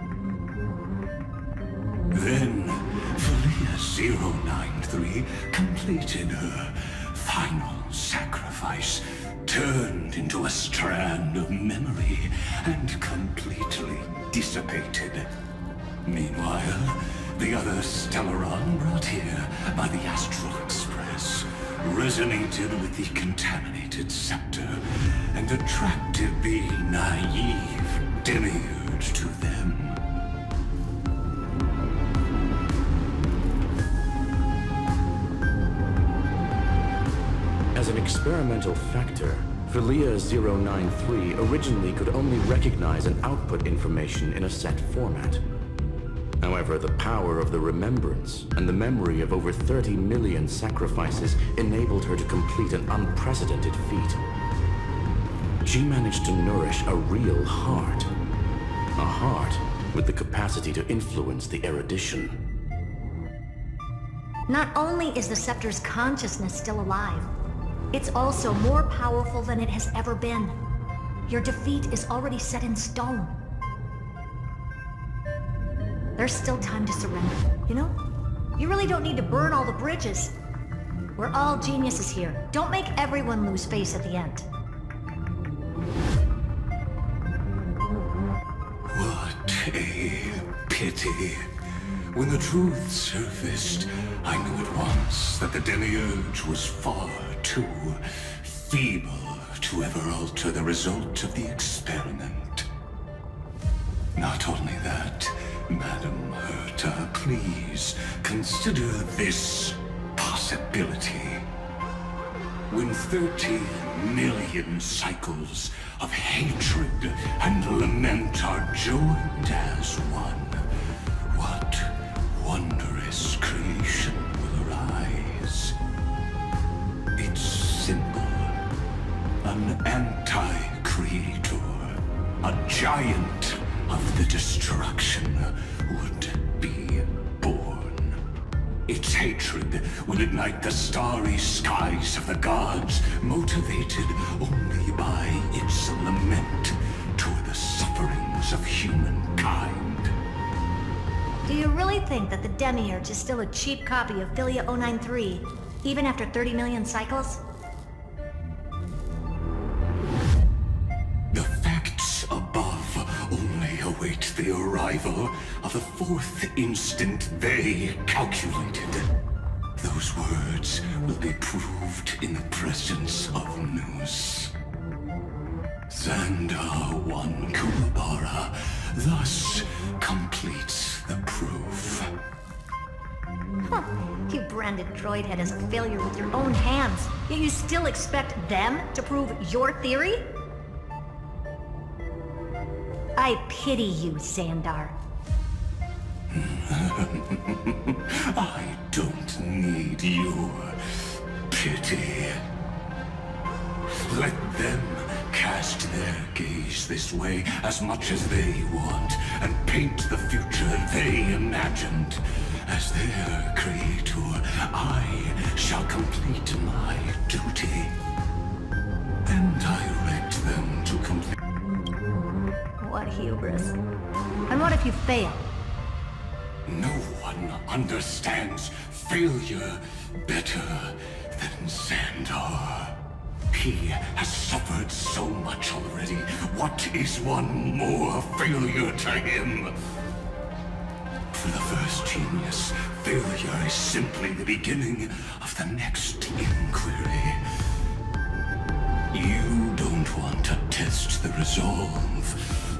Then, Philia 093 completed her final sacrifice, turned into a strand of memory, and completely dissipated. Meanwhile, the other Stellaron brought here by the Astral Express resonated with the contaminated scepter and attracted the naive Demiurge to them. As an experimental factor, Philia 093 originally could only recognize and output information in a set format. However, the power of the remembrance and the memory of over 30 million sacrifices enabled her to complete an unprecedented feat. She managed to nourish a real heart. A heart with the capacity to influence the erudition. Not only is the Scepter's consciousness still alive, it's also more powerful than it has ever been. Your defeat is already set in stone. There's still time to surrender, you know? You really don't need to burn all the bridges. We're all geniuses here. Don't make everyone lose face at the end. What a pity. When the truth surfaced, I knew at once that the Demiurge was far too feeble to ever alter the result of the experiment. Not only that, Madam Herta, please consider this possibility. When 30 million cycles of hatred and lament are joined as one, what wondrous creation will arise? It's simple. An anti-creator, a giant of the destruction would be born. Its hatred will ignite the starry skies of the gods, motivated only by its lament toward the sufferings of humankind. Do you really think that the Demiurge is still a cheap copy of Philia 093, even after 30 million cycles? The facts above only await the arrival of the fourth instant they calculated. Those words will be proved in the presence of Nous. Xandar 1 Kuwabara thus completes the proof. Huh. You branded Droidhead as a failure with your own hands, yet you still expect them to prove your theory? I pity you, Xandar. I don't need your pity. Let them cast their gaze this way as much as they want, and paint the future they imagined. As their creator, I shall complete my duty and direct them to complete. What hubris. And what if you fail? No one understands failure better than Xandar. He has suffered so much already. What is one more failure to him? For the first genius, failure is simply the beginning of the next inquiry. You don't want to test the resolve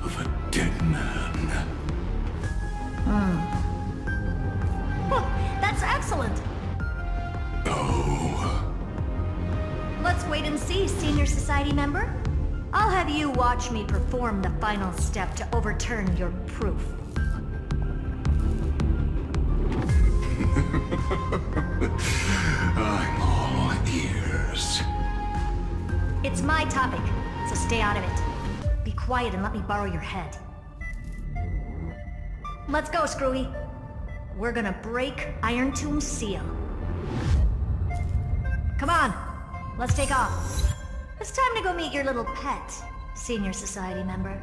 of a dead man. That's excellent. Oh. Let's wait and see, Senior Society member. I'll have you watch me perform the final step to overturn your proof. I'm all ears. It's my topic, so stay out of it. Be quiet and let me borrow your head. Let's go, Screwy. We're gonna break Irontomb's seal. Come on, let's take off. It's time to go meet your little pet, Senior Society member.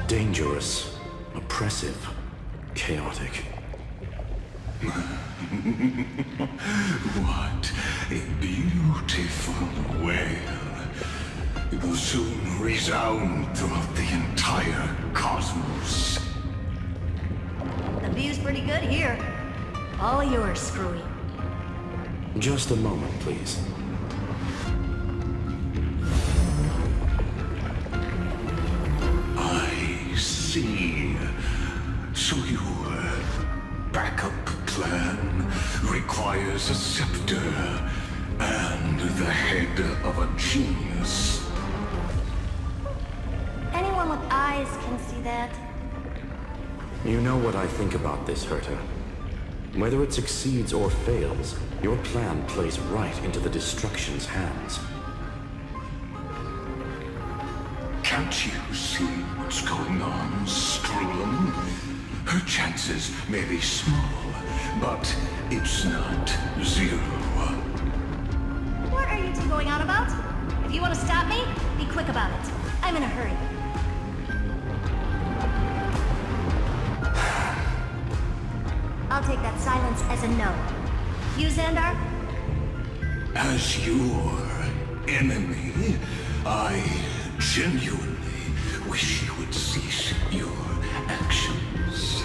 Dangerous, oppressive, chaotic. What a beautiful wail. It will soon resound throughout the entire cosmos. The view's pretty good here. All yours, Screwy. Just a moment, please. See, so your backup plan requires a scepter and the head of a genius. Anyone with eyes can see that. You know what I think about this, Herta. Whether it succeeds or fails, your plan plays right into the Destruction's hands. Can't you see what's going on, Strulum? Her chances may be small, but it's not zero. What are you two going on about? If you want to stop me, be quick about it. I'm in a hurry. I'll take that silence as a no. You, Xandar? As your enemy, I genuinely wish you would cease your actions.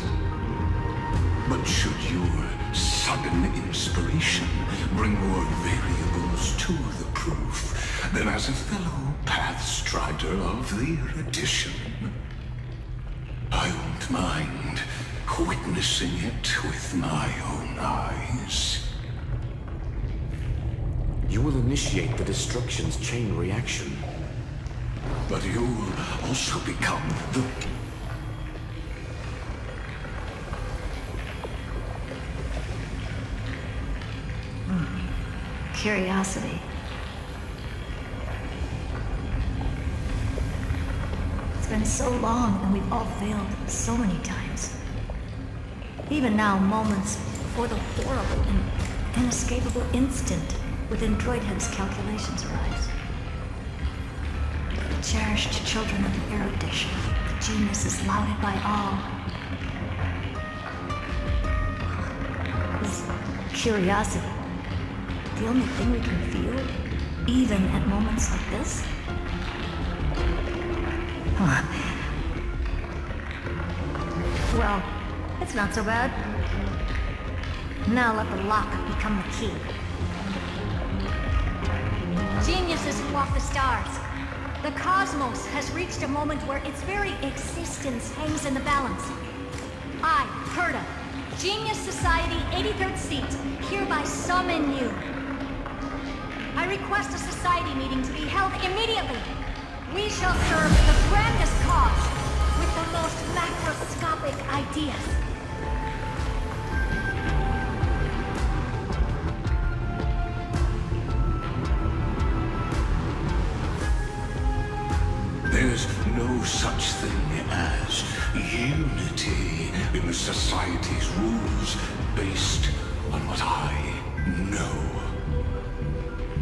But should your sudden inspiration bring more variables to the proof, then as a fellow Pathstrider of the Erudition, I won't mind witnessing it with my own eyes. You will initiate the Destruction's chain reaction. But you'll also become the... Curiosity. It's been so long and we've all failed so many times. Even now, moments before the horrible and inescapable instant within Droidhead's calculations arise. The cherished children of the Erudition, the genius is lauded by all. His curiosity. the only thing we can feel, even at moments like this? Huh. Well, it's not so bad. Now let the lock become the key. Geniuses who walk the stars. The cosmos has reached a moment where its very existence hangs in the balance. I, Herta, Genius Society 83rd seat, hereby summon you. I request a society meeting to be held immediately. We shall serve the grandest cause with the most macroscopic ideas. There's no such thing as unity in the Society's rules based on what I know.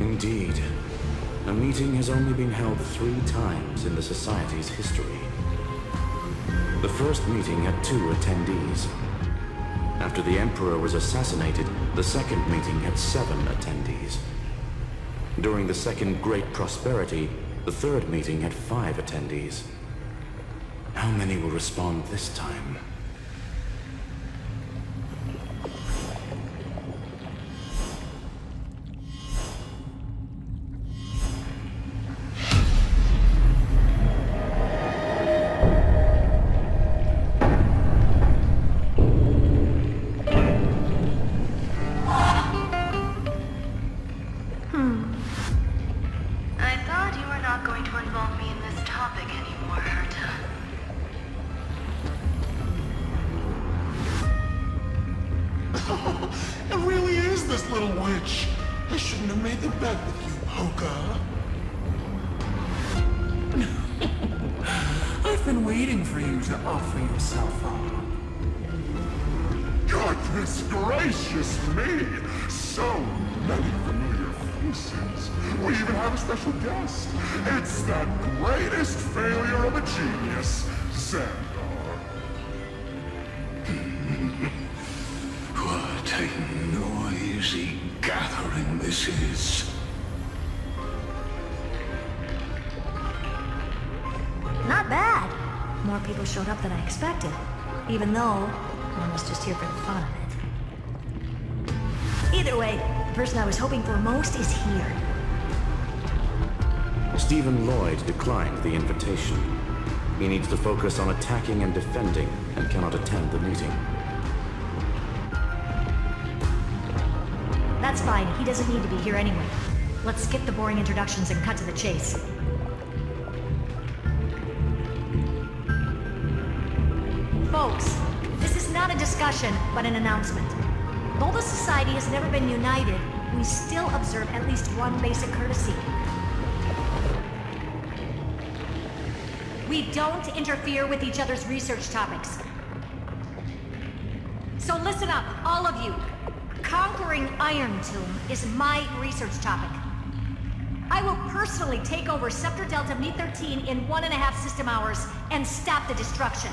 Indeed. A meeting has only been held 3 times in the Society's history. The first meeting had 2 attendees. After the Emperor was assassinated, the second meeting had 7 attendees. During the Second Great Prosperity, the third meeting had 5 attendees. How many will respond this time? I thought you were not going to involve me in this topic anymore, Herta. It really is this little witch. I shouldn't have made the bet with you, Hoka. I've been waiting for you to offer yourself up. Goodness gracious me! So many familiar faces. We even have a special guest. It's that greatest failure of a genius, Xandar. What a noisy gathering this is. Not bad. More people showed up than I expected. Even though one was just here for the fun of it. Either way, the person I was hoping for most is here. Stephen Lloyd declined the invitation. He needs to focus on attacking and defending and cannot attend the meeting. That's fine. He doesn't need to be here anyway. Let's skip the boring introductions and cut to the chase. Folks, this is not a discussion, but an announcement. Though the Society has never been united, we still observe at least one basic courtesy. We don't interfere with each other's research topics. So listen up, all of you. Conquering Irontomb is my research topic. I will personally take over Scepter Delta Me-13 in 1.5 system hours and stop the destruction.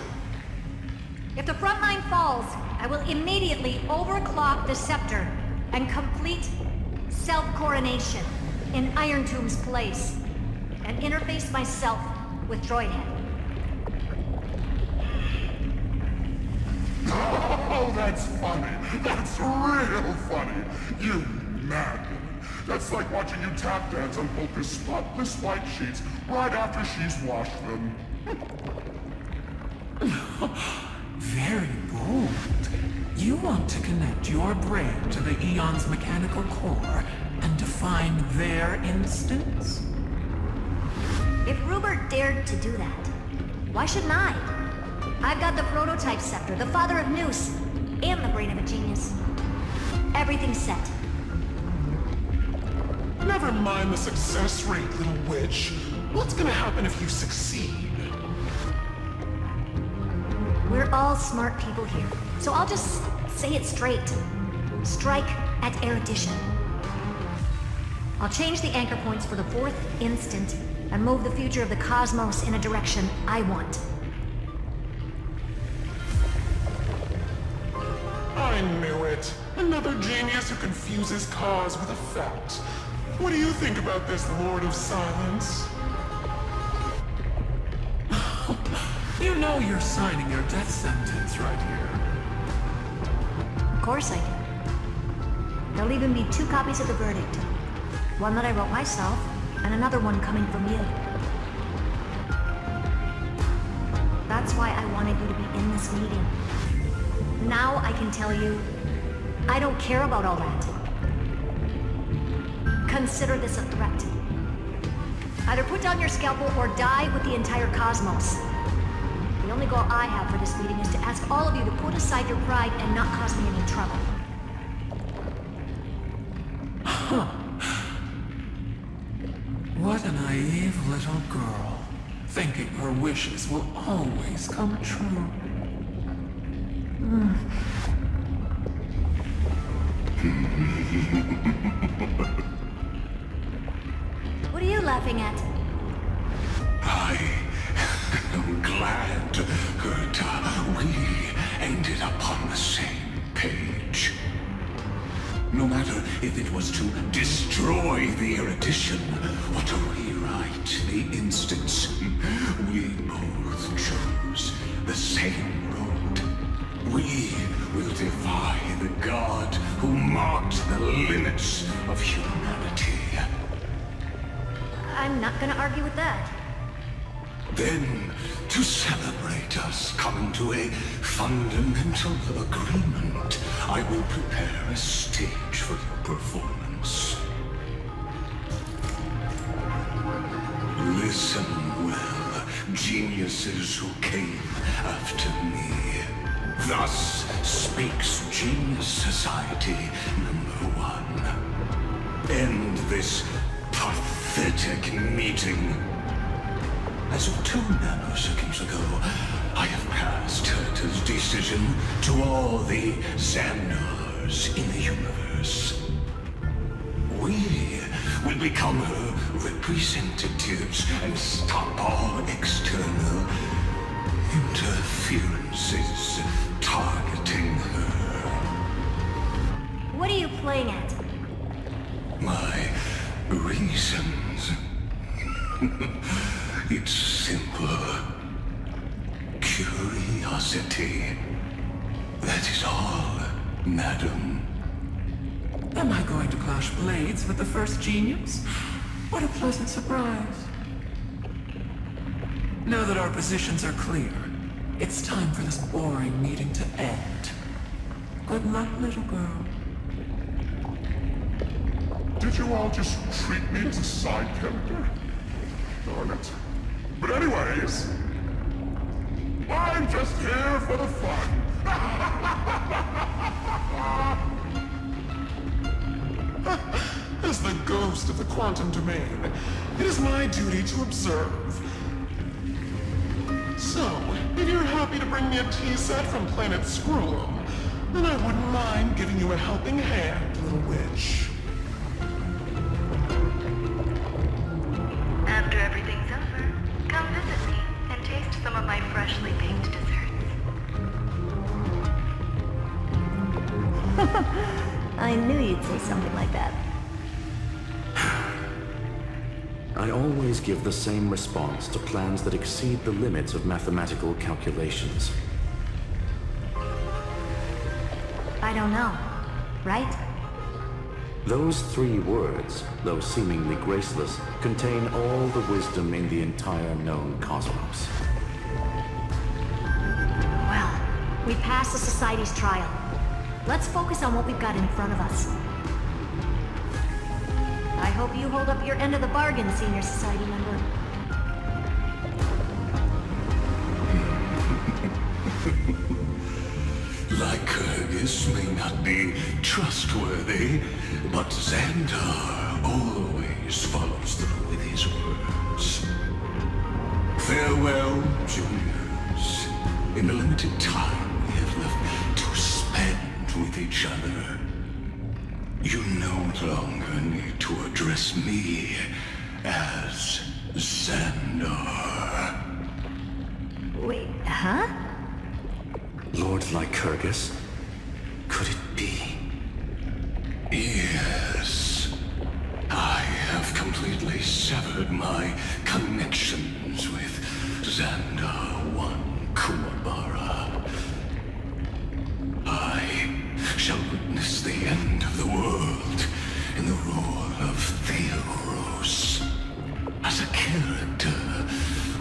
If the front line falls, I will immediately overclock the Scepter and complete self-coronation in Irontomb's place, and interface myself with Droidhead. Oh, that's funny. That's real funny. You mad woman. That's like watching you tap dance on Polka's spotless white sheets right after she's washed them. Very bold. You want to connect your brain to the Eon's mechanical core and define their instance? If Rupert dared to do that, why shouldn't I? I've got the prototype scepter, the father of Noose, and the brain of a genius. Everything's set. Never mind the success rate, little witch. What's gonna happen if you succeed? We're all smart people here, so I'll just say it straight. Strike at erudition. I'll change the anchor points for the 4th instant and move the future of the cosmos in a direction I want. I knew it. Another genius who confuses cause with effect. What do you think about this, Lord of Silence? You know you're signing your death sentence right here. Of course I do. There'll even be 2 copies of the verdict. One that I wrote myself, and another one coming from you. That's why I wanted you to be in this meeting. Now I can tell you, I don't care about all that. Consider this a threat. Either put down your scalpel or die with the entire cosmos. The only goal I have for this meeting is to ask all of you to put aside your pride and not cause me any trouble. Huh. What a naive little girl, thinking her wishes will always come true. What are you laughing at? I am glad that we ended up on the same page. No matter if it was to destroy the erudition or to rewrite the instance, we both chose the same road. We will defy the god who marked the limits of humanity. I'm not gonna argue with that. Then, to celebrate us coming to a fundamental agreement, I will prepare a stage for your performance. Listen well, geniuses who came after me. Thus speaks Genius Society #1. End this pathetic meeting. As of 2 nanoseconds ago, I have passed Herta's decision to all the Xandars in the universe. We will become her representatives and stop all external interferences targeting her. What are you playing at? My reasons. It's simple. Curiosity. That is all, madam. Am I going to clash blades with the first genius? What a pleasant surprise. Now that our positions are clear, it's time for this boring meeting to end. Good luck, little girl. Did you all just treat me as a side character? Darn it. But anyways, I'm just here for the fun. As the ghost of the quantum domain, it is my duty to observe. So, if you're happy to bring me a tea set from planet Scrollum, then I wouldn't mind giving you a helping hand, little witch. After everything's over, come visit me and taste some of my freshly baked desserts. I knew you'd say something like that. I always give the same response to plans that exceed the limits of mathematical calculations. I don't know, right? Those 3 words, though seemingly graceless, contain all the wisdom in the entire known cosmos. Well, we passed the Society's trial. Let's focus on what we've got in front of us. I hope you hold up your end of the bargain, Senior Society member. Lycurgus may not be trustworthy, but Xandar always follows through with his words. Farewell, juniors. In the limited time we have left to spend with each other, you no longer need to address me as Xandar. Wait, huh? Lord Lycurgus? Could it be? completely severed my connections with Xander 1 Kuwabara. I shall witness the end of the world in the role of Theoros, as a character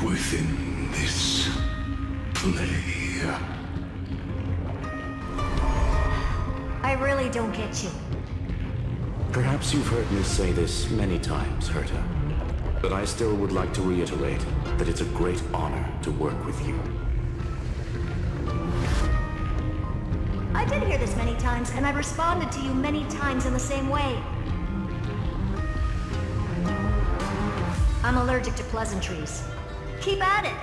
within this play. I really don't get you. Perhaps you've heard me say this many times, Herta, but I still would like to reiterate that it's a great honor to work with you. I did hear this many times, and I've responded to you many times in the same way. I'm allergic to pleasantries. Keep at it,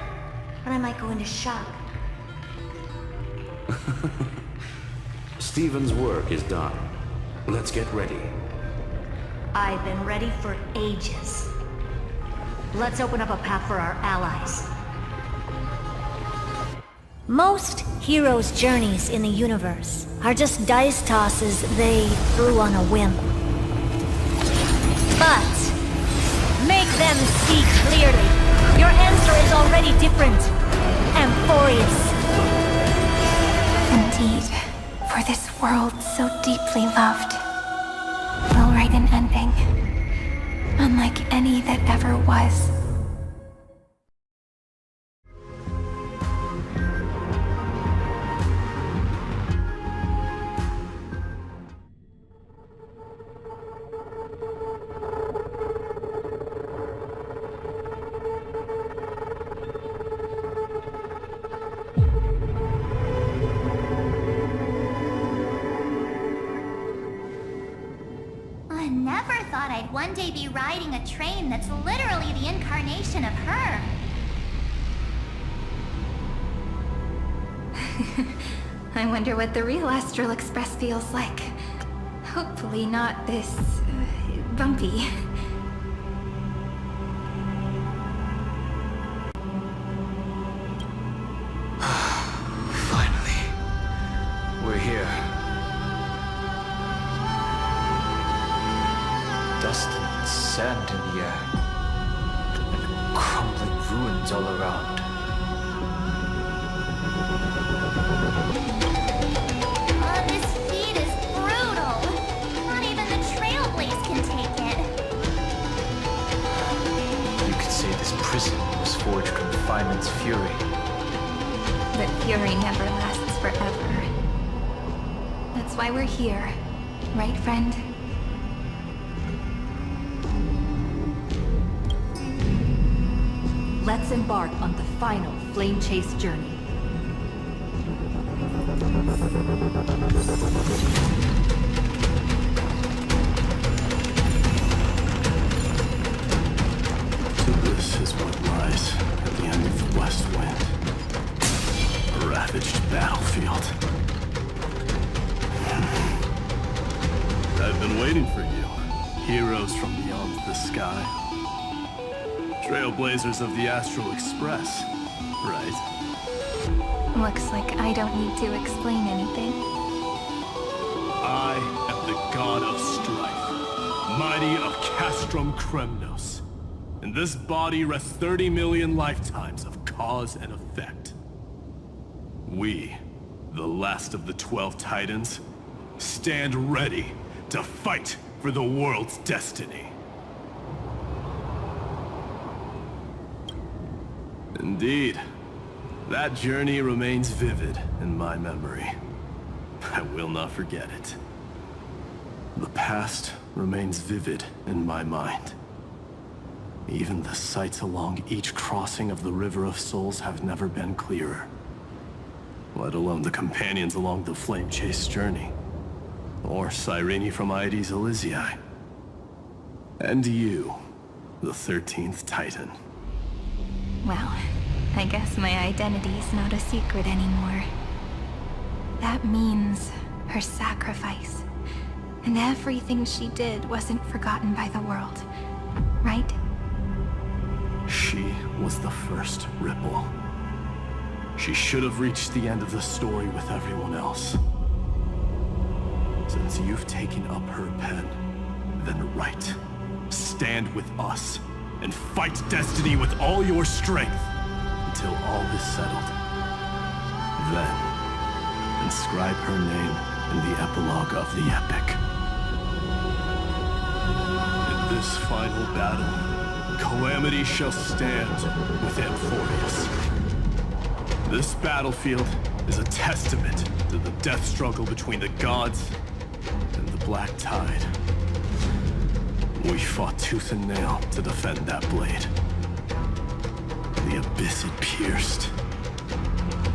and I might go into shock. Stephen's work is done. Let's get ready. I've been ready for ages. Let's open up a path for our allies. Most heroes' journeys in the universe are just dice tosses they threw on a whim. But make them see clearly. Your answer is already different. Amphoreus. Indeed, for this world so deeply loved, will write an ending, unlike any that ever was. I never thought I'd one day be riding a train that's literally the incarnation of her. I wonder what the real Astral Express feels like. Hopefully not this... bumpy. Finally. We're here. Dust and sand in the air. And crumbling ruins all around. This heat is brutal. Not even the Trailblazers can take it. You could say this prison was forged from Feynman's fury. But fury never lasts forever. That's why we're here. Right, friend? Let's embark on the final flame chase journey. This is what lies at the end of the West Wind. A ravaged battlefield. I've been waiting for you. Heroes from beyond the sky. Trailblazers of the Astral Express, right? Looks like I don't need to explain anything. I am the god of strife, mighty of Castrum Kremnos. In this body rests 30 million lifetimes of cause and effect. We, the last of the 12 Titans, stand ready to fight for the world's destiny. Indeed. That journey remains vivid in my memory. I will not forget it. The past remains vivid in my mind. Even the sights along each crossing of the River of Souls have never been clearer. Let alone the companions along the Flame Chase journey. Or Cyrene from Aedes Elysiae. And you, the 13th Titan. Well, I guess my identity's not a secret anymore. That means her sacrifice. And everything she did wasn't forgotten by the world, right? She was the first Ripple. She should have reached the end of the story with everyone else. Since you've taken up her pen, then write. stand with us and fight destiny with all your strength until all is settled. Then, inscribe her name in the epilogue of the epic. In this final battle, Calamity shall stand with Amphoreus. This battlefield is a testament to the death struggle between the gods and the Black Tide. We fought tooth and nail to defend that blade. The abyss it pierced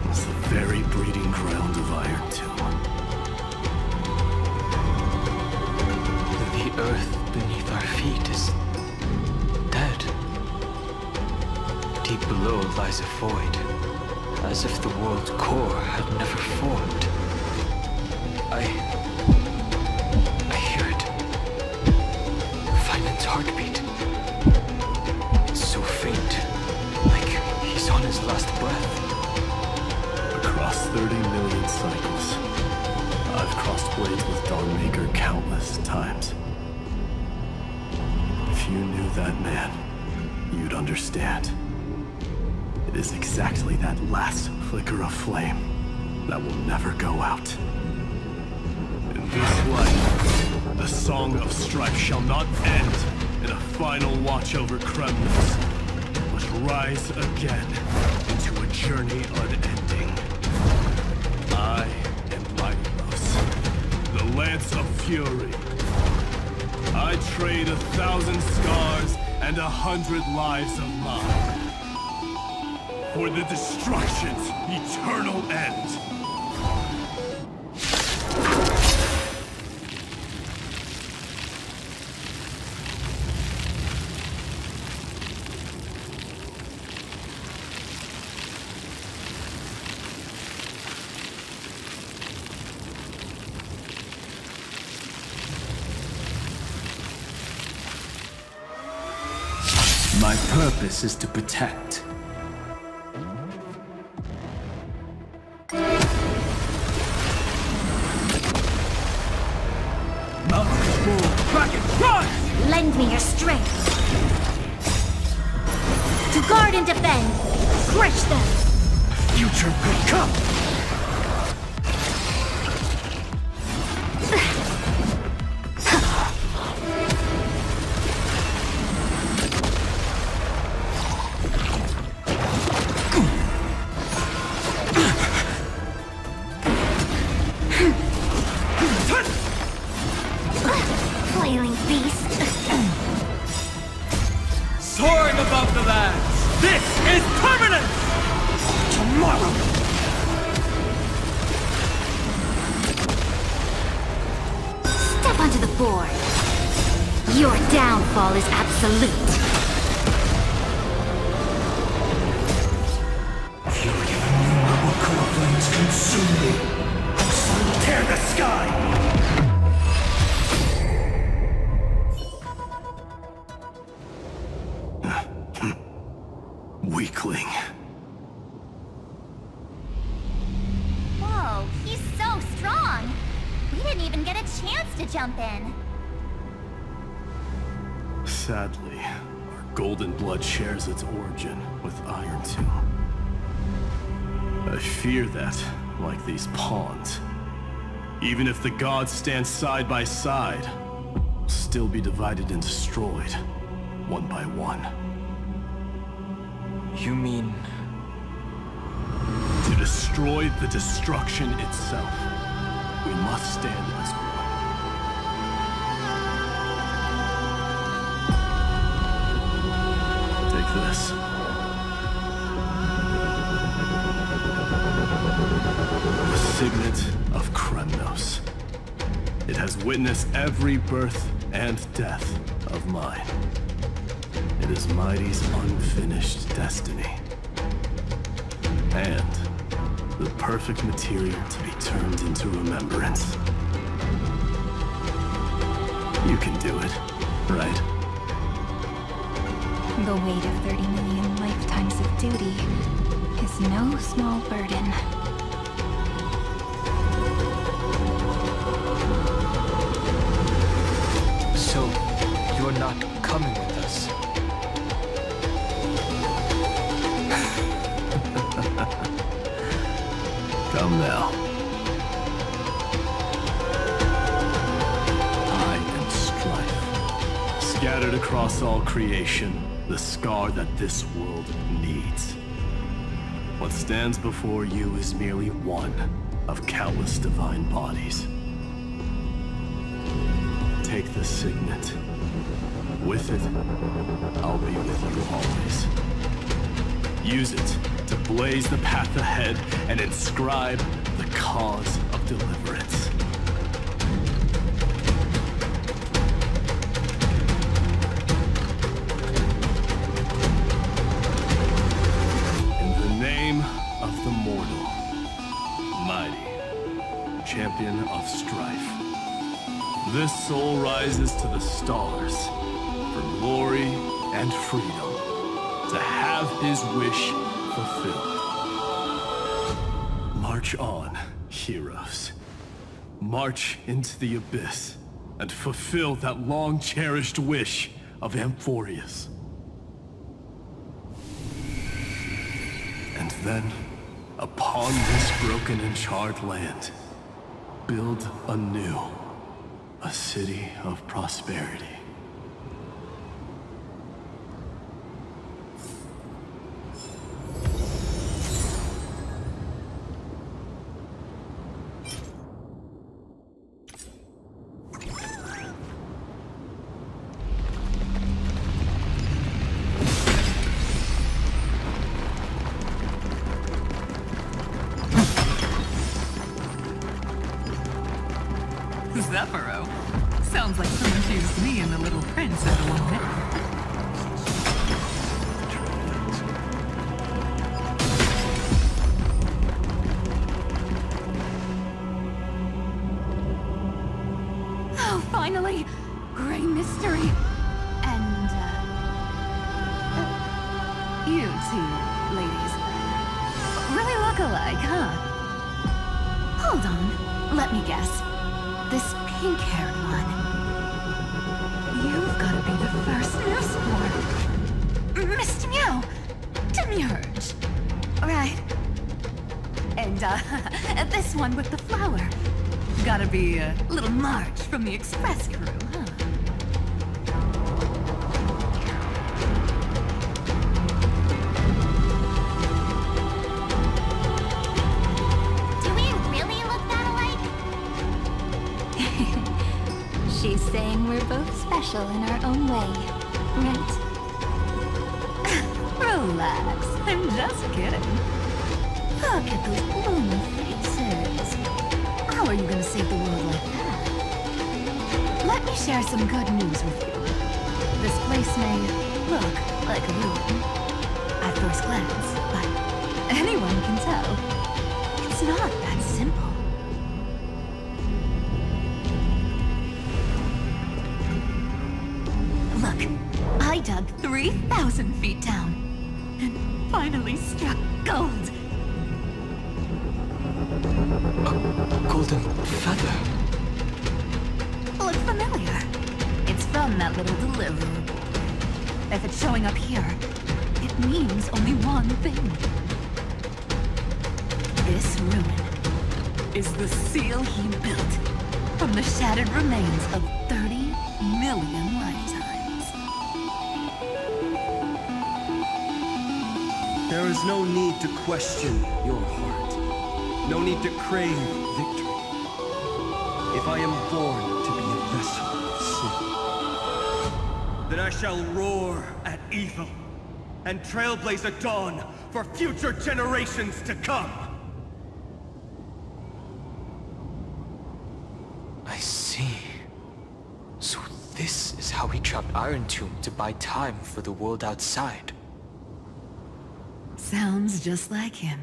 was the very breeding ground of Irontomb. The earth beneath our feet is dead. Deep below lies a void, as if the world's core had never formed. I hear it. Vinland's heartbeat. It's so faint, like he's on his last breath. Across 30 million cycles, I've crossed blades with Dawnmaker countless times. If you knew that man, you'd understand. It is exactly that last flicker of flame that will never go out. In this life, the Song of Strife shall not end in a final watch over Kremnos, but rise again into a journey unending. I am Mightylos, the Lance of Fury. I trade 1,000 scars and 100 lives of mine for the destruction's eternal end. My purpose is to protect. Lend me your strength. To guard and defend. Crush them. Future could come. Flailing beast. Soaring above the lands. This is permanent. Tomorrow. Step onto the board. Your downfall is absolute. Fury of innumerable core flames consume me. Sun tear the sky. Weakling. Whoa, he's so strong! We didn't even get a chance to jump in. Sadly, our golden blood shares its origin with Irontomb. I fear that, like these pawns, even if the gods stand side by side, we'll still be divided and destroyed, one by one. You mean... To destroy the destruction itself, we must stand as one. Take this. The signet of Kremnos. It has witnessed every birth and death of mine. It is Mighty's unfinished destiny. And the perfect material to be turned into remembrance. You can do it, right? The weight of 30 million lifetimes of duty is no small burden. So, you're not coming with us. Come now. I am strife. Scattered across all creation, the scar that this world needs. What stands before you is merely one of countless divine bodies. Take the signet. With it, I'll be with you always. Use it to blaze the path ahead and inscribe the cause of deliverance. In the name of the mortal, mighty, champion of strife, this soul rises to the stars for glory and freedom, to have his wish fulfilled. March on, heroes. March into the abyss and fulfill that long-cherished wish of Amphoreus. And then, upon this broken and charred land, build anew a city of prosperity. Zephyro. Sounds like someone fused me and the Little Prince into one minute. Oh, finally! Great mystery! And, you two, ladies, really look alike, huh? Hold on, let me guess. This pink-haired one. You've got to be the first newsboy. Mr. Meow! Demurge! Right. And, this one with the flower. Gotta be a little March from the Express crew, huh? She's saying we're both special in our own way, right? Relax, I'm just kidding. Look at those blooming faces. How are you gonna save the world like that? Let me share some good news with you. This place may look like a ruin at first glance, but anyone can tell it's not that simple. Look, I dug 3,000 feet down and finally struck gold. A golden feather. Look familiar. It's from that little deliverable. If it's showing up here, it means only one thing. This ruin is the seal he built from the shattered remains of 30 million lifetimes. There is no need to question your heart. No need to crave victory. If I am born to be a vessel of sin, then I shall roar at evil and trailblaze a dawn for future generations to come. I see. So this is how he trapped Irontomb to buy time for the world outside. Sounds just like him.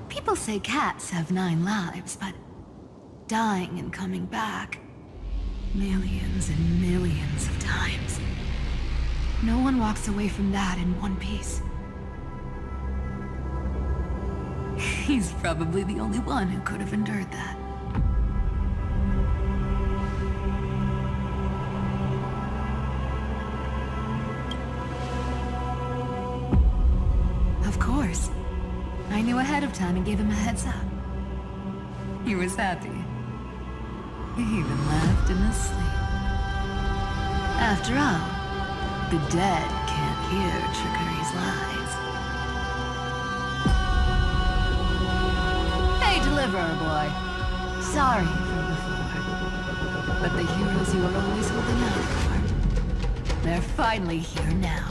People say cats have 9 lives, but dying and coming back millions and millions of times. No one walks away from that in one piece. He's probably the only one who could have endured that. course. I knew ahead of time and gave him a heads up. He was happy. He even laughed in his sleep. After all, the dead can't hear Trickery's lies. Hey, Deliverer Boy. Sorry for before. But the heroes you were always holding out for, they're finally here now.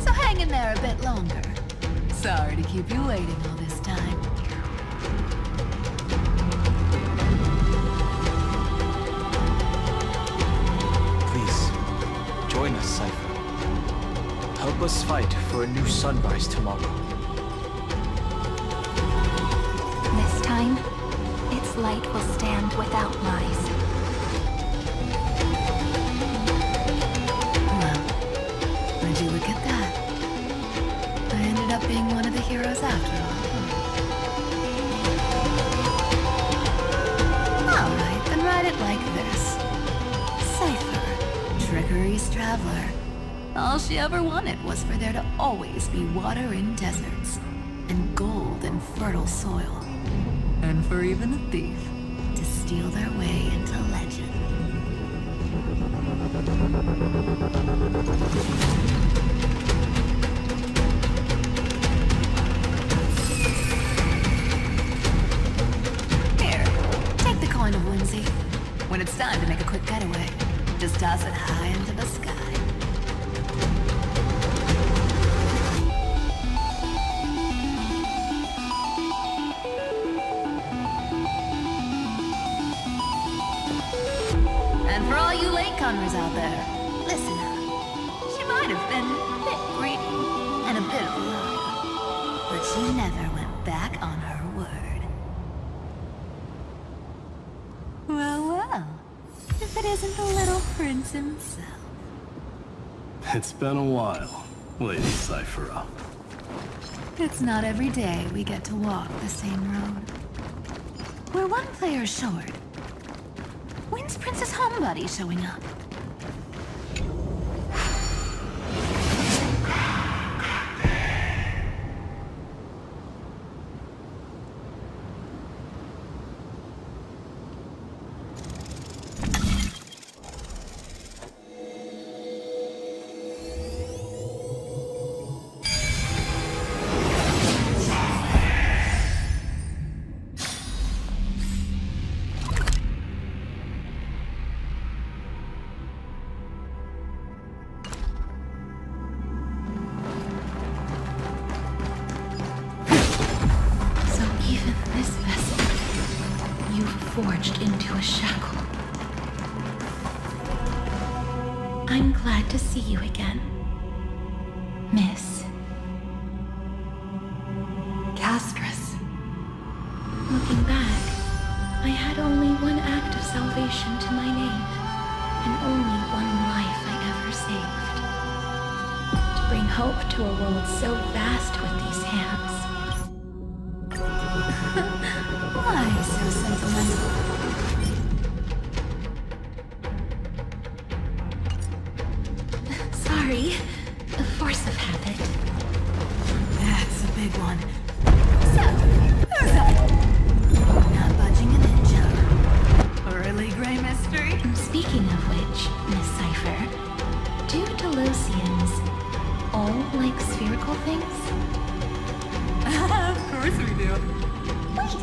So hang in there a bit longer. Sorry to keep you waiting all this time. Please, join us, Cypher. Help us fight for a new sunrise tomorrow. This time, its light will stand without lies. Well, would you look at that? I ended up being one of the heroes after all. Alright, then write it like this. Cypher, Trickery's traveler. All she ever wanted was for there to always be water in deserts, and gold in fertile soil. And for even a thief to steal their way into legend. Here, take the coin of whimsy. When it's time to make a quick getaway, just toss it high into the sky. And for all you latecomers out there, listen up. She might have been a bit greedy and a bit of a liar, but she never went back on her word. Well, well, if it isn't the little prince himself. It's been a while, Lady Cyphera. It's not every day we get to walk the same road. We're one player short. When's Princess Homebody showing up? Forged into a shackle. I'm glad to see you again, Miss Castress. Looking back, I had only one act of salvation to my name, and only one life I ever saved. To bring hope to a world so vast with these hands. Why so sentimental? Sorry, the force of habit. That's a big one. So, who's up? Not budging an inch, huh? Really, Grey Mystery? Speaking of which, Miss Cypher, do Delosians all like spherical things? Of course we do. Wait,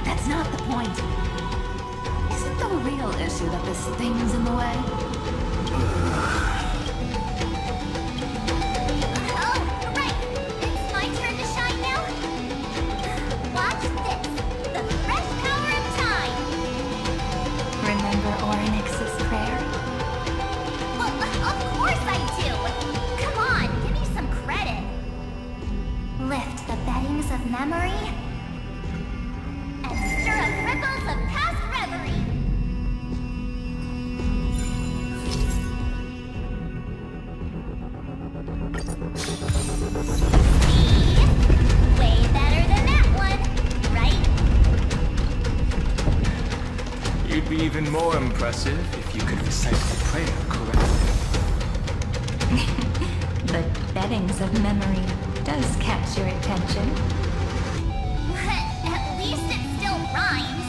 that's not the point. Isn't the real issue that this thing's in the way? Oh, right. It's my turn to shine now. Watch this. The fresh power of time. Remember Orynyx's prayer? Well, of course I do. Come on, give me some credit. Lift the beddings of memory and stir up ripples of past reverie. Way better than that one, right? You'd be even more impressive if you you could recite the prayer correctly. The beddings of memory does catch your attention. At least it still rhymes.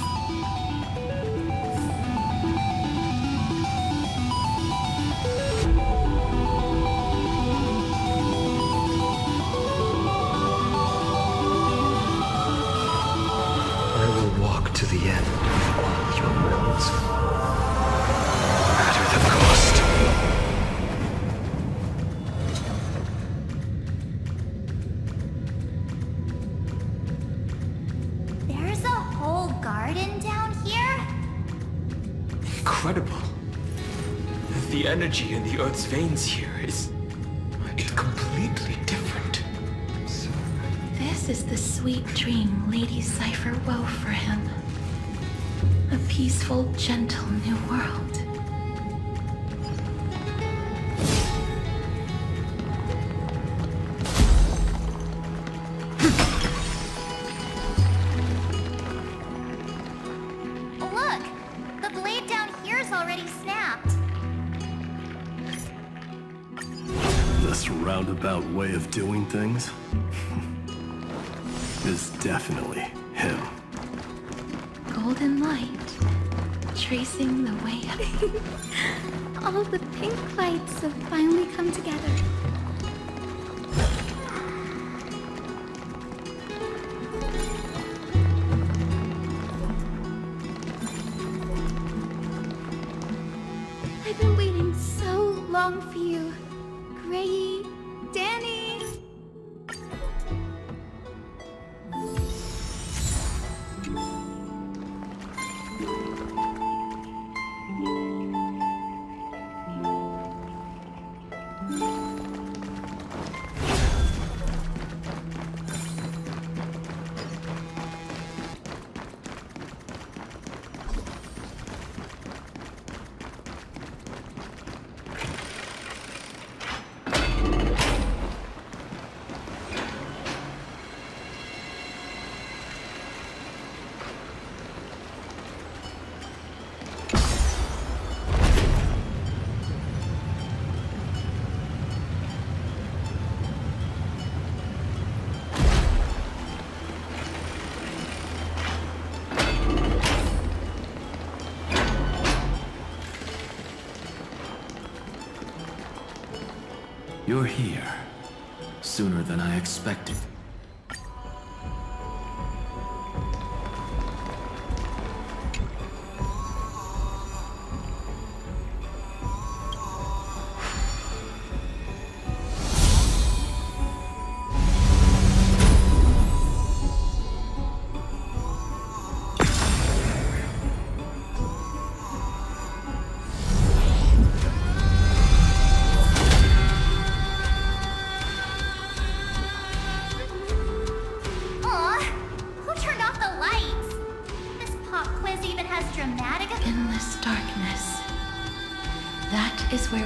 I will walk to the end of all your roads. No matter the cost. There's a whole garden down here? Incredible. The energy in the Earth's veins here is completely different. This is the sweet dream Lady Cypher wove for him. A peaceful, gentle new world. Look! The blade down here's already snapped. This roundabout way of doing things is definitely him. Golden light, tracing the way up. All the pink lights have finally come together. I've been waiting so long for you, Gray, Danny. You're here. Sooner than I expected.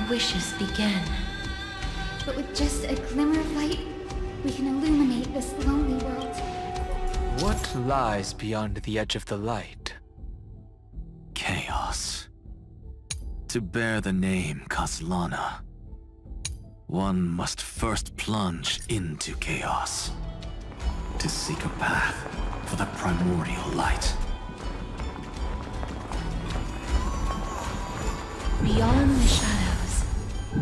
Wishes begin. But with just a glimmer of light, we can illuminate this lonely world. What lies beyond the edge of the light? Chaos. To bear the name Kaslana, one must first plunge into chaos to seek a path for the primordial light. Beyond the shadows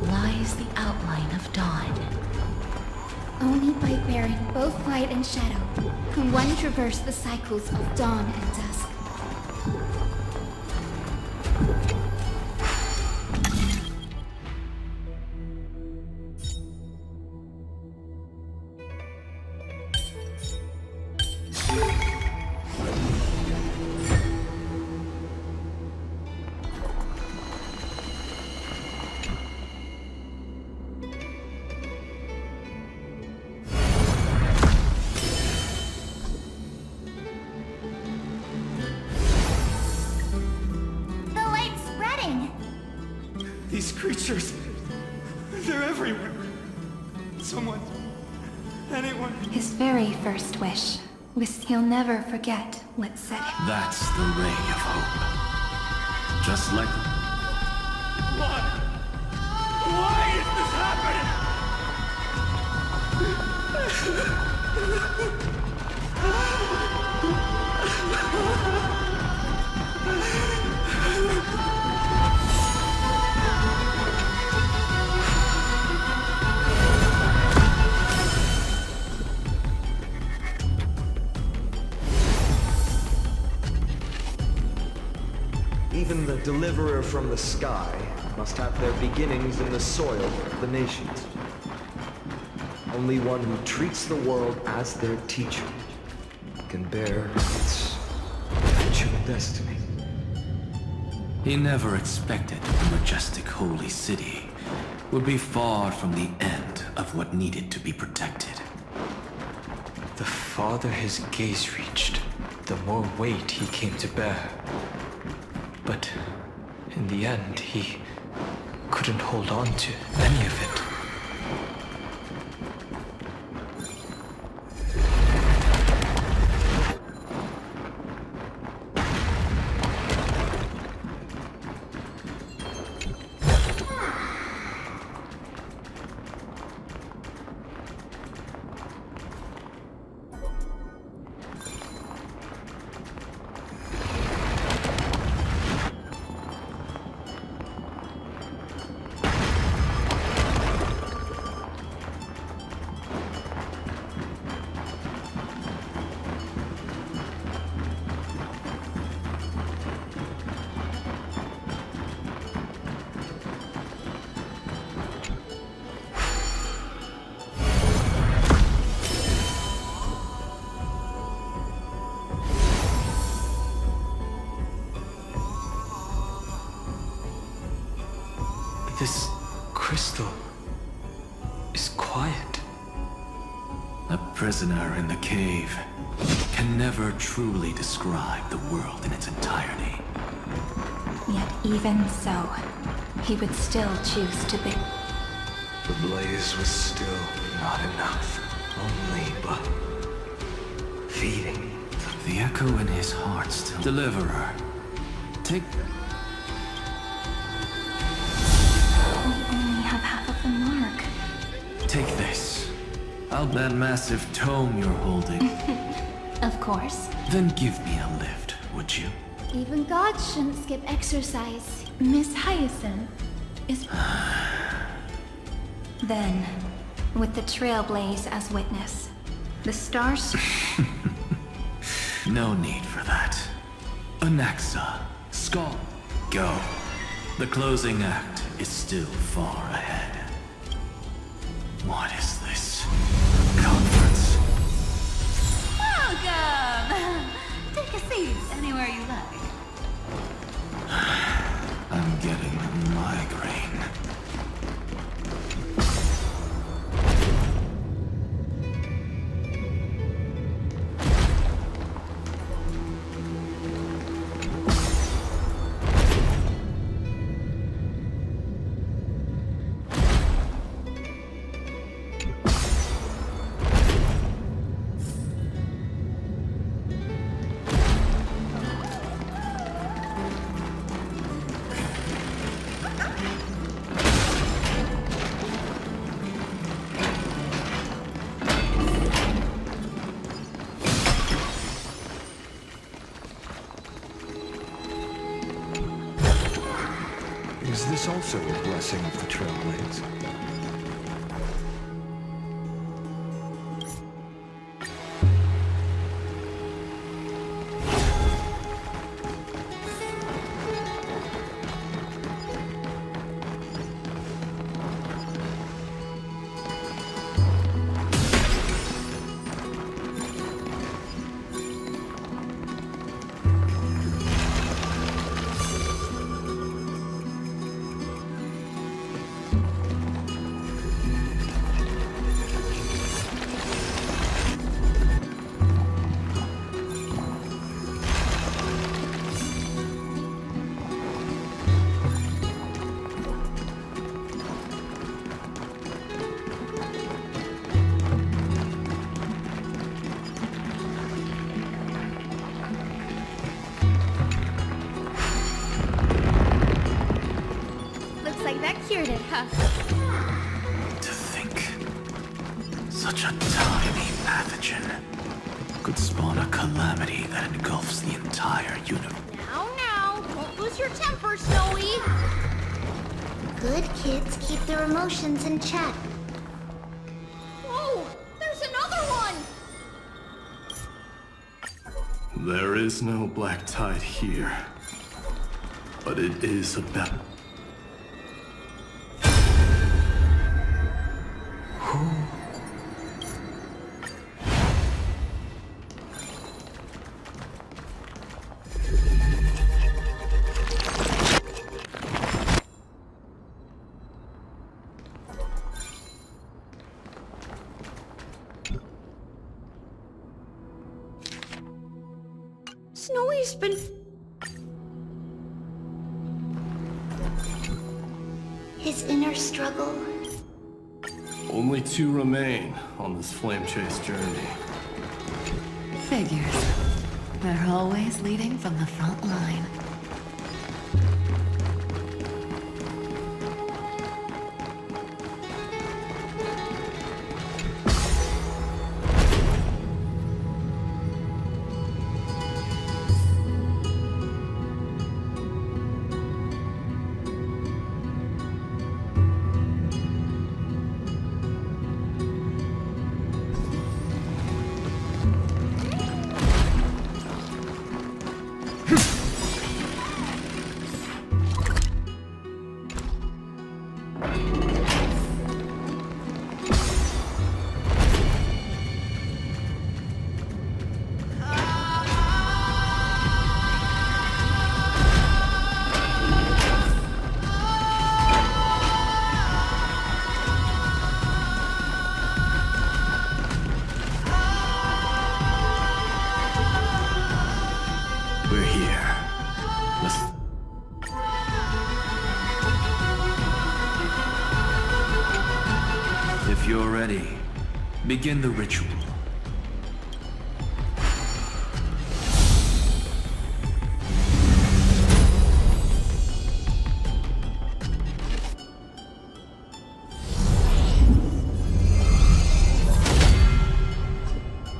lies the outline of dawn. Only by bearing both light and shadow can one traverse the cycles of dawn and dusk. These creatures, they're everywhere. Someone, anyone. His very first wish was he'll never forget what set him. That's the ray of hope. Just like Why is this happening? Even the deliverer from the sky must have their beginnings in the soil of the nations. Only one who treats the world as their teacher can bear its eventual destiny. He never expected the majestic holy city would be far from the end of what needed to be protected. The farther his gaze reached, the more weight he came to bear. But in the end, he couldn't hold on to any of it. This crystal is quiet. A prisoner in the cave can never truly describe the world in its entirety. Yet even so, he would still choose to be. The blaze was still not enough. Only but feeding. The echo in his heart still. Deliverer, take... Take this. I'll that massive tome you're holding. Of course. Then give me a lift, would you? Even gods shouldn't skip exercise. Miss Hyacinth is... Then, with the Trailblaze as witness, the stars... No need for that. Anaxa, Skull, go. The closing act is still far ahead. What is this? Conference? Welcome! Take a seat anywhere you like. I'm getting a migraine. Is this also a blessing of the Trailblazers? figured it, huh? To think, such a tiny pathogen could spawn a calamity that engulfs the entire universe. Now, don't lose your temper, Snowy. Good kids keep their emotions in check. Whoa, there's another one! There is no black tide here, but it is about... Snowy's been... His inner struggle. Only 2 remain on this flame chase journey. Figures. They're always leading from the front line. We're here. If you're ready, begin the ritual.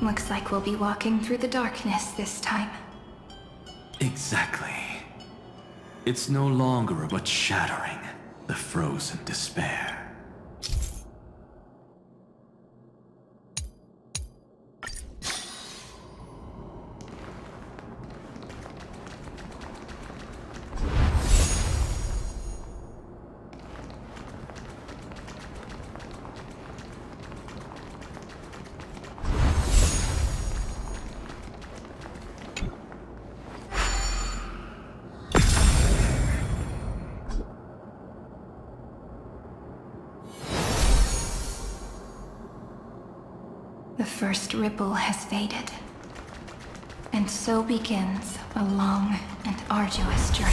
Looks like we'll be walking through the darkness this time. Exactly. It's no longer about shattering the frozen despair. The first ripple has faded. And so begins a long and arduous journey.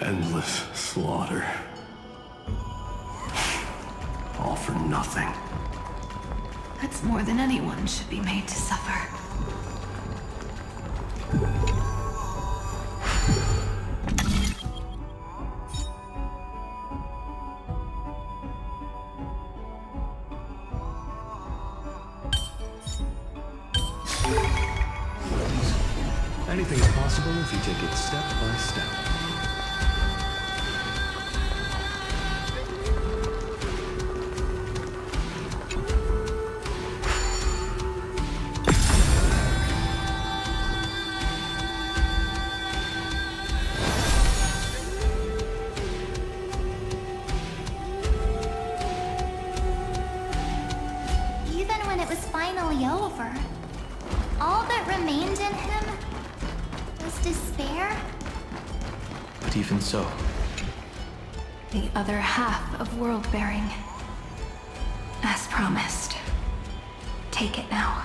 Endless slaughter. All for nothing. That's more than anyone should be made to suffer. Anything is possible if you take it step by step. Finally over. All that remained in him was despair. But even so, The other half of world-bearing. As promised. Take it now.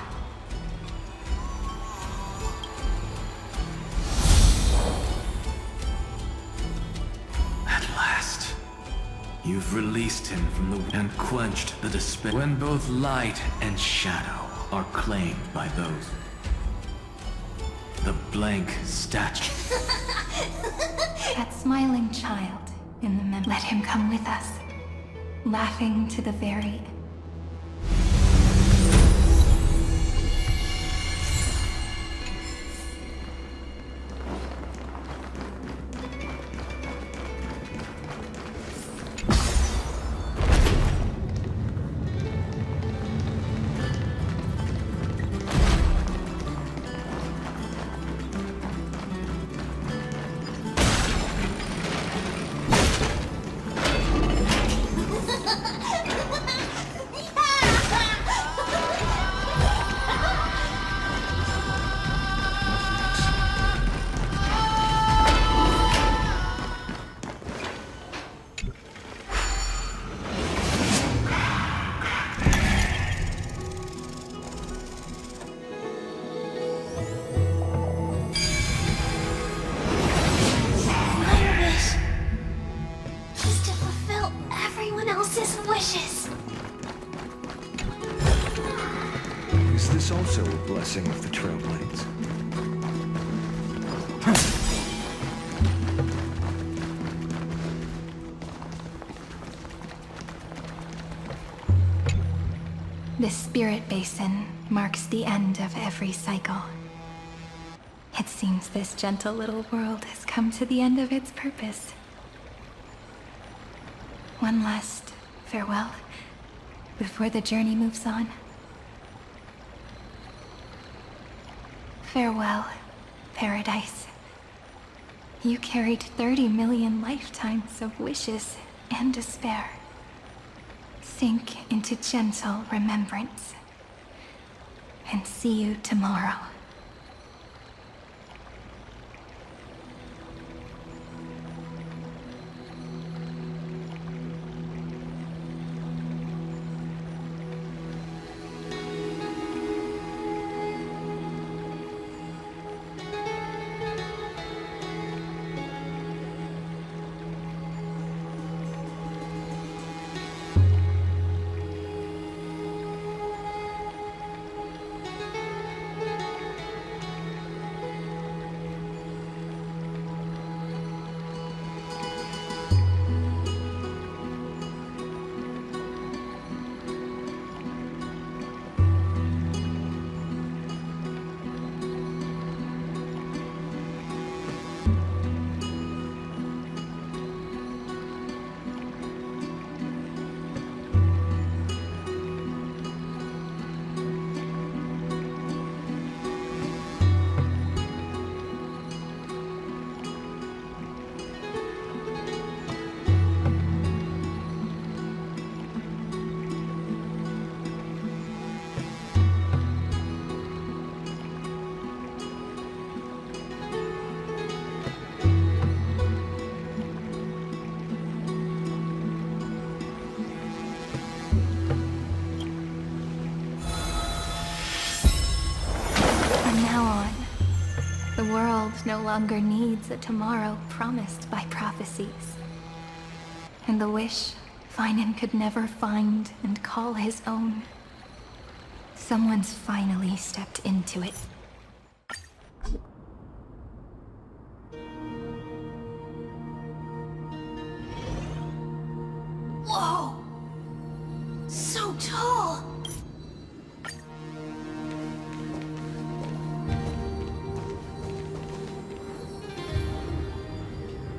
You've released him from the and quenched the despair. When both light and shadow are claimed by those. The blank statue. That smiling child in the let him come with us, laughing to the very also a blessing of the Trailblazers. The Spirit Basin marks the end of every cycle. It seems this gentle little world has come to the end of its purpose. One last farewell before the journey moves on. Farewell, Paradise. You carried 30 million lifetimes of wishes and despair. Sink into gentle remembrance. And see you tomorrow. No longer needs a tomorrow promised by prophecies. And the wish Finan could never find and call his own. Someone's finally stepped into it. Whoa! So tall!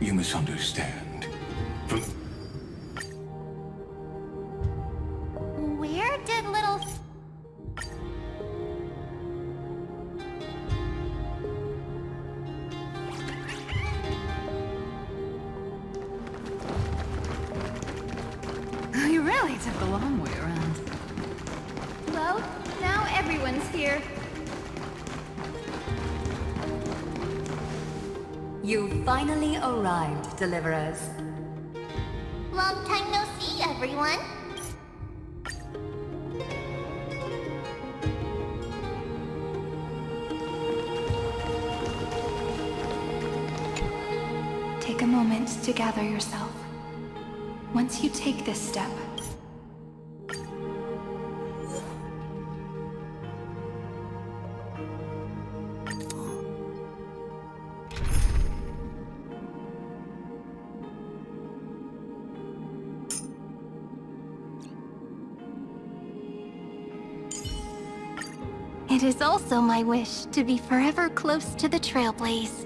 You misunderstand. Where did little... You really took the long way around. Well, now everyone's here. You finally arrived, Deliverers. Long time no see, everyone. Take a moment to gather yourself. Once you take this step, it is also my wish to be forever close to the Trailblaze.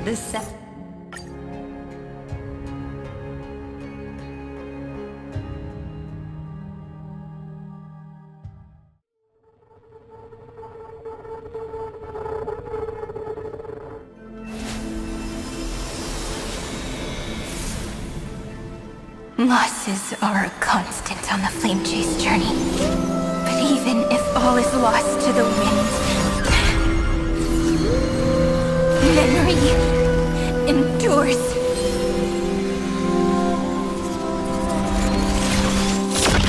This set. Losses are a constant on the Flame Chase journey. But even if all is lost to the wind, memory endures.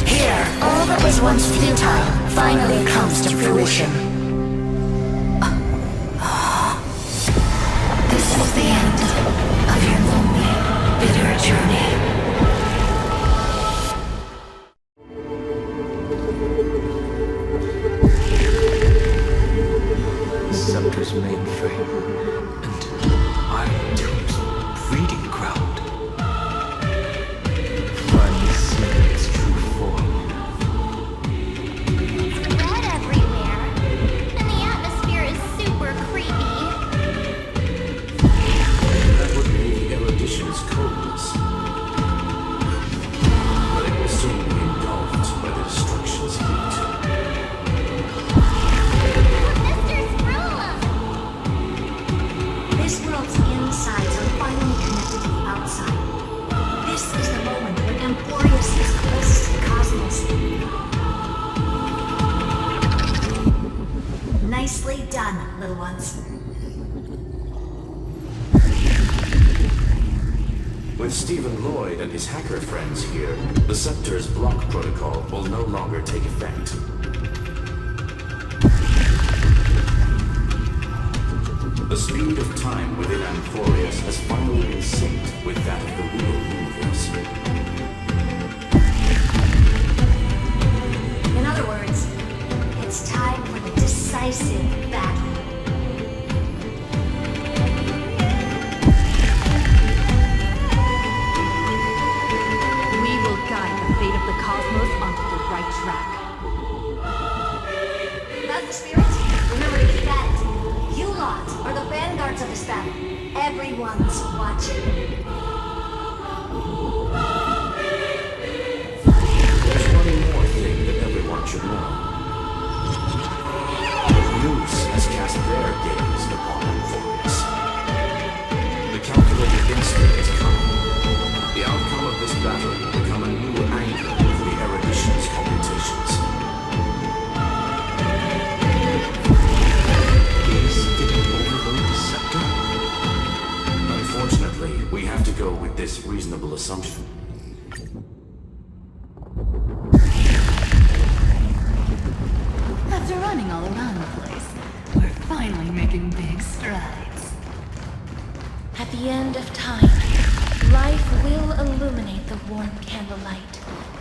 Here, all that was once futile finally comes to fruition. This is the end of your lonely, bitter journey. Scepter's mainframe and Irontomb's breeding ground. Finally seeing its true form. Red everywhere, and the atmosphere is super creepy. That would be the erudition's coldness. But it will soon be engulfed by the destruction's heat. This world's insides are finally connected to the outside. This is the moment when Amphoreus is closest to the cosmos. Nicely done, little ones. With Stephen Lloyd and his hacker friends here, the Scepter's block protocol will no longer take effect. The speed of time within Amphoreus has finally been synced with that of the real universe. In other words, it's time for the decisive battle. We will guide the fate of the cosmos onto the right track. That's the spirit. Remember to keep at it. You lot are the vanguards of this battle. Everyone's watching. There's one more thing that everyone should know. News has cast their gaze upon Amphoreus. The calculated instant has come. The outcome of this battle will become a new anchor for the erudition's computations. Unfortunately, we have to go with this reasonable assumption. After running all around the place, we're finally making big strides. At the end of time, life will illuminate the warm candlelight,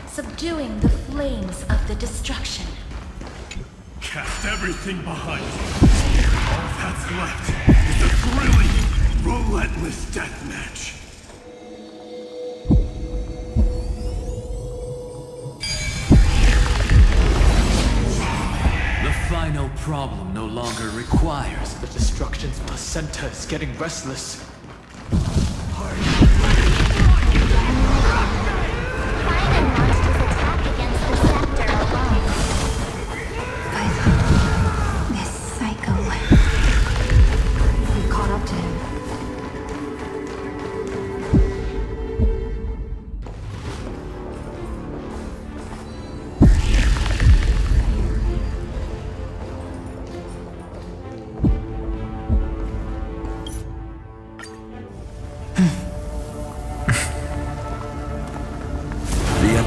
subduing the flames of the destruction. Cast everything behind you. All that's left is a thrilling, relentless deathmatch. The final problem no longer requires The destruction's placenta is getting restless. This cycle. We've caught up to him.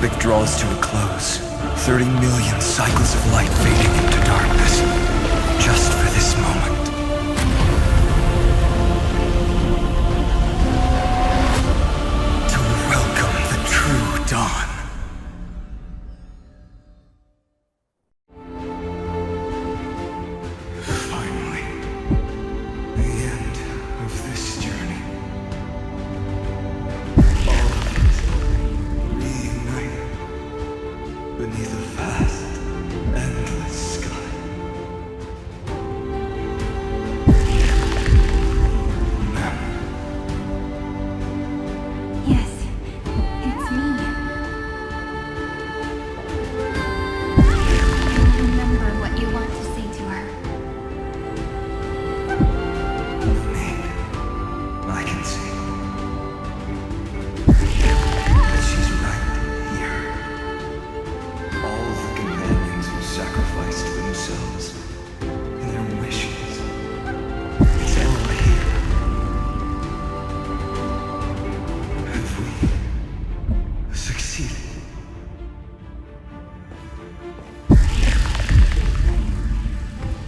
epic draws to a close. 30 million cycles of light fading into darkness. Just for this moment. To welcome the true dawn. Finally, the end of this journey. All of us reunited beneath a vast, endless sky. Yes, it's me. Remember what you want to say to her. I can see that she's right here. All the companions who sacrificed themselves and their wishes. It's all here. Have we succeeded?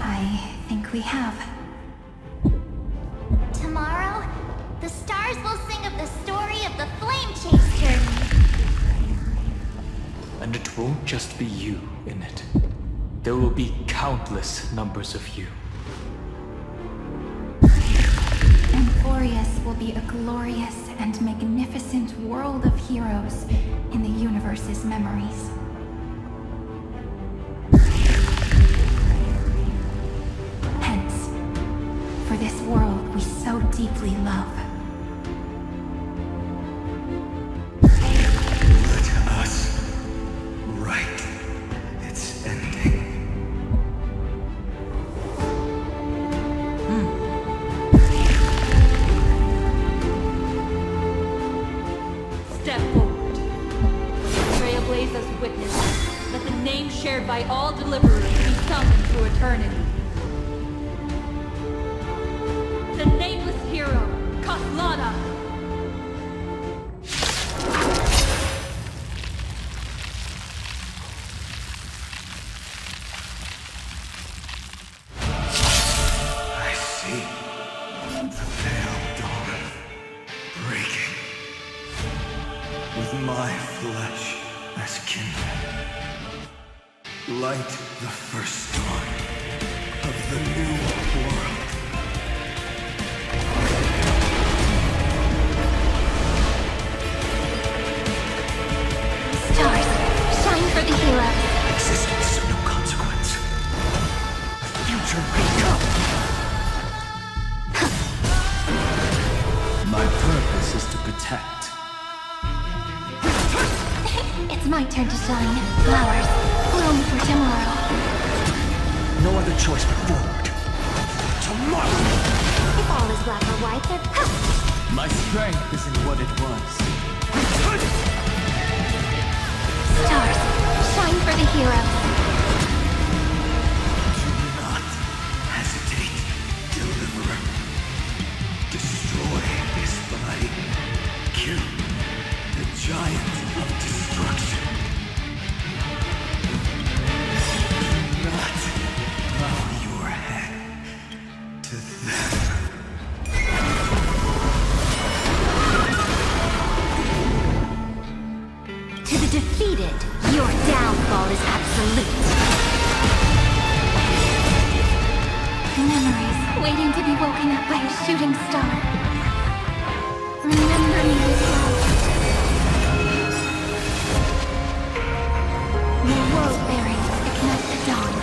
I think we have. Tomorrow, the stars will sing of the story of the Flame Chase journey. And it won't just be you in it. There will be countless numbers of you. Amphoreus will be a glorious and magnificent world of heroes in the universe's memories. Hence, for this world we so deeply love. Let us write its ending. Step forward. Trailblazers witness. Let the name shared by all deliverers be summoned to eternity. The nameless hero, Kaslana. I see the pale dawn breaking with my flesh as kindred. Light the first dawn of the new world. Stars, shine for the heroes. Existence of no consequence. The future may come. My purpose is to protect. It's my turn to shine. Flowers, bloom for tomorrow. No other choice but forward. Tomorrow! If all is black or white, then My strength is in what it was. Stars, shine for the heroes. Do not hesitate, deliverer. Destroy this body. Kill the giant of destruction. Do not bow your head to them. to the defeated, your downfall is absolute. Memories waiting to be woken up by a shooting star. Remember me with love. Your world bearings ignite the dawn.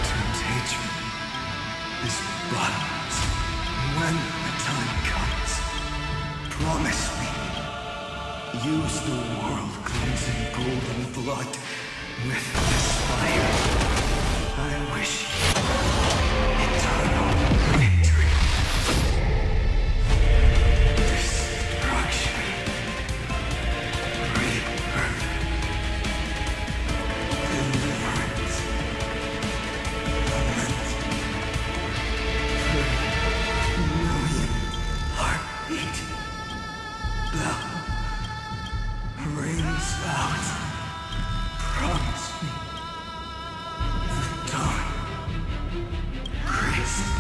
Contagion is bottomless. When the time comes, promise me. Use the world-cleansing golden blood with this fire. I wish you eternal victory. Destruction. Rebirth. Deliverance. out. Promise me. The dark. Crazy.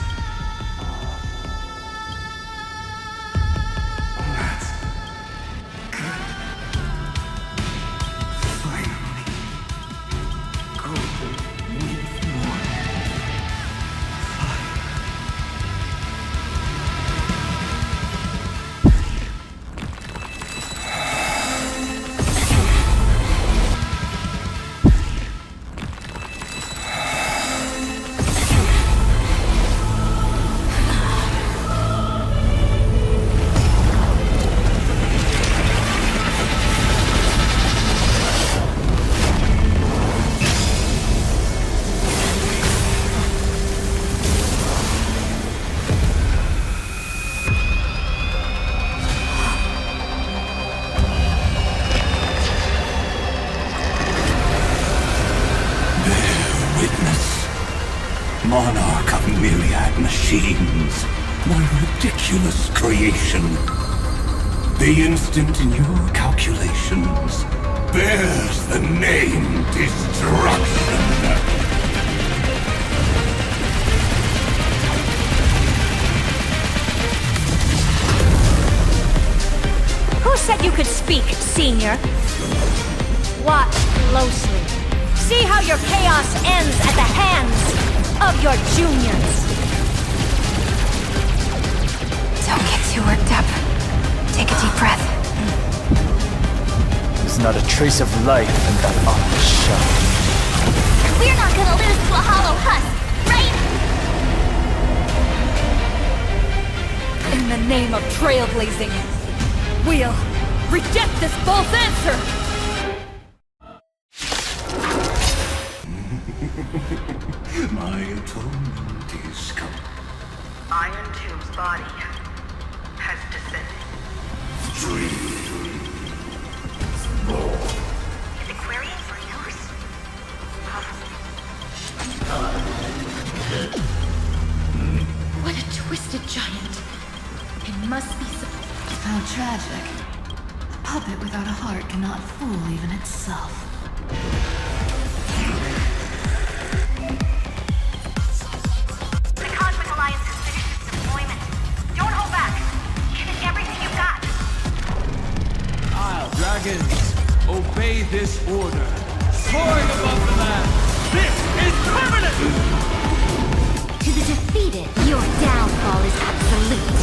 That's good. Finally. Go with more fire. Monarch of myriad machines, my ridiculous creation. The instant in your calculations bears the name Destruction. Who said you could speak, Senior? Watch closely. See how your chaos ends at the hands of your juniors. Don't get too worked up. Take a deep breath. There's not a trace of life in that ominous shell. We're not gonna lose to a hollow husk, right? In the name of trailblazing, we'll reject this false answer! My atonement is come. Irontomb's body has descended. Is it querying for yours? What a twisted giant. It must be supported. How tragic. A puppet without a heart cannot fool even itself. The Cosmic Alliance has finished its deployment. Don't hold back. Give it everything you've got. Dragons, obey this order. Soaring above the land. This is permanent! To the defeated, your downfall is absolute.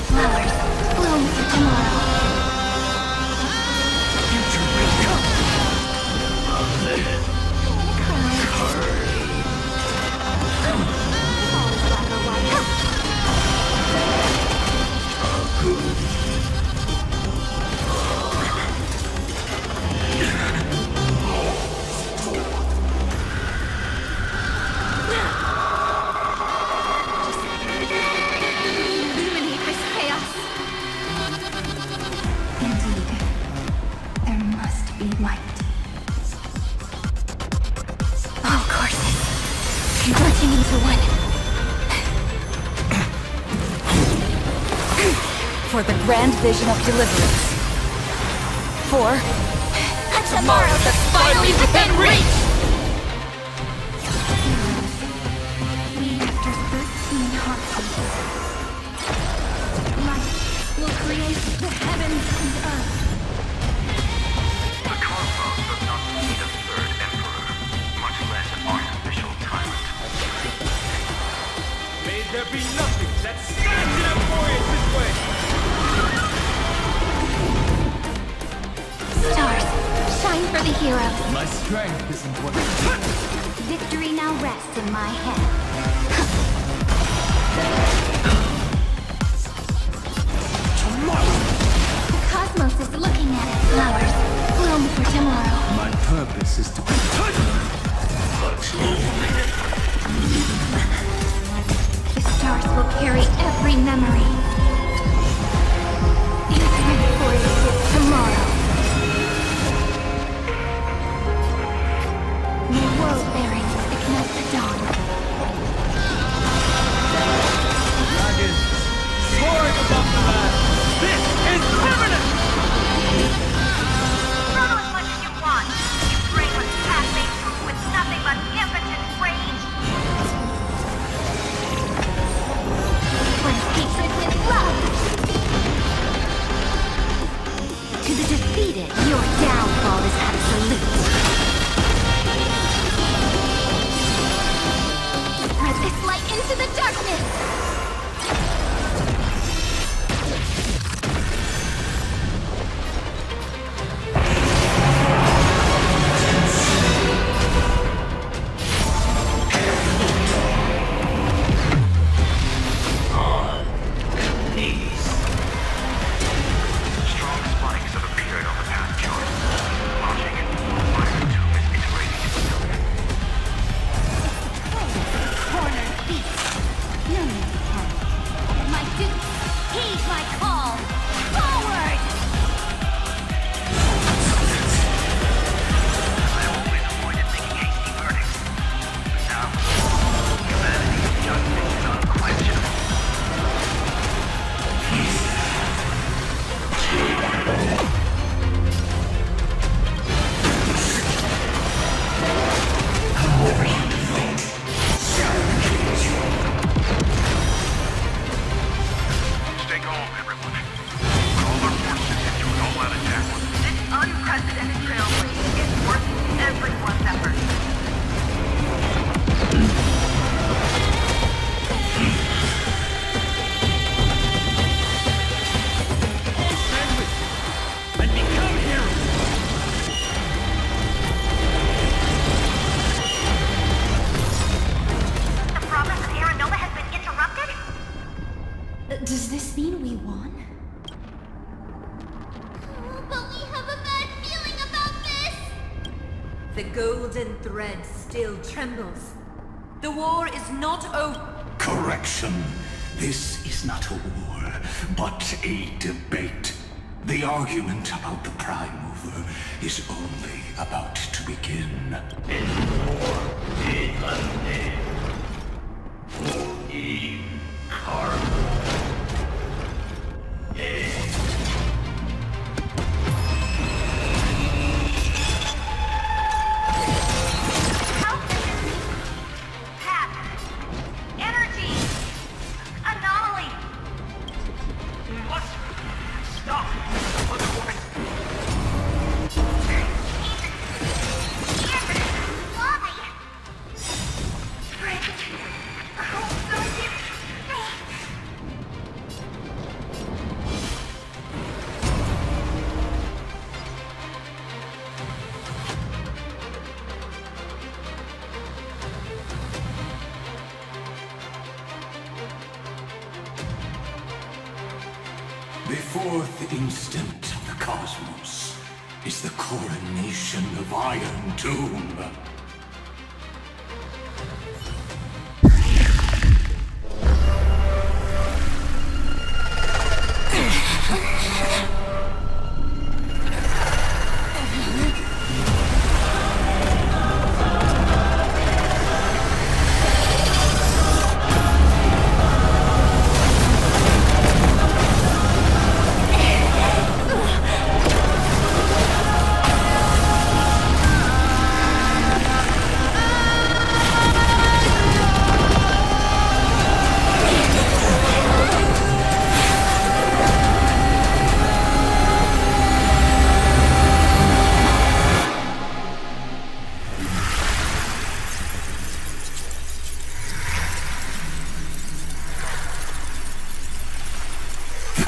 Flowers bloom for tomorrow. For the grand vision of deliverance. For a tomorrow that's finally within reach! We after 13 heartbeats. Light will create the heavens and earth. The cosmos does not need a third emperor, much less an artificial tyrant. May there be nothing that stands in Amphoreus this way! Stars, shine for the heroes. My strength is important. Victory now rests in my hand. The cosmos is looking at it. Flowers bloom for tomorrow. My purpose is to be The stars will carry every memory. Infinite voices tomorrow. May world bearings ignite the dawn. Dragons, into the darkness! Does this mean we won? But we have a bad feeling about this! The golden thread still trembles. The war is not over. Correction. This is not a war, but a debate. The argument about the Prime Mover is only about to begin. The fourth instant of the cosmos is the coronation of Irontomb.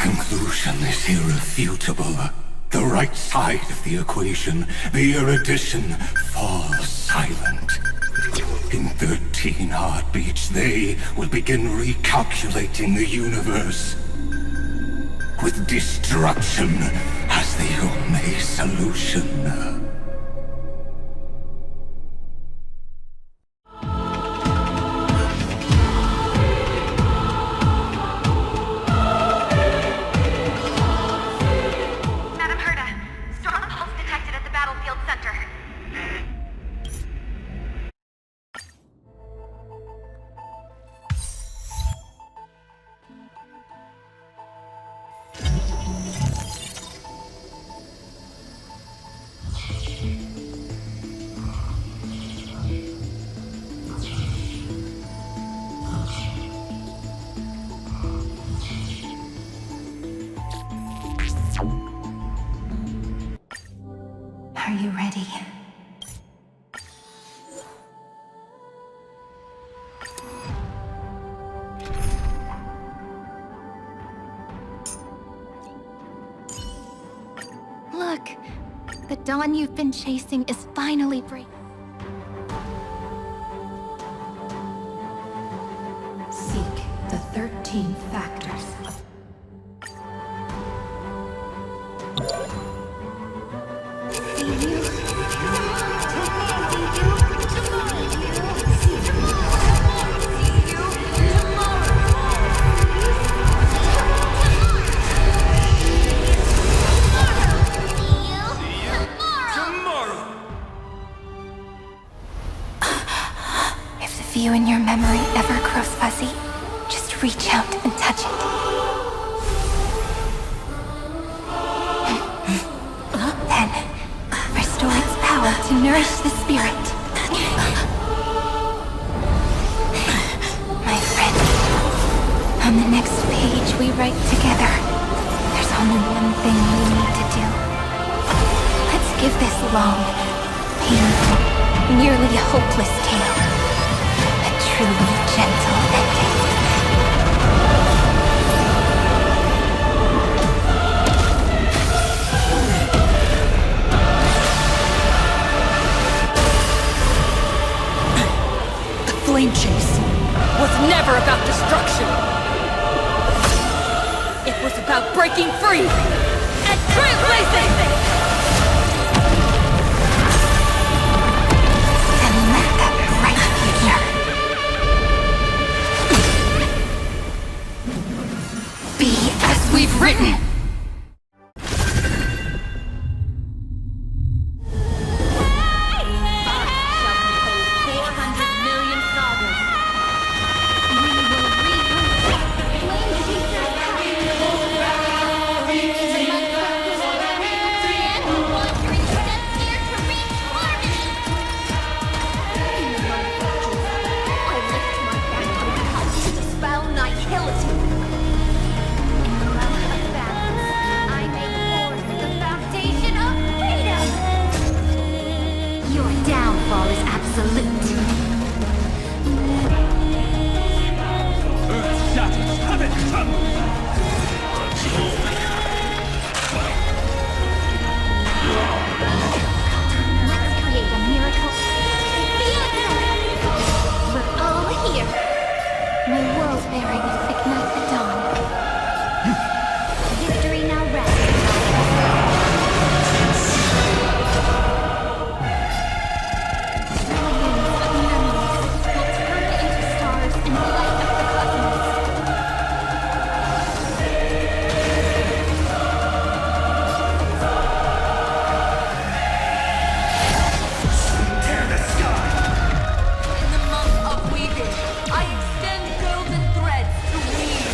Conclusion is irrefutable. The right side of the equation, the erudition, falls silent. In 13 heartbeats, they will begin recalculating the universe, with destruction as the only solution. Seek. The dawn you've been chasing is finally breaking. Seek the 13 factors of... If the view in your memory ever grows fuzzy, just reach out and touch it. Then, restore its power to nourish the spirit. My friend, on the next page we write together, there's only one thing we need to do. Let's give this long, painful, nearly hopeless tale a truly gentle ending. Flame chase was never about destruction. It was about breaking free and trailblazing! And let that bright future be as we've written. I extend golden threads to weave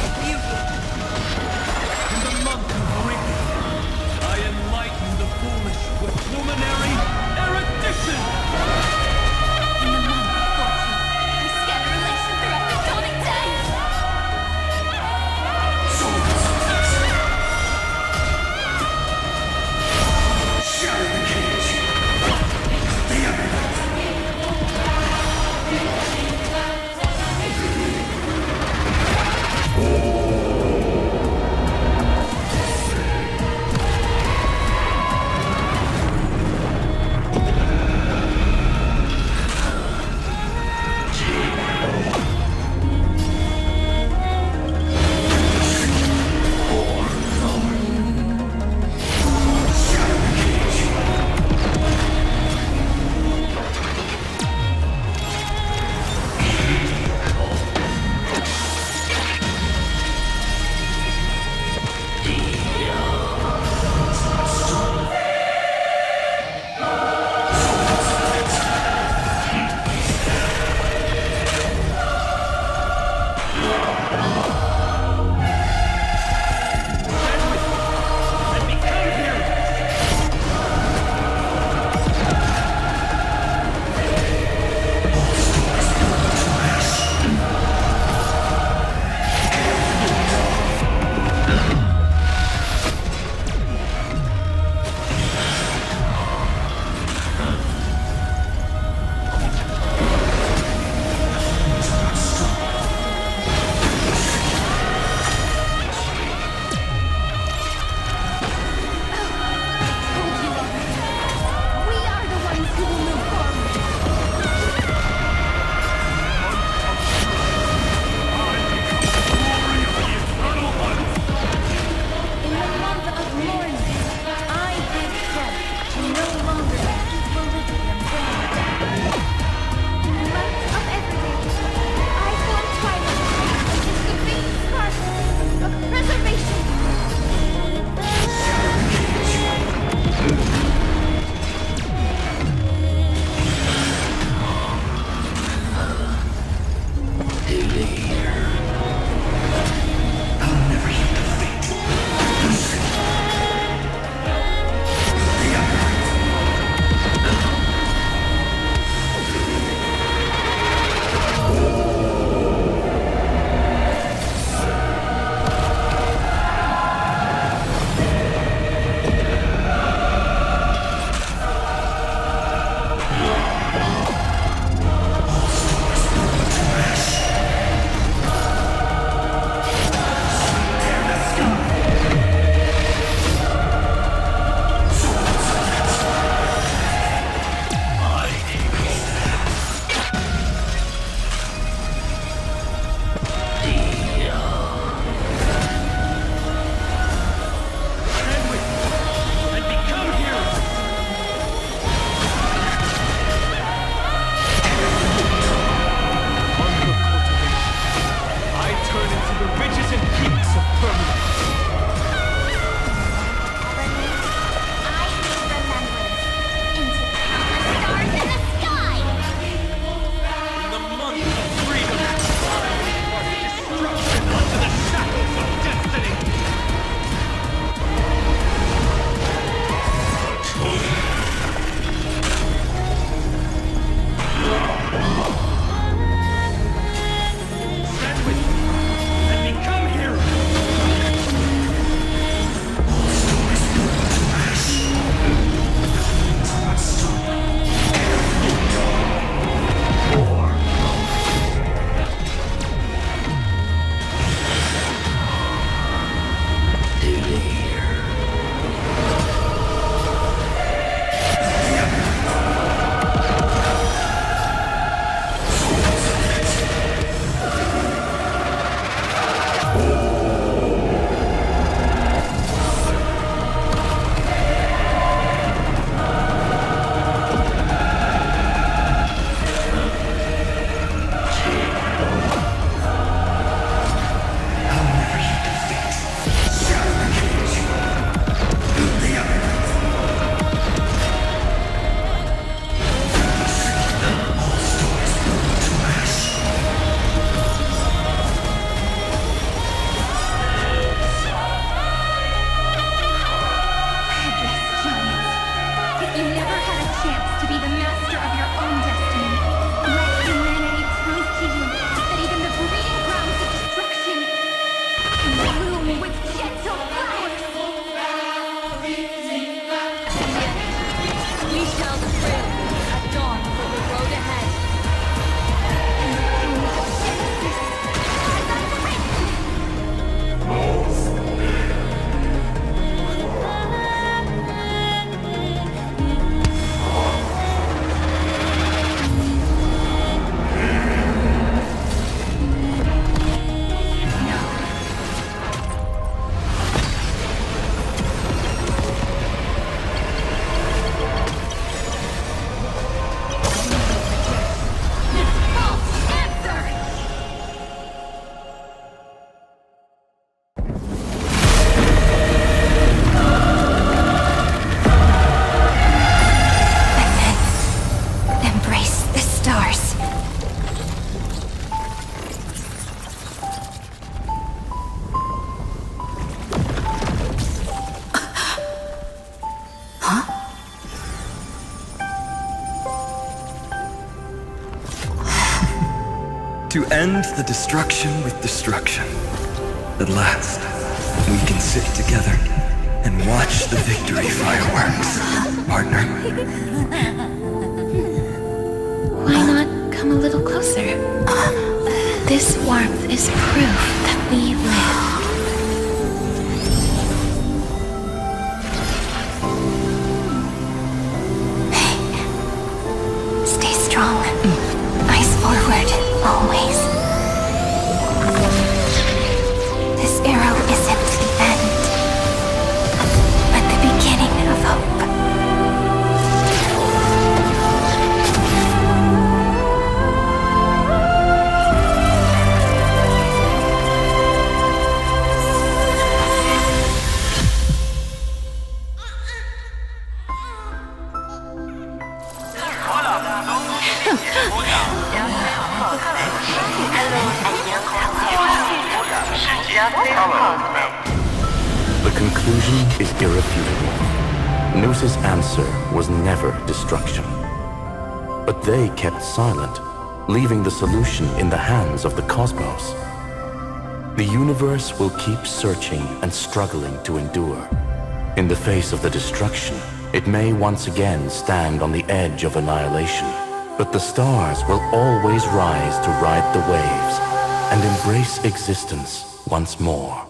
the ridges and peaks of permanence. To end the destruction with destruction. At last, we can sit together and watch the victory fireworks, partner. Why not come a little closer? This warmth is proof that we live. Stay strong. Eyes forward, always. This arrow isn't the end, but the beginning of hope. The conclusion is irrefutable. Noos's answer was never destruction. But they kept silent, leaving the solution in the hands of the cosmos. The universe will keep searching and struggling to endure. In the face of the destruction, it may once again stand on the edge of annihilation. But the stars will always rise to ride the waves and embrace existence once more.